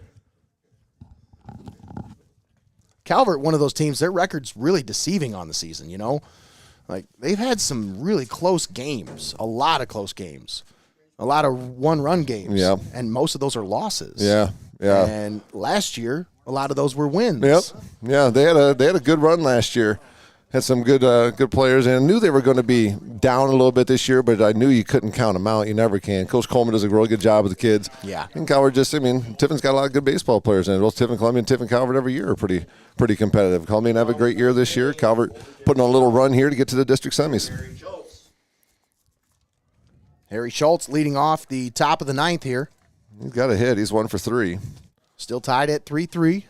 Calvert, one of those teams, their record's really deceiving on the season, you know? Like, they've had some really close games, a lot of close games, a lot of one-run games. Yeah. And most of those are losses. Yeah. And last year, a lot of those were wins. Yep. Yeah, they had a good run last year. Had some good players, and I knew they were going to be down a little bit this year, but I knew you couldn't count them out. You never can. Coach Coleman does a really good job with the kids. Yeah. And Calvert Tiffin's got a lot of good baseball players in it. Both Tiffin Columbia and Tiffin Calvert every year are pretty competitive. Columbia have a great year this year. Calvert putting on a little run here to get to the district semis. Harry Schultz leading off the top of the 9th here. He's got a hit. He's 1 for 3. Still tied at 3-3.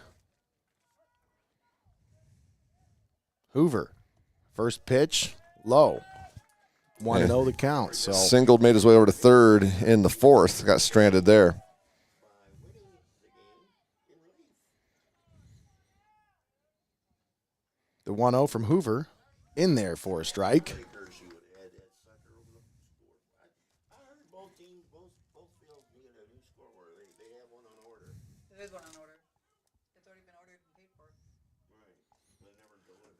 Hoover, first pitch, low. 1-0 the count. So Singled, made his way over to third in the 4th. Got stranded there. The 1-0 from Hoover in there for a strike.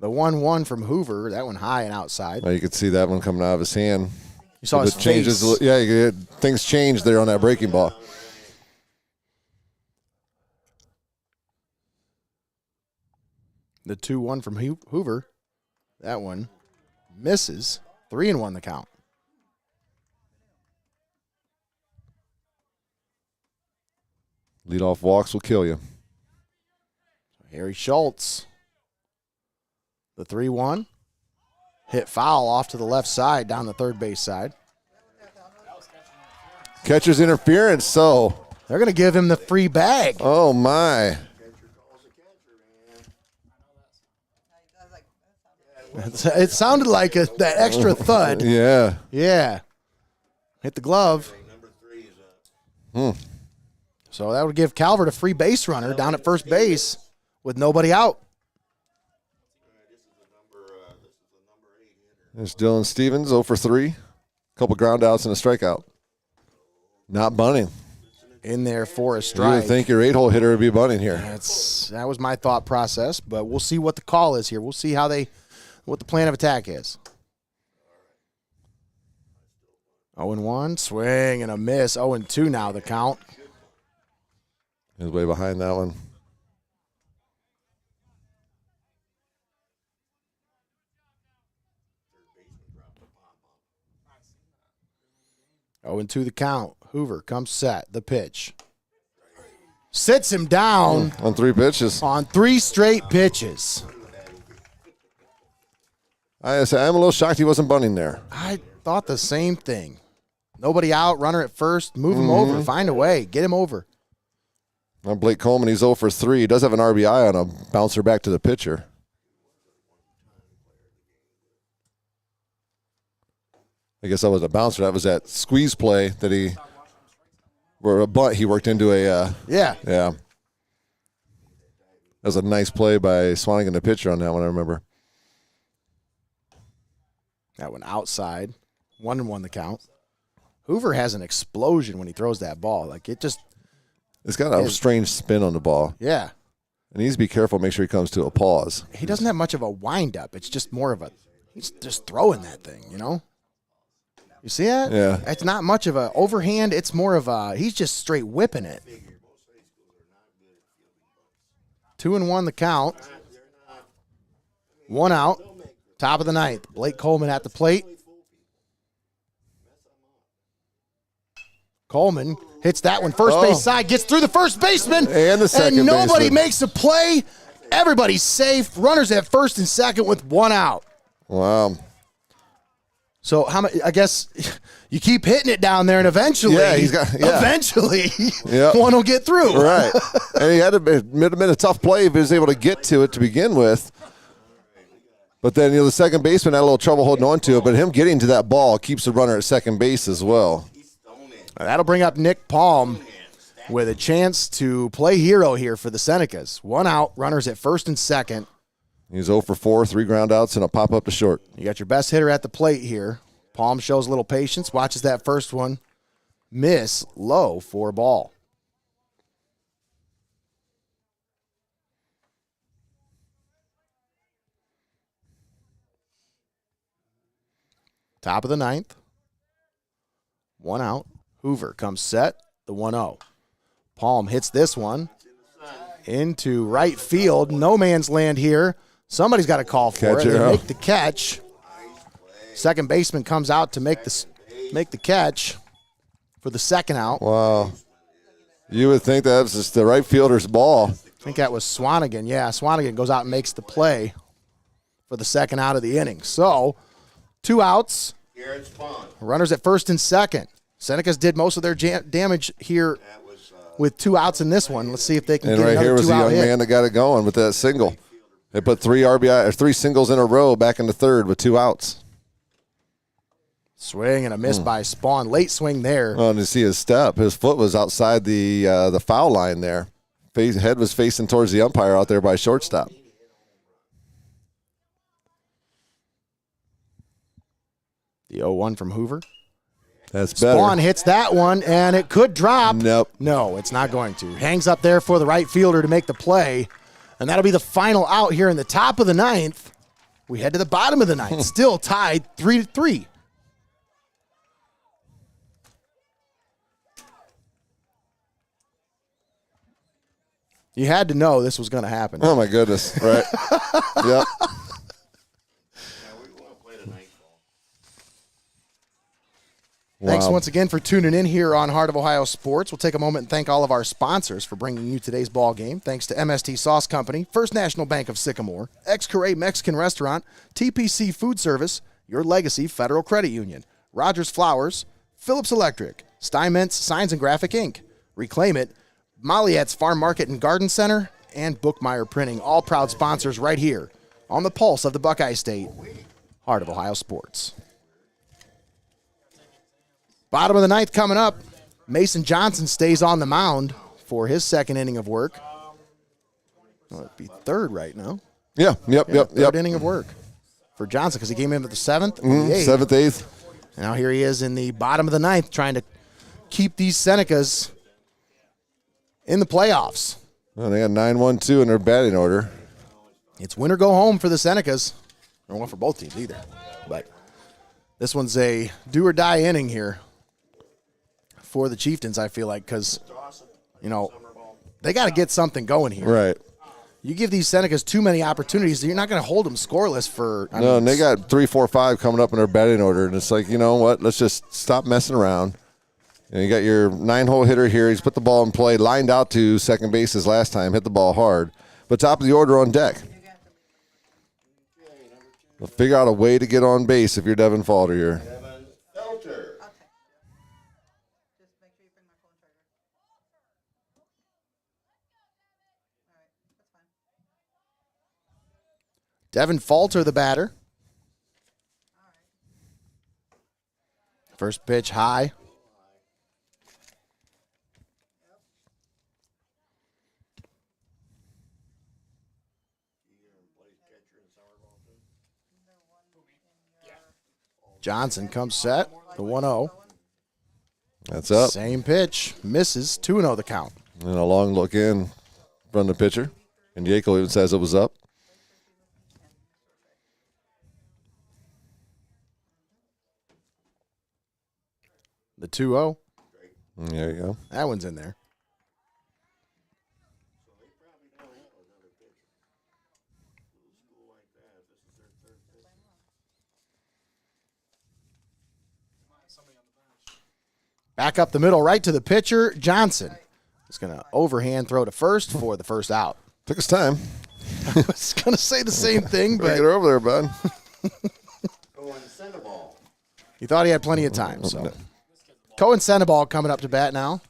The 1-1 from Hoover, that one high and outside. You could see that one coming out of his hand. You saw his face. Yeah, things changed there on that breaking ball. The 2-1 from Hoover, that one misses. 3-1 the count. Leadoff walks will kill you. Harry Schultz. The 3-1. Hit foul off to the left side, down the third base side. Catcher's interference, so. They're going to give him the free bag. Oh, my. It sounded like that extra thud. Yeah. Yeah. Hit the glove. So that would give Calvert a free base runner down at first base with nobody out. There's Dylan Stevens, 0 for 3. A couple ground outs and a strikeout. Not bunting. In there for a You strike. would think your 8-hole hitter would be bunting here. That was my thought process, but we'll see what the call is here. We'll see what the plan of attack is. 0-1, swing and a miss. 0-2 now the count. He's way behind that one. Oh, and to the count. Hoover comes set. The pitch. Sits him down On 3 pitches. on 3 straight pitches. I'm a little shocked he wasn't bunting there. I thought the same thing. Nobody out, runner at first. Move him over. Find a way. Get him over. Now Blake Coleman, he's 0 for 3. He does have an RBI on a bouncer back to the pitcher. I guess that was a bouncer. That was that squeeze play that where a bunt he worked into a. Yeah. Yeah. That was a nice play by Swanigan, the pitcher, on that one, I remember. That one outside. 1-1 the count. Hoover has an explosion when he throws that ball. Like it's got a strange spin on the ball. Yeah. And he needs to be careful, make sure he comes to a pause. He doesn't have much of a wind-up. It's just more of he's just throwing that thing, you know? You see that? Yeah. It's not much of a overhand. It's more of he's just straight whipping it. 2-1 the count. 1 out. Top of the 9th. Blake Coleman at the plate. Coleman hits that one first base side, gets through the first baseman, and the second and nobody baseman. makes a play. Everybody's safe. Runners at first and second with one out. Wow. So how much? I guess you keep hitting it down there, and eventually, one will get through. Right. And he had have been a tough play if he was able to get to it to begin with. But then the second baseman had a little trouble holding on to it, but him getting to that ball keeps the runner at second base as well. That'll bring up Nick Palm with a chance to play hero here for the Senecas. One out, runners at first and second. He's 0 for 4, 3 ground outs, and a pop up to short. You got your best hitter at the plate here. Palm shows a little patience, watches that first one miss low for a ball. Top of the ninth. One out. Hoover comes set, the 1-0. Palm hits this one into right field. No man's land here. Somebody's got to call for it. They make the catch. Second baseman comes out to make the catch for the second out. Wow. You would think that was just the right fielder's ball. I think that was Swanigan. Yeah, Swanigan goes out and makes the play for the second out of the inning. So, 2 outs. Runners at first and second. Senecas did most of their damage here with 2 outs in this one. Let's see if they can get another 2-out hit. And right here was the young man that got it going with that single. They put 3 RBI or 3 singles in a row back in the third with 2 outs. Swing and a miss by Spawn. Late swing there. Oh, and you see his step. His foot was outside the foul line there. Head was facing towards the umpire out there by shortstop. The 0-1 from Hoover. That's better. Spawn hits that one, and it could drop. Nope. No, it's not going to. Hangs up there for the right fielder to make the play, and that'll be the final out here in the top of the ninth. We head to the bottom of the ninth, still tied 3-3. You had to know this was going to happen. Oh, my goodness. Right. Yep. Thanks Wow. once again for tuning in here on Heart of Ohio Sports. We'll take a moment and thank all of our sponsors for bringing you today's ball game. Thanks to MST Sauce Company, First National Bank of Sycamore, Xcaret Mexican Restaurant, TPC Food Service, Your Legacy Federal Credit Union, Rodgers Flowers, Phillips Electric, Steinmetz Signs and Graphic Inc., Reclaim It, Molyet's Farm Market and Garden Center, and Bookmeyer Printing, all proud sponsors right here on the pulse of the Buckeye State, Heart of Ohio Sports. Bottom of the ninth coming up. Mason Johnson stays on the mound for his second inning of work. Well, it'd be third right now. Yeah, Third inning of work for Johnson because he came in at the 7th, and the 8th. 7th, 8th. Now here he is in the bottom of the ninth trying to keep these Senecas in the playoffs. Well, they got 9-1-2 in their batting order. It's win or go home for the Senecas. Or one for both teams either. But this one's a do or die inning here for the Chieftains, I feel like, because, they got to get something going here. Right. You give these Senecas too many opportunities, you're not going to hold them scoreless for. And they got 3, 4, 5 coming up in their batting order, and it's like, you know what? Let's just stop messing around. And you got your 9-hole hitter here. He's put the ball in play, lined out to second base his last time, hit the ball hard. But top of the order on deck. We'll figure out a way to get on base if you're Devin Falter here. Devin Falter, the batter. First pitch high. Johnson comes set, the 1-0. That's up. Same pitch, misses, 2-0 the count. And a long look in from the pitcher. And Yackel even says it was up. The 2-0. There you go. That one's in there. Back up the middle, right to the pitcher, Johnson. He's going to overhand throw to first for the first out. Took his time. I was going to say the same thing, but Get over there, bud. he thought he had plenty of time. So Cohen Seneball coming up to bat now.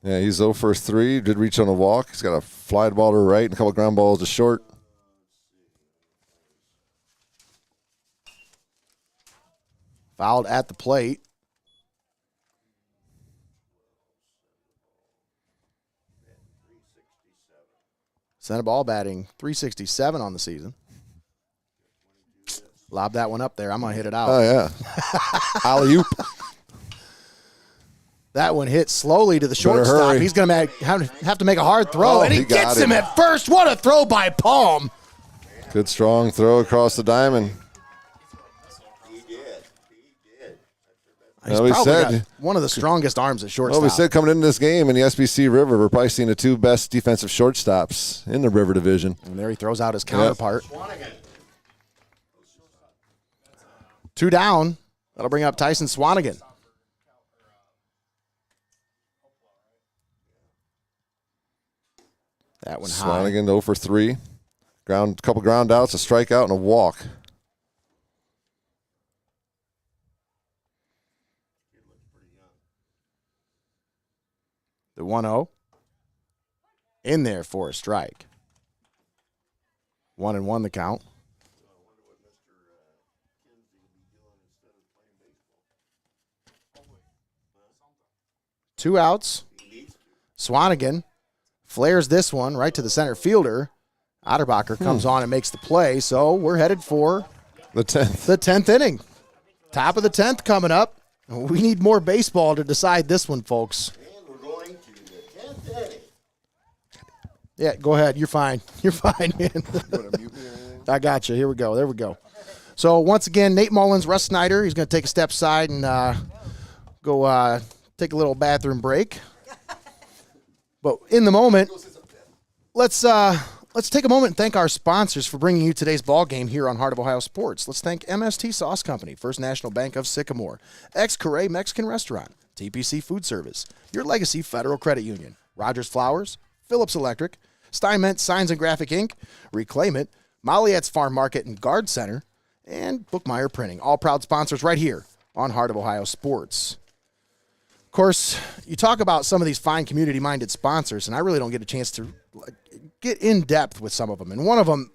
Yeah, he's 0 for 3. Did reach on a walk. He's got a fly ball to right and a couple ground balls to short. Fouled at the plate. Seneball batting .367 on the season. Lob that one up there. I'm going to hit it out. Oh, yeah. Alley-oop. That one hit slowly to the shortstop. hurry. He's going to have to make a hard throw, and he he got gets him him. at first. What a throw by Palm. Good strong throw across the diamond. He's Well, we probably said- got one of the strongest arms at shortstop. Well, we said coming into this game in the SBC River, we're probably seeing the 2 best defensive shortstops in the River Division. And there he throws out his counterpart. 2 down. That'll bring up Tyson Swanigan. That one high. Swanigan 0 for 3. Couple ground outs, a strikeout, and a walk. The 1-0. In there for a strike. 1-1 the count. 2 outs. Swanigan flares this one right to the center fielder. Otterbacher comes on and makes the play, so we're headed for The 10th. the 10th inning. Top of the 10th coming up. We need more baseball to decide this one, folks. And we're going to the 10th inning. Yeah, go ahead. You're fine. You're fine, man. I got you. Here we go. There we go. So, once again, Nate Mullins, Russ Snyder, he's going to take a step aside and go take a little bathroom break. But in the moment, let's take a moment and thank our sponsors for bringing you today's ball game here on Heart of Ohio Sports. Let's thank MST Sauce Company, First National Bank of Sycamore, Xcaret Mexican Restaurant, TPC Food Service, Your Legacy Federal Credit Union, Rodgers Flowers, Phillips Electric, Steinmetz Signs and Graphic Inc., Reclaim It, Molyet's Farm Market and Guard Center, and Bookmeyer Printing, all proud sponsors right here on Heart of Ohio Sports. Of course, you talk about some of these fine community-minded sponsors, and I really don't get a chance to get in depth with some of them. And one of them,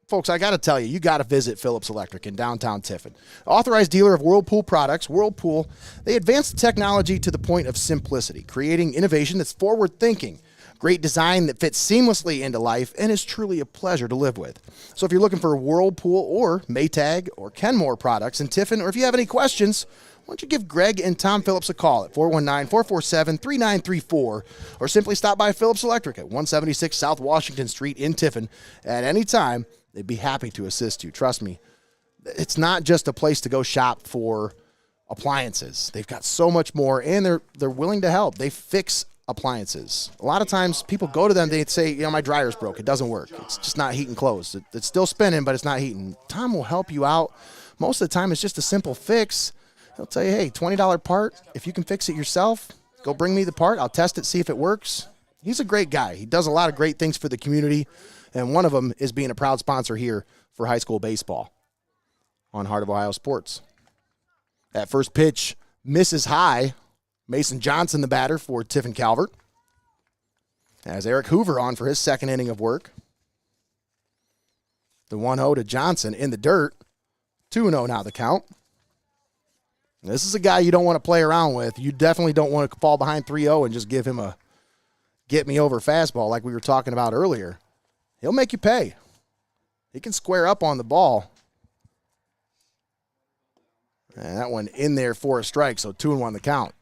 folks, I got to tell you, you got to visit Phillips Electric in downtown Tiffin. Authorized dealer of Whirlpool products, Whirlpool, they advance the technology to the point of simplicity, creating innovation that's forward-thinking. Great design that fits seamlessly into life and is truly a pleasure to live with. So if you're looking for Whirlpool or Maytag or Kenmore products in Tiffin, or if you have any questions, why don't you give Greg and Tom Phillips a call at 419-447-3934 or simply stop by Phillips Electric at 176 South Washington Street in Tiffin at any time. They'd be happy to assist you. Trust me, it's not just a place to go shop for appliances. They've got so much more, and they're willing to help. They fix appliances. A lot of times people go to them, they say, my dryer's broke. It doesn't work. It's just not heating clothes. It's still spinning, but it's not heating. Tom will help you out. Most of the time, it's just a simple fix. He'll tell you, hey, $20 part. If you can fix it yourself, go bring me the part. I'll test it, see if it works. He's a great guy. He does a lot of great things for the community, and one of them is being a proud sponsor here for high school baseball on Heart of Ohio Sports. That first pitch misses high. Mason Johnson, the batter for Tiffin Calvert. As Eric Hoover on for his second inning of work. The 1-0 to Johnson in the dirt. 2-0 now the count. This is a guy you don't want to play around with. You definitely don't want to fall behind 3-0 and just give him a get-me-over fastball like we were talking about earlier. He'll make you pay. He can square up on the ball. And that one in there for a strike, so 2-1 the count.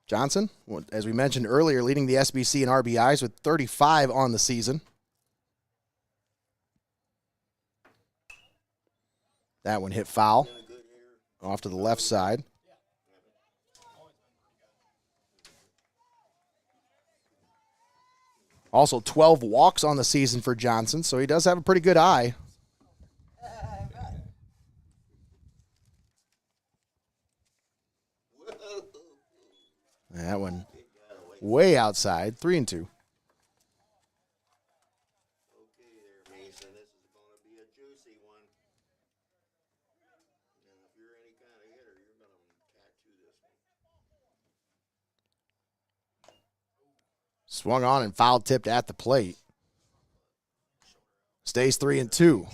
Johnson, as we mentioned earlier, leading the SBC in RBIs with 35 on the season. That one hit foul off to the left side. Also 12 walks on the season for Johnson, so he does have a pretty good eye. That one way outside, 3-2. Swung on and foul tipped at the plate. Stays 3-2.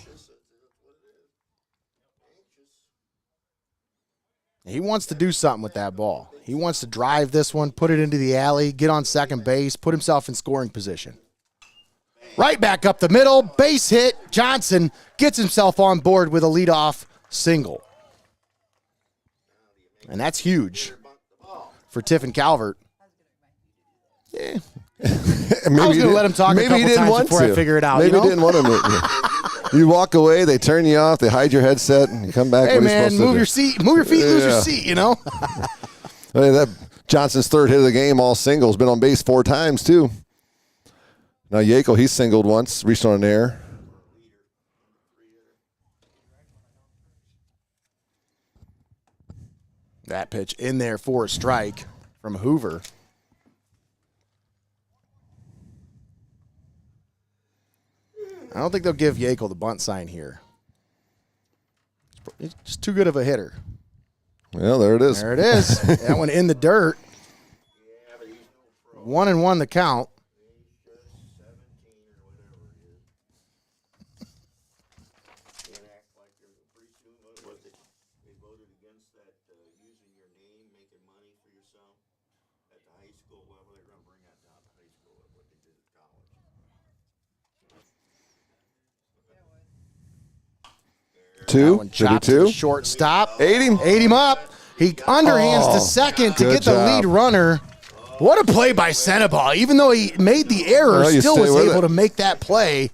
He wants to do something with that ball. He wants to drive this one, put it into the alley, get on second base, put himself in scoring position. Right back up the middle, base hit. Johnson gets himself on board with a leadoff single. And that's huge for Tiffin Calvert. Yeah. I was going to let him talk a couple times before I figure it out. Maybe he didn't want to. You walk away, they turn you off, they hide your headset, and you come back. Hey, man, move your seat. Move your feet, lose your seat, you know? Hey, that Johnson's third hit of the game, all singles. Been on base 4 times, too. Now, Yako, he's singled once, reached on an air. That pitch in there for a strike from Hoover. I don't think they'll give Yako the bunt sign here. He's just too good of a hitter. Well, there it is. There it is. That one in the dirt. 1-1 the count. Two. Chopped to the shortstop. Ate him up. He underhands to second to get the lead runner. What a play by Sandoval. Even though he made the error, still was able to make that play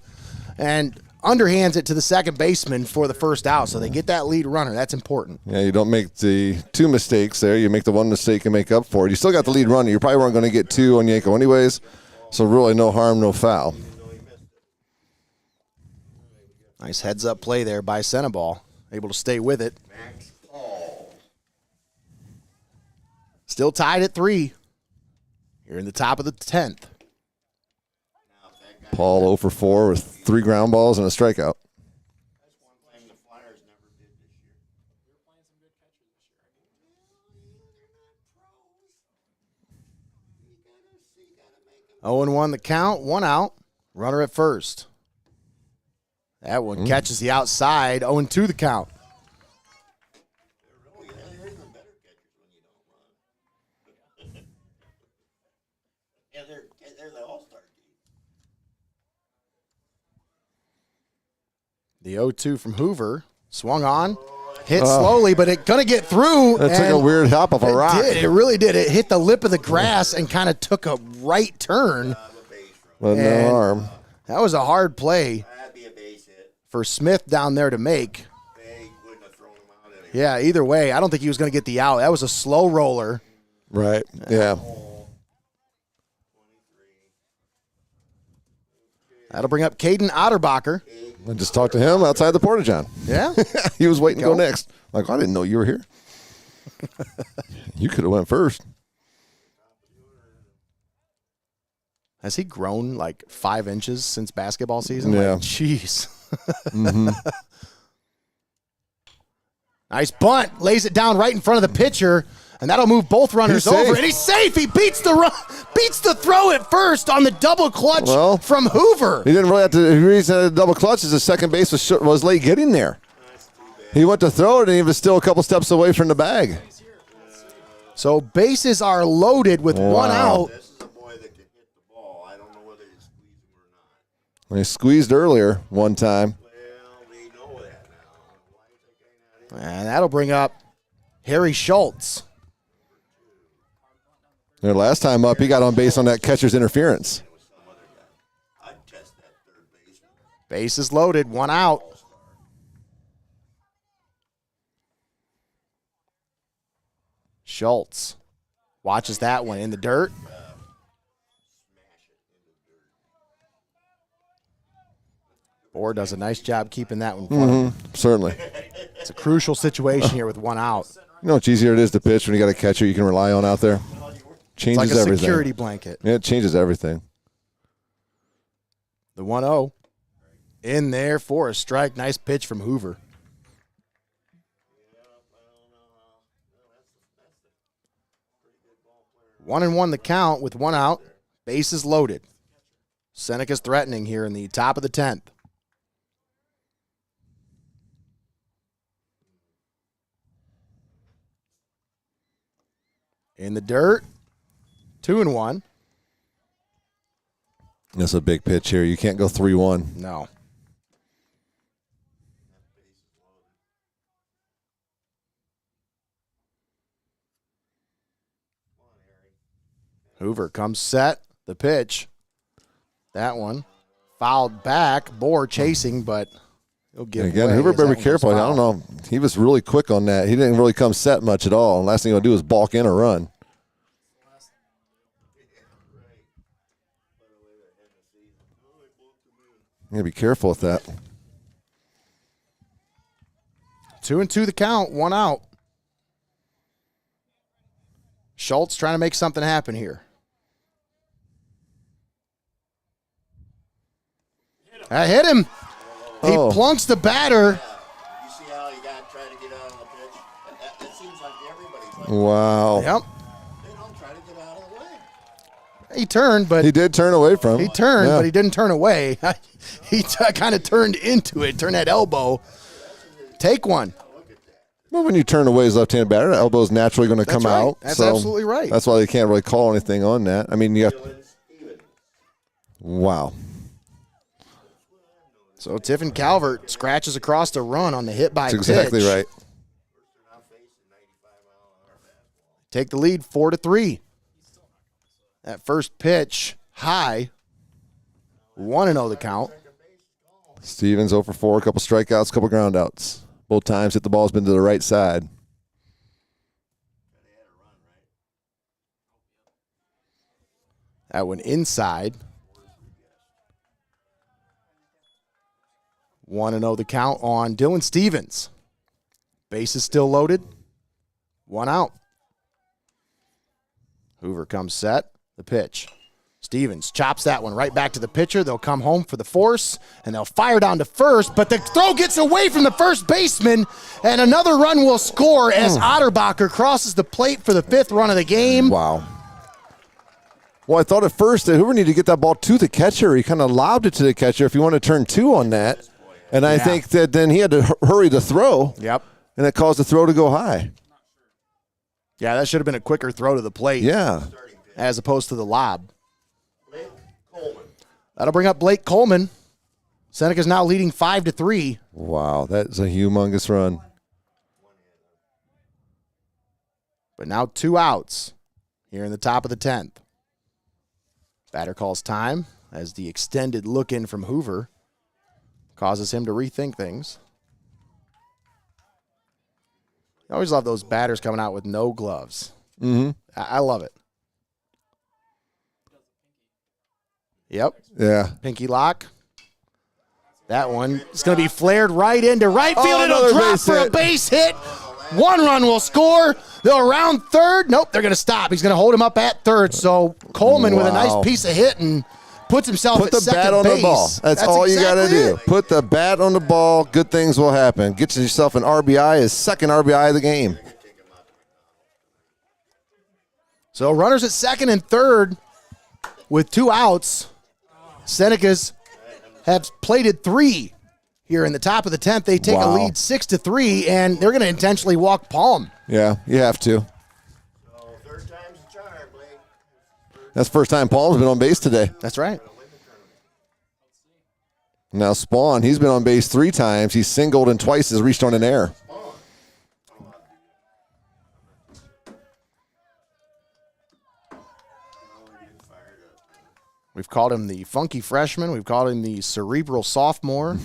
and underhands it to the second baseman for the first out. So they get that lead runner. That's important. Yeah, you don't make the 2 mistakes there. You make the 1 mistake and make up for it. You still got the lead runner. You probably weren't going to get 2 on Yako anyways. So really no harm, no foul. Nice heads-up play there by Sandoval. Able to stay with it. Still tied at 3. Here in the top of the 10th. Paul 0 for 4 with 3 ground balls and a strikeout. That's one thing the Flyers never did this year. They're playing some good catchers this year. They're not pros. You gotta make them. 0-1 the count, 1 out. Runner at first. That one catches the outside. 0-2 the count. They're even better catchers when you don't run. Yeah, they're the all-star team. The 0-2 from Hoover. Swung on. Hit slowly, but it going to get through. That took a weird hop of a rock. It really did. It hit the lip of the grass and kind of took a right turn. But no harm. That was a hard play for Smith down there to make. Yeah, either way, I don't think he was going to get the out. That was a slow roller. Right, yeah. That'll bring up Caden Otterbacher. I just talked to him outside the Porta-John. Yeah? He was waiting to go next. Like, I didn't know you were here. You could have went first. Has he grown like 5 inches since basketball season? Yeah. Like, jeez. Nice bunt. Lays it down right in front of the pitcher, and that'll move both runners over. And he's safe. He beats the throw at first on the double clutch from Hoover. He didn't really have to. The reason the double clutch is the second base was late getting there. He went to throw it, and he was still a couple steps away from the bag. So bases are loaded with 1 out. This is a boy that can hit the ball. I don't know whether he squeezed him or not. He squeezed earlier one time. Well, we know that now. Why is that guy not in? And that'll bring up Harry Schultz. Last time up, he got on base on that catcher's interference. I'd test that third baseman. Bases loaded, 1 out. Schultz watches that one in the dirt. Bohr does a nice job keeping that one fun. Certainly. It's a crucial situation here with one out. You know how much easier it is to pitch when you got a catcher you can rely on out there? Changes It's like a everything. security blanket. Yeah, it changes everything. The 1-0 in there for a strike. Nice pitch from Hoover. One and one the count with one out. Bases loaded. Seneca's threatening here in the top of the 10th. In the dirt. 2-1. That's a big pitch here. You can't go 3-1. No. Hoover comes set. The pitch. That one. Fouled back. Bohr chasing, but he'll give Again, way Hoover as better that be one careful. goes I don't foul. know. He was really quick on that. He didn't really come set much at all. And last thing he'll do is balk in a run. You gotta be careful with that. 2-2 the count. One out. Schultz trying to make something happen here. I hit him. He Oh. plunks the batter. You see how he got trying to get out of the pitch? That seems like everybody's like, Wow. Yep. they don't try to get out of the way. He turned, but He did turn away from him. he turned, Yeah. but he didn't turn away. He kind of turned into it, turned that elbow. Take one. Well, when you turn away as left-handed batter, the elbow's naturally going to come right. out. That's so absolutely right. That's why they can't really call anything on that. I mean, you have wow. So Tiffin Calvert scratches across the run on the hit by That's exactly pitch. right. Take the lead 4-3. That first pitch high. 1-0 the count. Stevens 0 for 4, a couple strikeouts, a couple groundouts. Both times hit the ball's been to the right side. That one inside. 1-0 the count on Dylan Stevens. Base is still loaded. One out. Hoover comes set. The pitch. Stevens chops that one right back to the pitcher. They'll come home for the force, and they'll fire down to first, but the throw gets away from the first baseman, and another run will score as Otterbacher crosses the plate for the 5th run of the game. Wow. Well, I thought at first that Hoover needed to get that ball to the catcher. He kind of lobbed it to the catcher if you want to turn 2 on that. And I think that then he had to hurry the throw. Yep. And it caused the throw to go high. Yeah, that should have been a quicker throw to the plate. Yeah. As opposed to the lob. Blake Coleman. That'll bring up Blake Coleman. Seneca's now leading 5-3. Wow, that's a humongous run. But now 2 outs here in the top of the 10th. Batter calls time as the extended look in from Hoover causes him to rethink things. I always love those batters coming out with no gloves. Mm-hmm. I love it. Yep. Yeah. Pinky lock. That one is going to be flared right into right field. It'll another drop base for a hit. base hit. 1 run will score. They'll round third. Nope, they're going to stop. He's going to hold him up at third. So Coleman with a nice Wow. piece of hit and puts himself Put at the second bat on base. the ball. That's all you got to exactly do. it. Put the bat on the ball. Good things will happen. Get yourself an RBI, his second RBI of the game. So runners at second and third with 2 outs. Senecas have plated 3 here in the top of the 10th. They take a Wow. lead 6-3, and they're going to intentionally walk Palm. Yeah, you have to. So third time's the charm, Blake. That's the first time Paul's been on base today. That's right. Now Spawn, he's been on base 3 times. He's singled and twice has reached on an error. We've called him the funky freshman. We've called him the cerebral sophomore.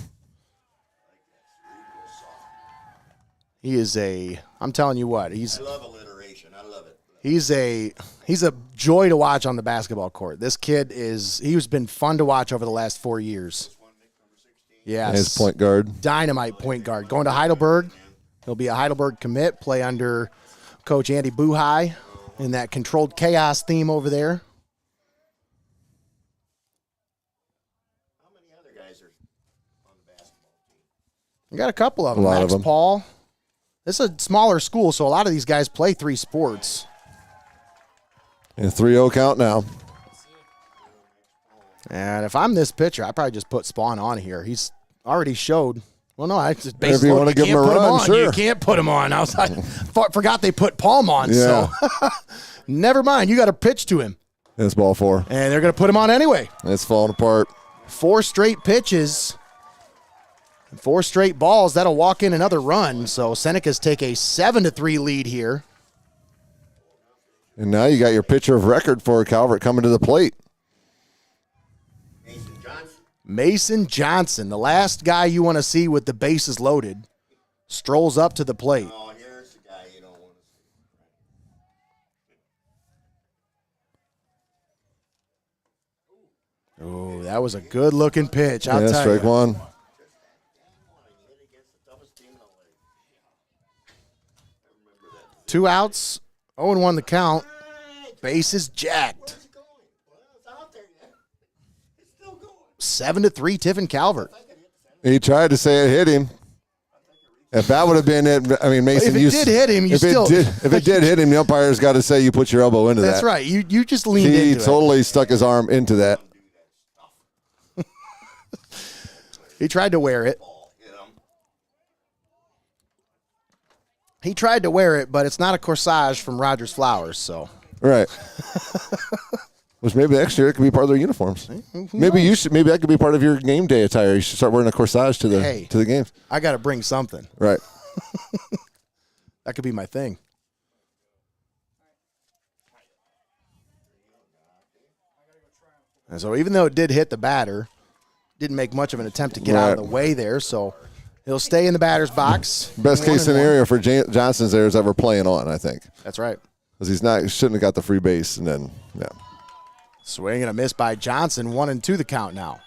He is I'm telling you what, I love alliteration. I love it. he's a joy to watch on the basketball court. This kid he's been fun to watch over the last 4 years. Yes. His point guard. Dynamite point guard. Going to Heidelberg. He'll be a Heidelberg commit, play under Coach Andy Buhai in that controlled chaos theme over there. How many other guys are on the basketball team? We got a couple of them. A lot Max of them. Paul. This is a smaller school, so a lot of these guys play 3 sports. And 3-0 count now. And if I'm this pitcher, I probably just put Spawn on here. He's already showed. Well, no, I just If basically you want to give him a run, sure. You can't put him on. I forgot they put Palm on. Yeah. So never mind. You got to pitch to him, It's ball 4. and they're going to put him on anyway. It's falling apart. 4 straight pitches, 4 straight balls. That'll walk in another run. So Senecas take a 7-3 lead here. And now you got your pitcher of record for Calvert coming to the plate. Mason Johnson. Mason Johnson, the last guy you want to see with the bases loaded, strolls up to the plate. Oh, here's the guy you don't want to see. Oh, that was a good-looking pitch. I'll Yeah, tell strike you. 1. He hit against the toughest team in the league. I remember that. 2 outs, 0-1 the count. Bases jacked. It's going. Well, it's out there yet. It's still going. 7-3 Tiffin Calvert. He tried to say it hit him. If that would have been it, I mean, Mason, If it did hit him, you if still. if it did hit him, the umpire's got to say you put your elbow into That's that. right. You just leaned He into totally stuck his arm into that. it. He tried to wear it. Hit him. He tried to wear it, but it's not a corsage from Rodgers Flowers, so. Right. Which maybe next year it could be part of their uniforms. Maybe you should. Maybe that could be part of your game day attire. You should start wearing a corsage to the games. I got to bring something. Right. That could be my thing. And so even though it did hit the batter, didn't make much of an attempt to get out of the way there, so he'll stay in the batter's box. Best 1-1. case scenario for Johnson's there is that we're playing on, I think. That's right. Because he shouldn't have got the free base. And then, yeah. Swing and a miss by Johnson. 1-2 the count now.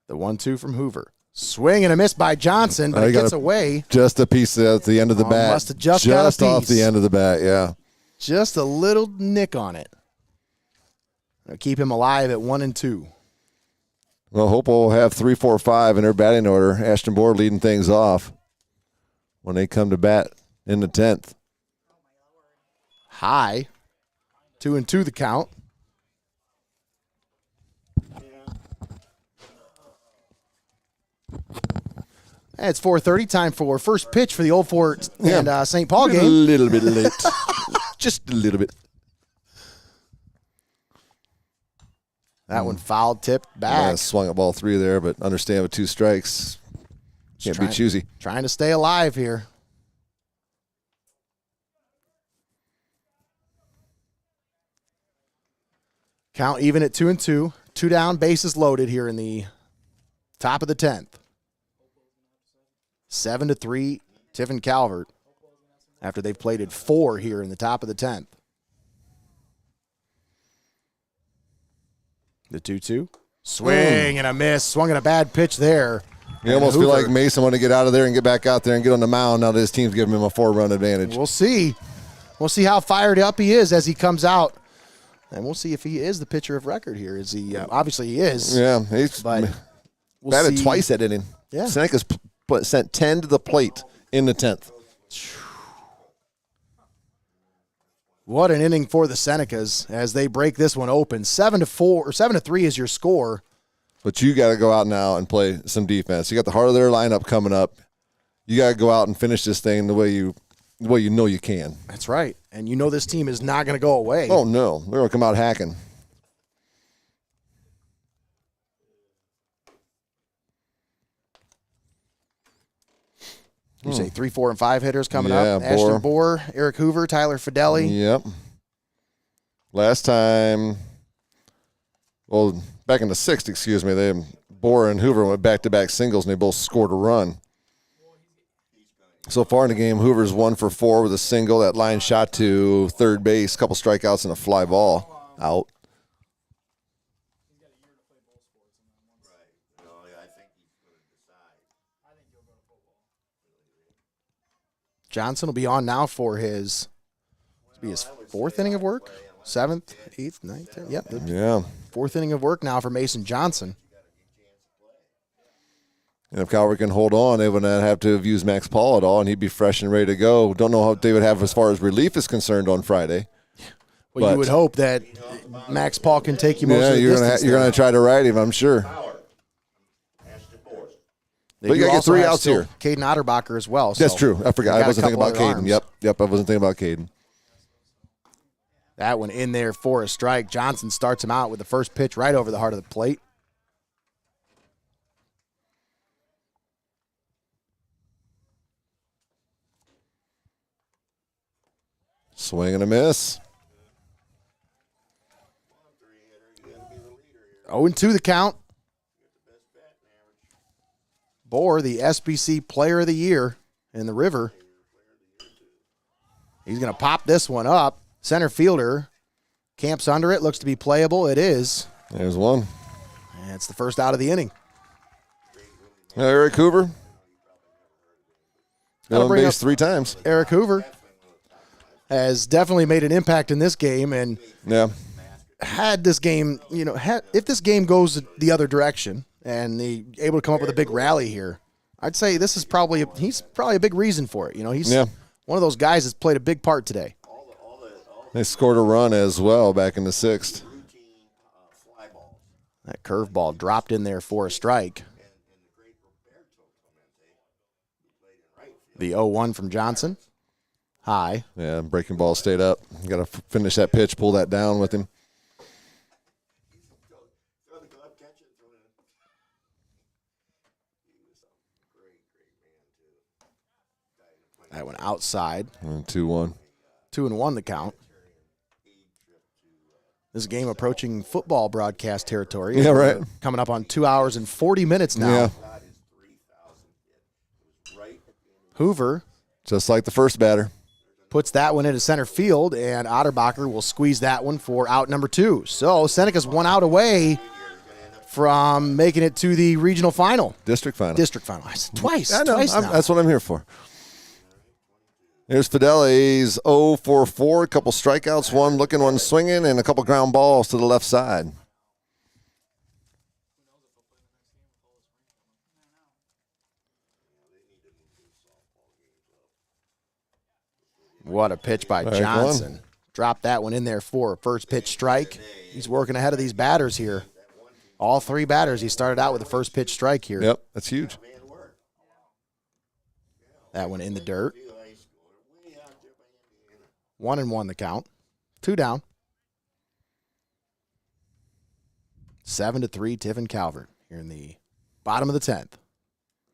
The 1-2 from Hoover. Swing and a miss by Johnson, but it gets away. Just a piece at the end of the bat. Must have just got a off piece. the end of the bat, yeah. Just a little nick on it. It'll keep him alive at 1-2. Well, Hopewell will have 3, 4, 5 in their batting order. Ashton Board leading things off when they come to bat in the 10th. High. 2-2 the count. And it's 4:30. Time for first pitch for the Old Fort and St. Paul A game. little bit late. Just a little bit. That one foul tipped back. Yeah, swung at ball 3 there, but understand with 2 strikes, can't be choosy. Trying to stay alive here. Count even at 2-2. 2 down, bases loaded here in the top of the 10th. 7-3, Tiffin Calvert, after they've plated 4 here in the top of the 10th. The 2-2. Swing and a miss. Swung at a bad pitch there. You almost feel like Mason want to get out of there and get back out there and get on the mound now that his team's giving him a 4-run advantage. We'll see. We'll see how fired up he is as he comes out. And we'll see if he is the pitcher of record here. Is he? Obviously he is. Yeah, he's But we'll batted see. twice that inning. Yeah. Seneca's sent 10 to the plate in the 10th. What an inning for the Senecas as they break this one open. 7-4 or 7-3 is your score. But you got to go out now and play some defense. You got the heart of their lineup coming up. You got to go out and finish this thing the way you know you can. That's right. And you know this team is not going to go away. Oh, no. They're going to come out hacking. You say 3, 4, and 5 hitters coming Yeah, up. Ashton Bohr, Eric Hoover, Tyler Fideli. Yep. Last time, well, back in the 6th, excuse me, Bohr and Hoover went back-to-back singles, and they both scored a run. So far in the game, Hoover's 1 for 4 with a single. That line shot to third base, a couple strikeouts and a fly ball out. Johnson will be on now for his 4th inning of work, 7th, 8th, 9th, 10th. Yep, Yeah. 4th inning of work now for Mason Johnson. And if Calvert can hold on, they would not have to have used Max Paul at all, and he'd be fresh and ready to go. Don't know what they would have as far as relief is concerned on Friday. Well, you would hope that Max Paul can take you most of the distance. You're going to try to ride him, I'm sure. They but you got to get also 3 have outs still here. Caden Otterbacher as well. That's so true. I forgot. got I wasn't a thinking couple about other Caden. arms. Yep, I wasn't thinking about Caden. That one in there for a strike. Johnson starts him out with the first pitch right over the heart of the plate. Swing and a miss. 0-2 the count. Bohr, the SBC Player of the Year in the River. He's going to pop this one up. Center fielder camps under it. Looks to be playable. It is. There's one. And it's the first out of the inning. Eric Hoover. Been on bring base up 3 times. Eric Hoover has definitely made an impact in this game, and Yeah. had this game, if this game goes the other direction and they able to come up with a big rally here, I'd say he's probably a big reason for it. He's one of those guys that's played a big part today. They scored a run as well back in the 6th. That curveball dropped in there for a strike. The 0-1 from Johnson. High. Yeah, breaking ball stayed up. Got to finish that pitch, pull that down with him. That one outside. 2-1. 2-1 the count. This game approaching football broadcast territory. Yeah, right. Coming up on 2 hours and 40 minutes now. Yeah. Hoover Just like the first batter. puts that one into center field, and Otterbacher will squeeze that one for out number 2. So Seneca's 1 out away from making it to the regional final. District final. I said twice. I know. Twice now. That's what I'm here for. Here's Fidelis, 0 for 4, a couple strikeouts, one looking, one swinging, and a couple ground balls to the left side. What a pitch by Johnson. Dropped that one in there for a first pitch strike. He's working ahead of these batters here. All 3 batters, he started out with a first pitch strike here. Yep, that's huge. That one in the dirt. 1-1 the count. 2 down. 7-3 Tiffin Calvert here in the bottom of the 10th.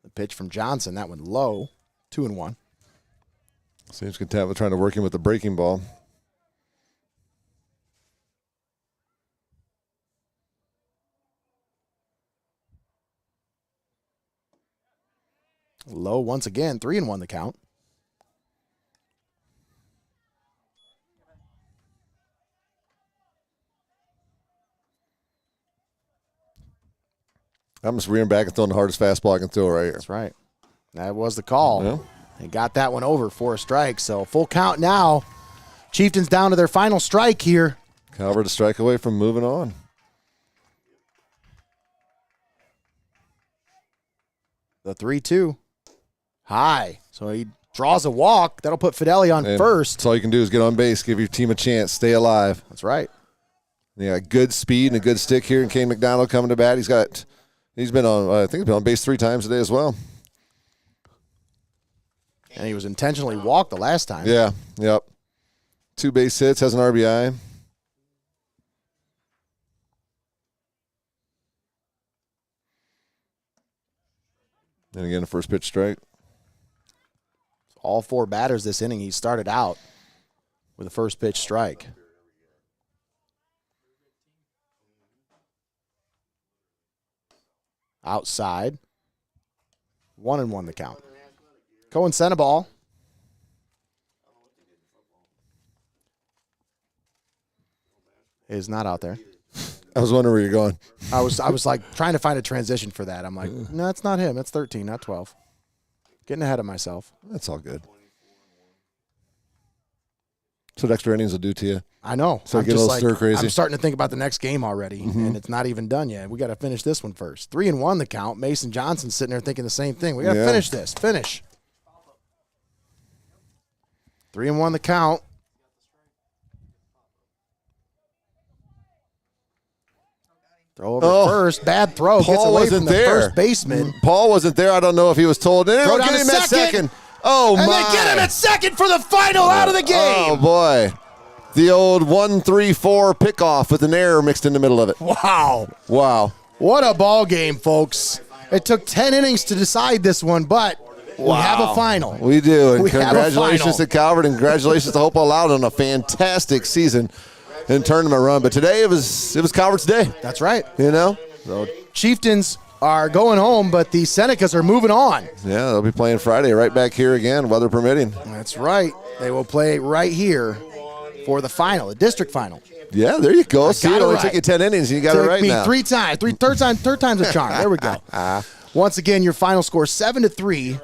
The pitch from Johnson, that one low. 2-1. Seems content trying to work him with the breaking ball. Low once again. 3-1 the count. I'm just rearing back and throwing the hardest fastball I can throw right here. That's right. That was the call. Yeah. They got that one over for a strike. So full count now. Chieftains down to their final strike here. Calvert a strike away from moving on. The 3-2. High. So he draws a walk. That'll put Fideli on And first. that's all you can do is get on base, give your team a chance, stay alive. That's right. Yeah, good speed and a good stick here. And Kane McDonald coming to bat. He's been on, I think he's been on base 3 times today as well. And he was intentionally walked the last time. Yeah, yep. 2 base hits, has an RBI. And again, a first pitch strike. All 4 batters this inning, he started out with a first pitch strike. Outside. 1-1 the count. Cohen sent a ball. Is not out there. I was wondering where you're going. I was like trying to find a transition for that. I'm like, no, it's not him. It's 13, not 12. Getting ahead of myself. That's all good. That's what extra innings will do to you. I know. So get a little stir crazy. I'm starting to think about the next game already, and it's not even done yet. We got to finish this one first. 3-1 the count. Mason Johnson's sitting there thinking the same thing. We got to finish this. Finish. 3-1 the count. Throw over first. Bad throw. Paul Gets away wasn't from the there. first baseman. Paul wasn't there. I don't know if he was told. Throw down Get him to at second. Oh, and my. they get him at second for the final out of the game. Oh, boy. The old 1-3-4 pickoff with an error mixed in the middle of it. Wow. Wow. What a ball game, folks. It took 10 innings to decide this one, but we have a final. We do. And We have a congratulations final. to Calvert and congratulations to Hopewell-Loudon on a fantastic season and tournament run. But today it was Calvert's day. That's right. You know? So, Chieftains are going home, but the Senecas are moving on. yeah, they'll be playing Friday right back here again, weather permitting. That's right. They will play right here for the final, the district final. Yeah, there you go. See, got it it only right. took you 10 innings and you got it right now. Three times. Third time's a charm. There we go. Once again, your final score 7-3.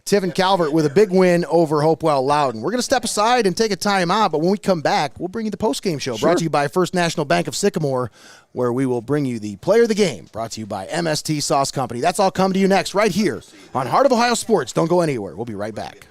Tiffin Calvert with a big win over Hopewell-Loudon. We're going to step aside and take a timeout, but when we come back, we'll bring you the post-game show brought to you by First National Bank of Sycamore, where we will bring you the player of the game, brought to you by MST Sauce Company. That's all coming to you next right here on Heart of Ohio Sports. Don't go anywhere. We'll be right back.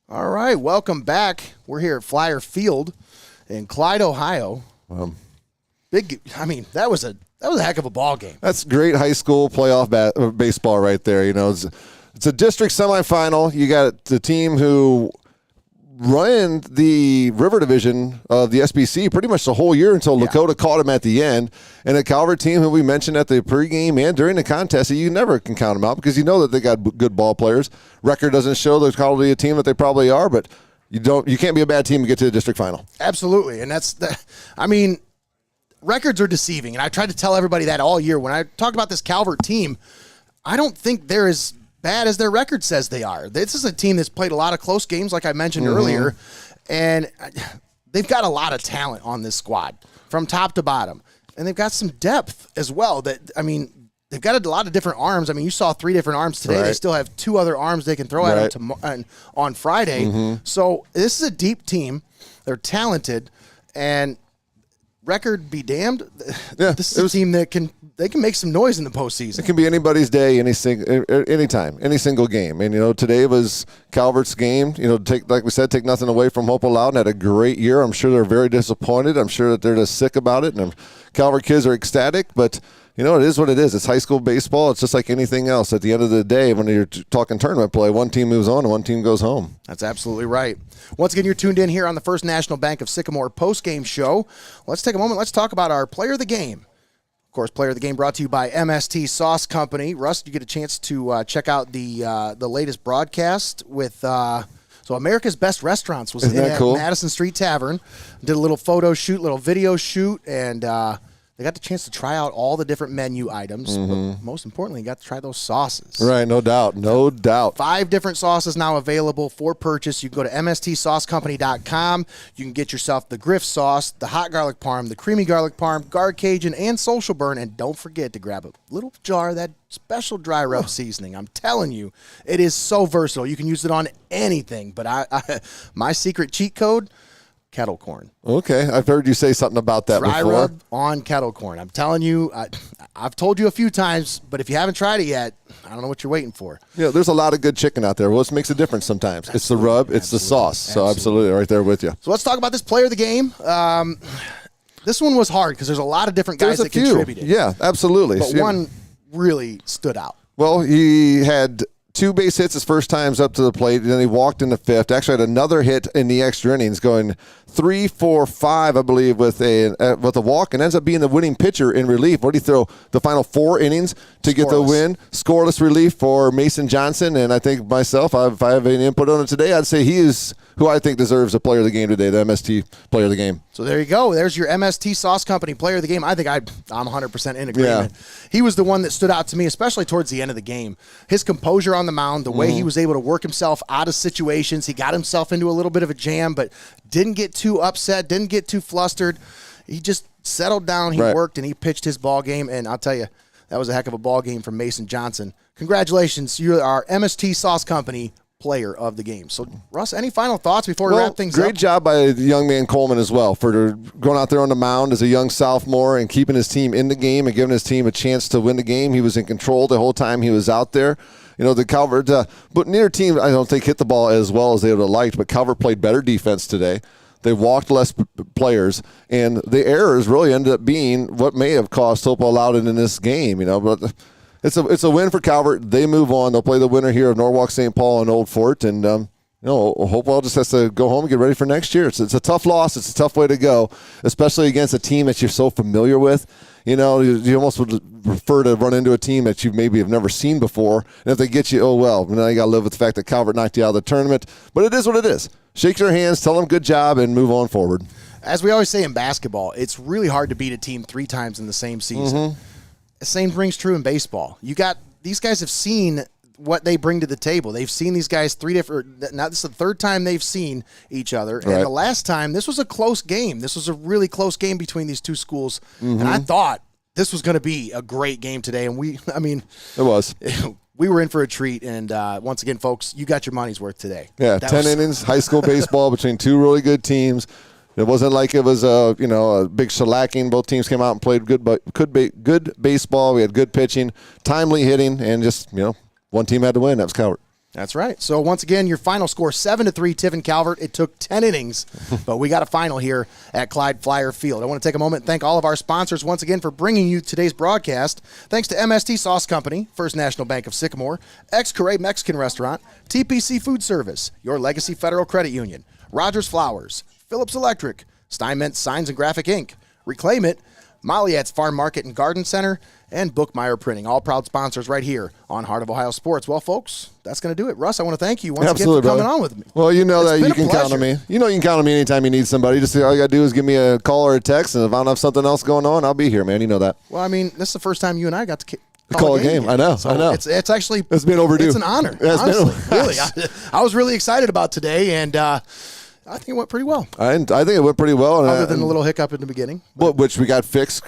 All right, welcome back. We're here at Flyer Field in Clyde, Ohio. That was a heck of a ball game. That's great high school playoff baseball right there. You know, it's a district semifinal. You got the team who ran the River Division of the SBC pretty much the whole year until Lakota caught him at the end. And a Calvert team who we mentioned at the pregame and during the contest, you never can count them out because you know that they got good ball players. Record doesn't show the quality of team that they probably are, but you can't be a bad team to get to the district final. Absolutely, and records are deceiving, and I tried to tell everybody that all year. When I talk about this Calvert team, I don't think they're as bad as their record says they are. This is a team that's played a lot of close games, like I mentioned earlier, and they've got a lot of talent on this squad from top to bottom, and they've got some depth as well. they've got a lot of different arms. I mean, you saw 3 different arms today. They still have 2 other arms they can throw at them on Friday. So this is a deep team. They're talented, and record be damned. This is a team that can make some noise in the postseason. It can be anybody's day, anytime, any single game. And today was Calvert's game. Like we said, take nothing away from Hopewell-Loudon. Had a great year. I'm sure they're very disappointed. I'm sure that they're just sick about it, and Calvert kids are ecstatic. But it is what it is. It's high school baseball. It's just like anything else. At the end of the day, when you're talking tournament play, one team moves on and one team goes home. That's absolutely right. Once again, you're tuned in here on the First National Bank of Sycamore post-game show. Let's take a moment. Let's talk about our player of the game. Of course, player of the game brought to you by MST Sauce Company. Russ, you get a chance to check out the latest broadcast with so America's Best Restaurants was Isn't in that at cool? Madison Street Tavern. Did a little photo shoot, little video shoot, and they got the chance to try out all the different menu items. But most importantly, you got to try those sauces. Right, no doubt, no doubt. 5 different sauces now available for purchase. You can go to mstsaucecompany.com. You can get yourself the Griff sauce, the hot garlic parm, the creamy garlic parm, guard Cajun, and social burn. And don't forget to grab a little jar of that special dry rub seasoning. I'm telling you, it is so versatile. You can use it on anything. But my secret cheat code, kettle corn. Okay, I've heard you say something about that Dry before. rub on kettle corn. I'm telling you, I've told you a few times, but if you haven't tried it yet, I don't know what you're waiting for. Yeah, there's a lot of good chicken out there. What makes a difference sometimes? It's the rub, it's the sauce. So absolutely, right there with you. So let's talk about this player of the game. This one was hard because there's a lot of different guys that contributed. Yeah, absolutely. But one really stood out. Well, he had 2 base hits his first times up to the plate, and then he walked in the 5th. Actually had another hit in the extra innings, going 3, 4, 5, I believe, with a walk, and ends up being the winning pitcher in relief. What did he throw? The final 4 innings to get the win. Scoreless relief for Mason Johnson, and I think myself, if I have any input on it today, I'd say he is who I think deserves a player of the game today, the MST player of the game. So there you go. There's your MST Sauce Company player of the game. I think I'm 100% in agreement. Yeah. He was the one that stood out to me, especially towards the end of the game. His composure on the mound, the way he was able to work himself out of situations. He got himself into a little bit of a jam, but didn't get too upset, didn't get too flustered. He just settled down, he worked, and he pitched his ball game. And I'll tell you, that was a heck of a ball game from Mason Johnson. Congratulations. You're our MST Sauce Company player of the game. So, Russ, any final thoughts before we wrap things up? Great job by the young man Coleman as well for going out there on the mound as a young sophomore and keeping his team in the game and giving his team a chance to win the game. He was in control the whole time he was out there. The Calvert, but neither team, I don't think, hit the ball as well as they would have liked, but Calvert played better defense today. They walked less players, and the errors really ended up being what may have cost Hopewell-Loudon in this game, but it's a win for Calvert. They move on. They'll play the winner here of Norwalk St. Paul and Old Fort, and Hopewell just has to go home and get ready for next year. It's a tough loss. It's a tough way to go, especially against a team that you're so familiar with. You almost would prefer to run into a team that you maybe have never seen before, and if they get you, oh well. Now you got to live with the fact that Calvert knocked you out of the tournament. But it is what it is. Shake their hands, tell them good job, and move on forward. As we always say in basketball, it's really hard to beat a team 3 times in the same season. The same rings true in baseball. These guys have seen what they bring to the table. They've seen these guys 3 different. Now this is the 3rd time they've seen each other, and the last time this was a close game. This was a really close game between these 2 schools, and I thought this was going to be a great game today. And it was. We were in for a treat, and once again, folks, you got your money's worth today. Yeah, 10 innings, high school baseball between 2 really good teams. It wasn't like it was a big shellacking. Both teams came out and played good baseball. We had good pitching, timely hitting, and just one team had to win. That was Calvert. That's right. So once again, your final score 7-3, Tiffin Calvert. It took 10 innings, but we got a final here at Clyde Flyer Field. I want to take a moment and thank all of our sponsors once again for bringing you today's broadcast. Thanks to MST Sauce Company, First National Bank of Sycamore, Xcaret Mexican Restaurant, TPC Food Service, Your Legacy Federal Credit Union, Rodgers Flowers, Phillips Electric, Steinmetz Signs and Graphic Inc., Reclaim It, Molyet's Farm Market and Garden Center, and Bookmeyer Printing, all proud sponsors right here on Heart of Ohio Sports. Well, folks, that's going to do it. Russ, I want to thank you once again for coming on with me. Well, you know that you can pleasure. count on me. You know you can count on me anytime you need somebody. Just all you got to do is give me a call or a text, and if I don't have something else going on, I'll be here, man. You know that. Well, this is the first time you and I got to call a game. I know. It's actually it's been overdue. It's an honor. Honestly, really. I was really excited about today, and I think it went pretty well. I think it went pretty well. Other than a little hiccup in the beginning. Which we got fixed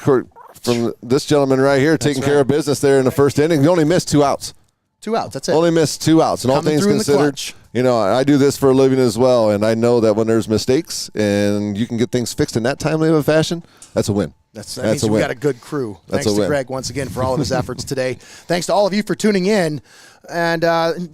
from this gentleman right here, taking care of business there in the first inning. He only missed 2 outs. 2 outs, that's it. Only missed 2 outs. And all Coming things through in the considered, clutch. you know, I do this for a living as well, and I know that when there's mistakes and you can get things fixed in that timely of a fashion, that's a win. That means we've got a good crew. That's Thanks a to win. Greg once again for all of his efforts today. Thanks to all of you for tuning in. And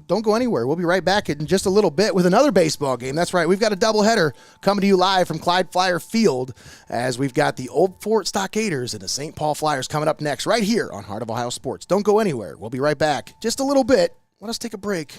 don't go anywhere. We'll be right back in just a little bit with another baseball game. That's right. We've got a doubleheader coming to you live from Clyde Flyer Field as we've got the Old Fort Stockaders and the St. Paul Flyers coming up next right here on Heart of Ohio Sports. Don't go anywhere. We'll be right back. Just a little bit. Let us take a break.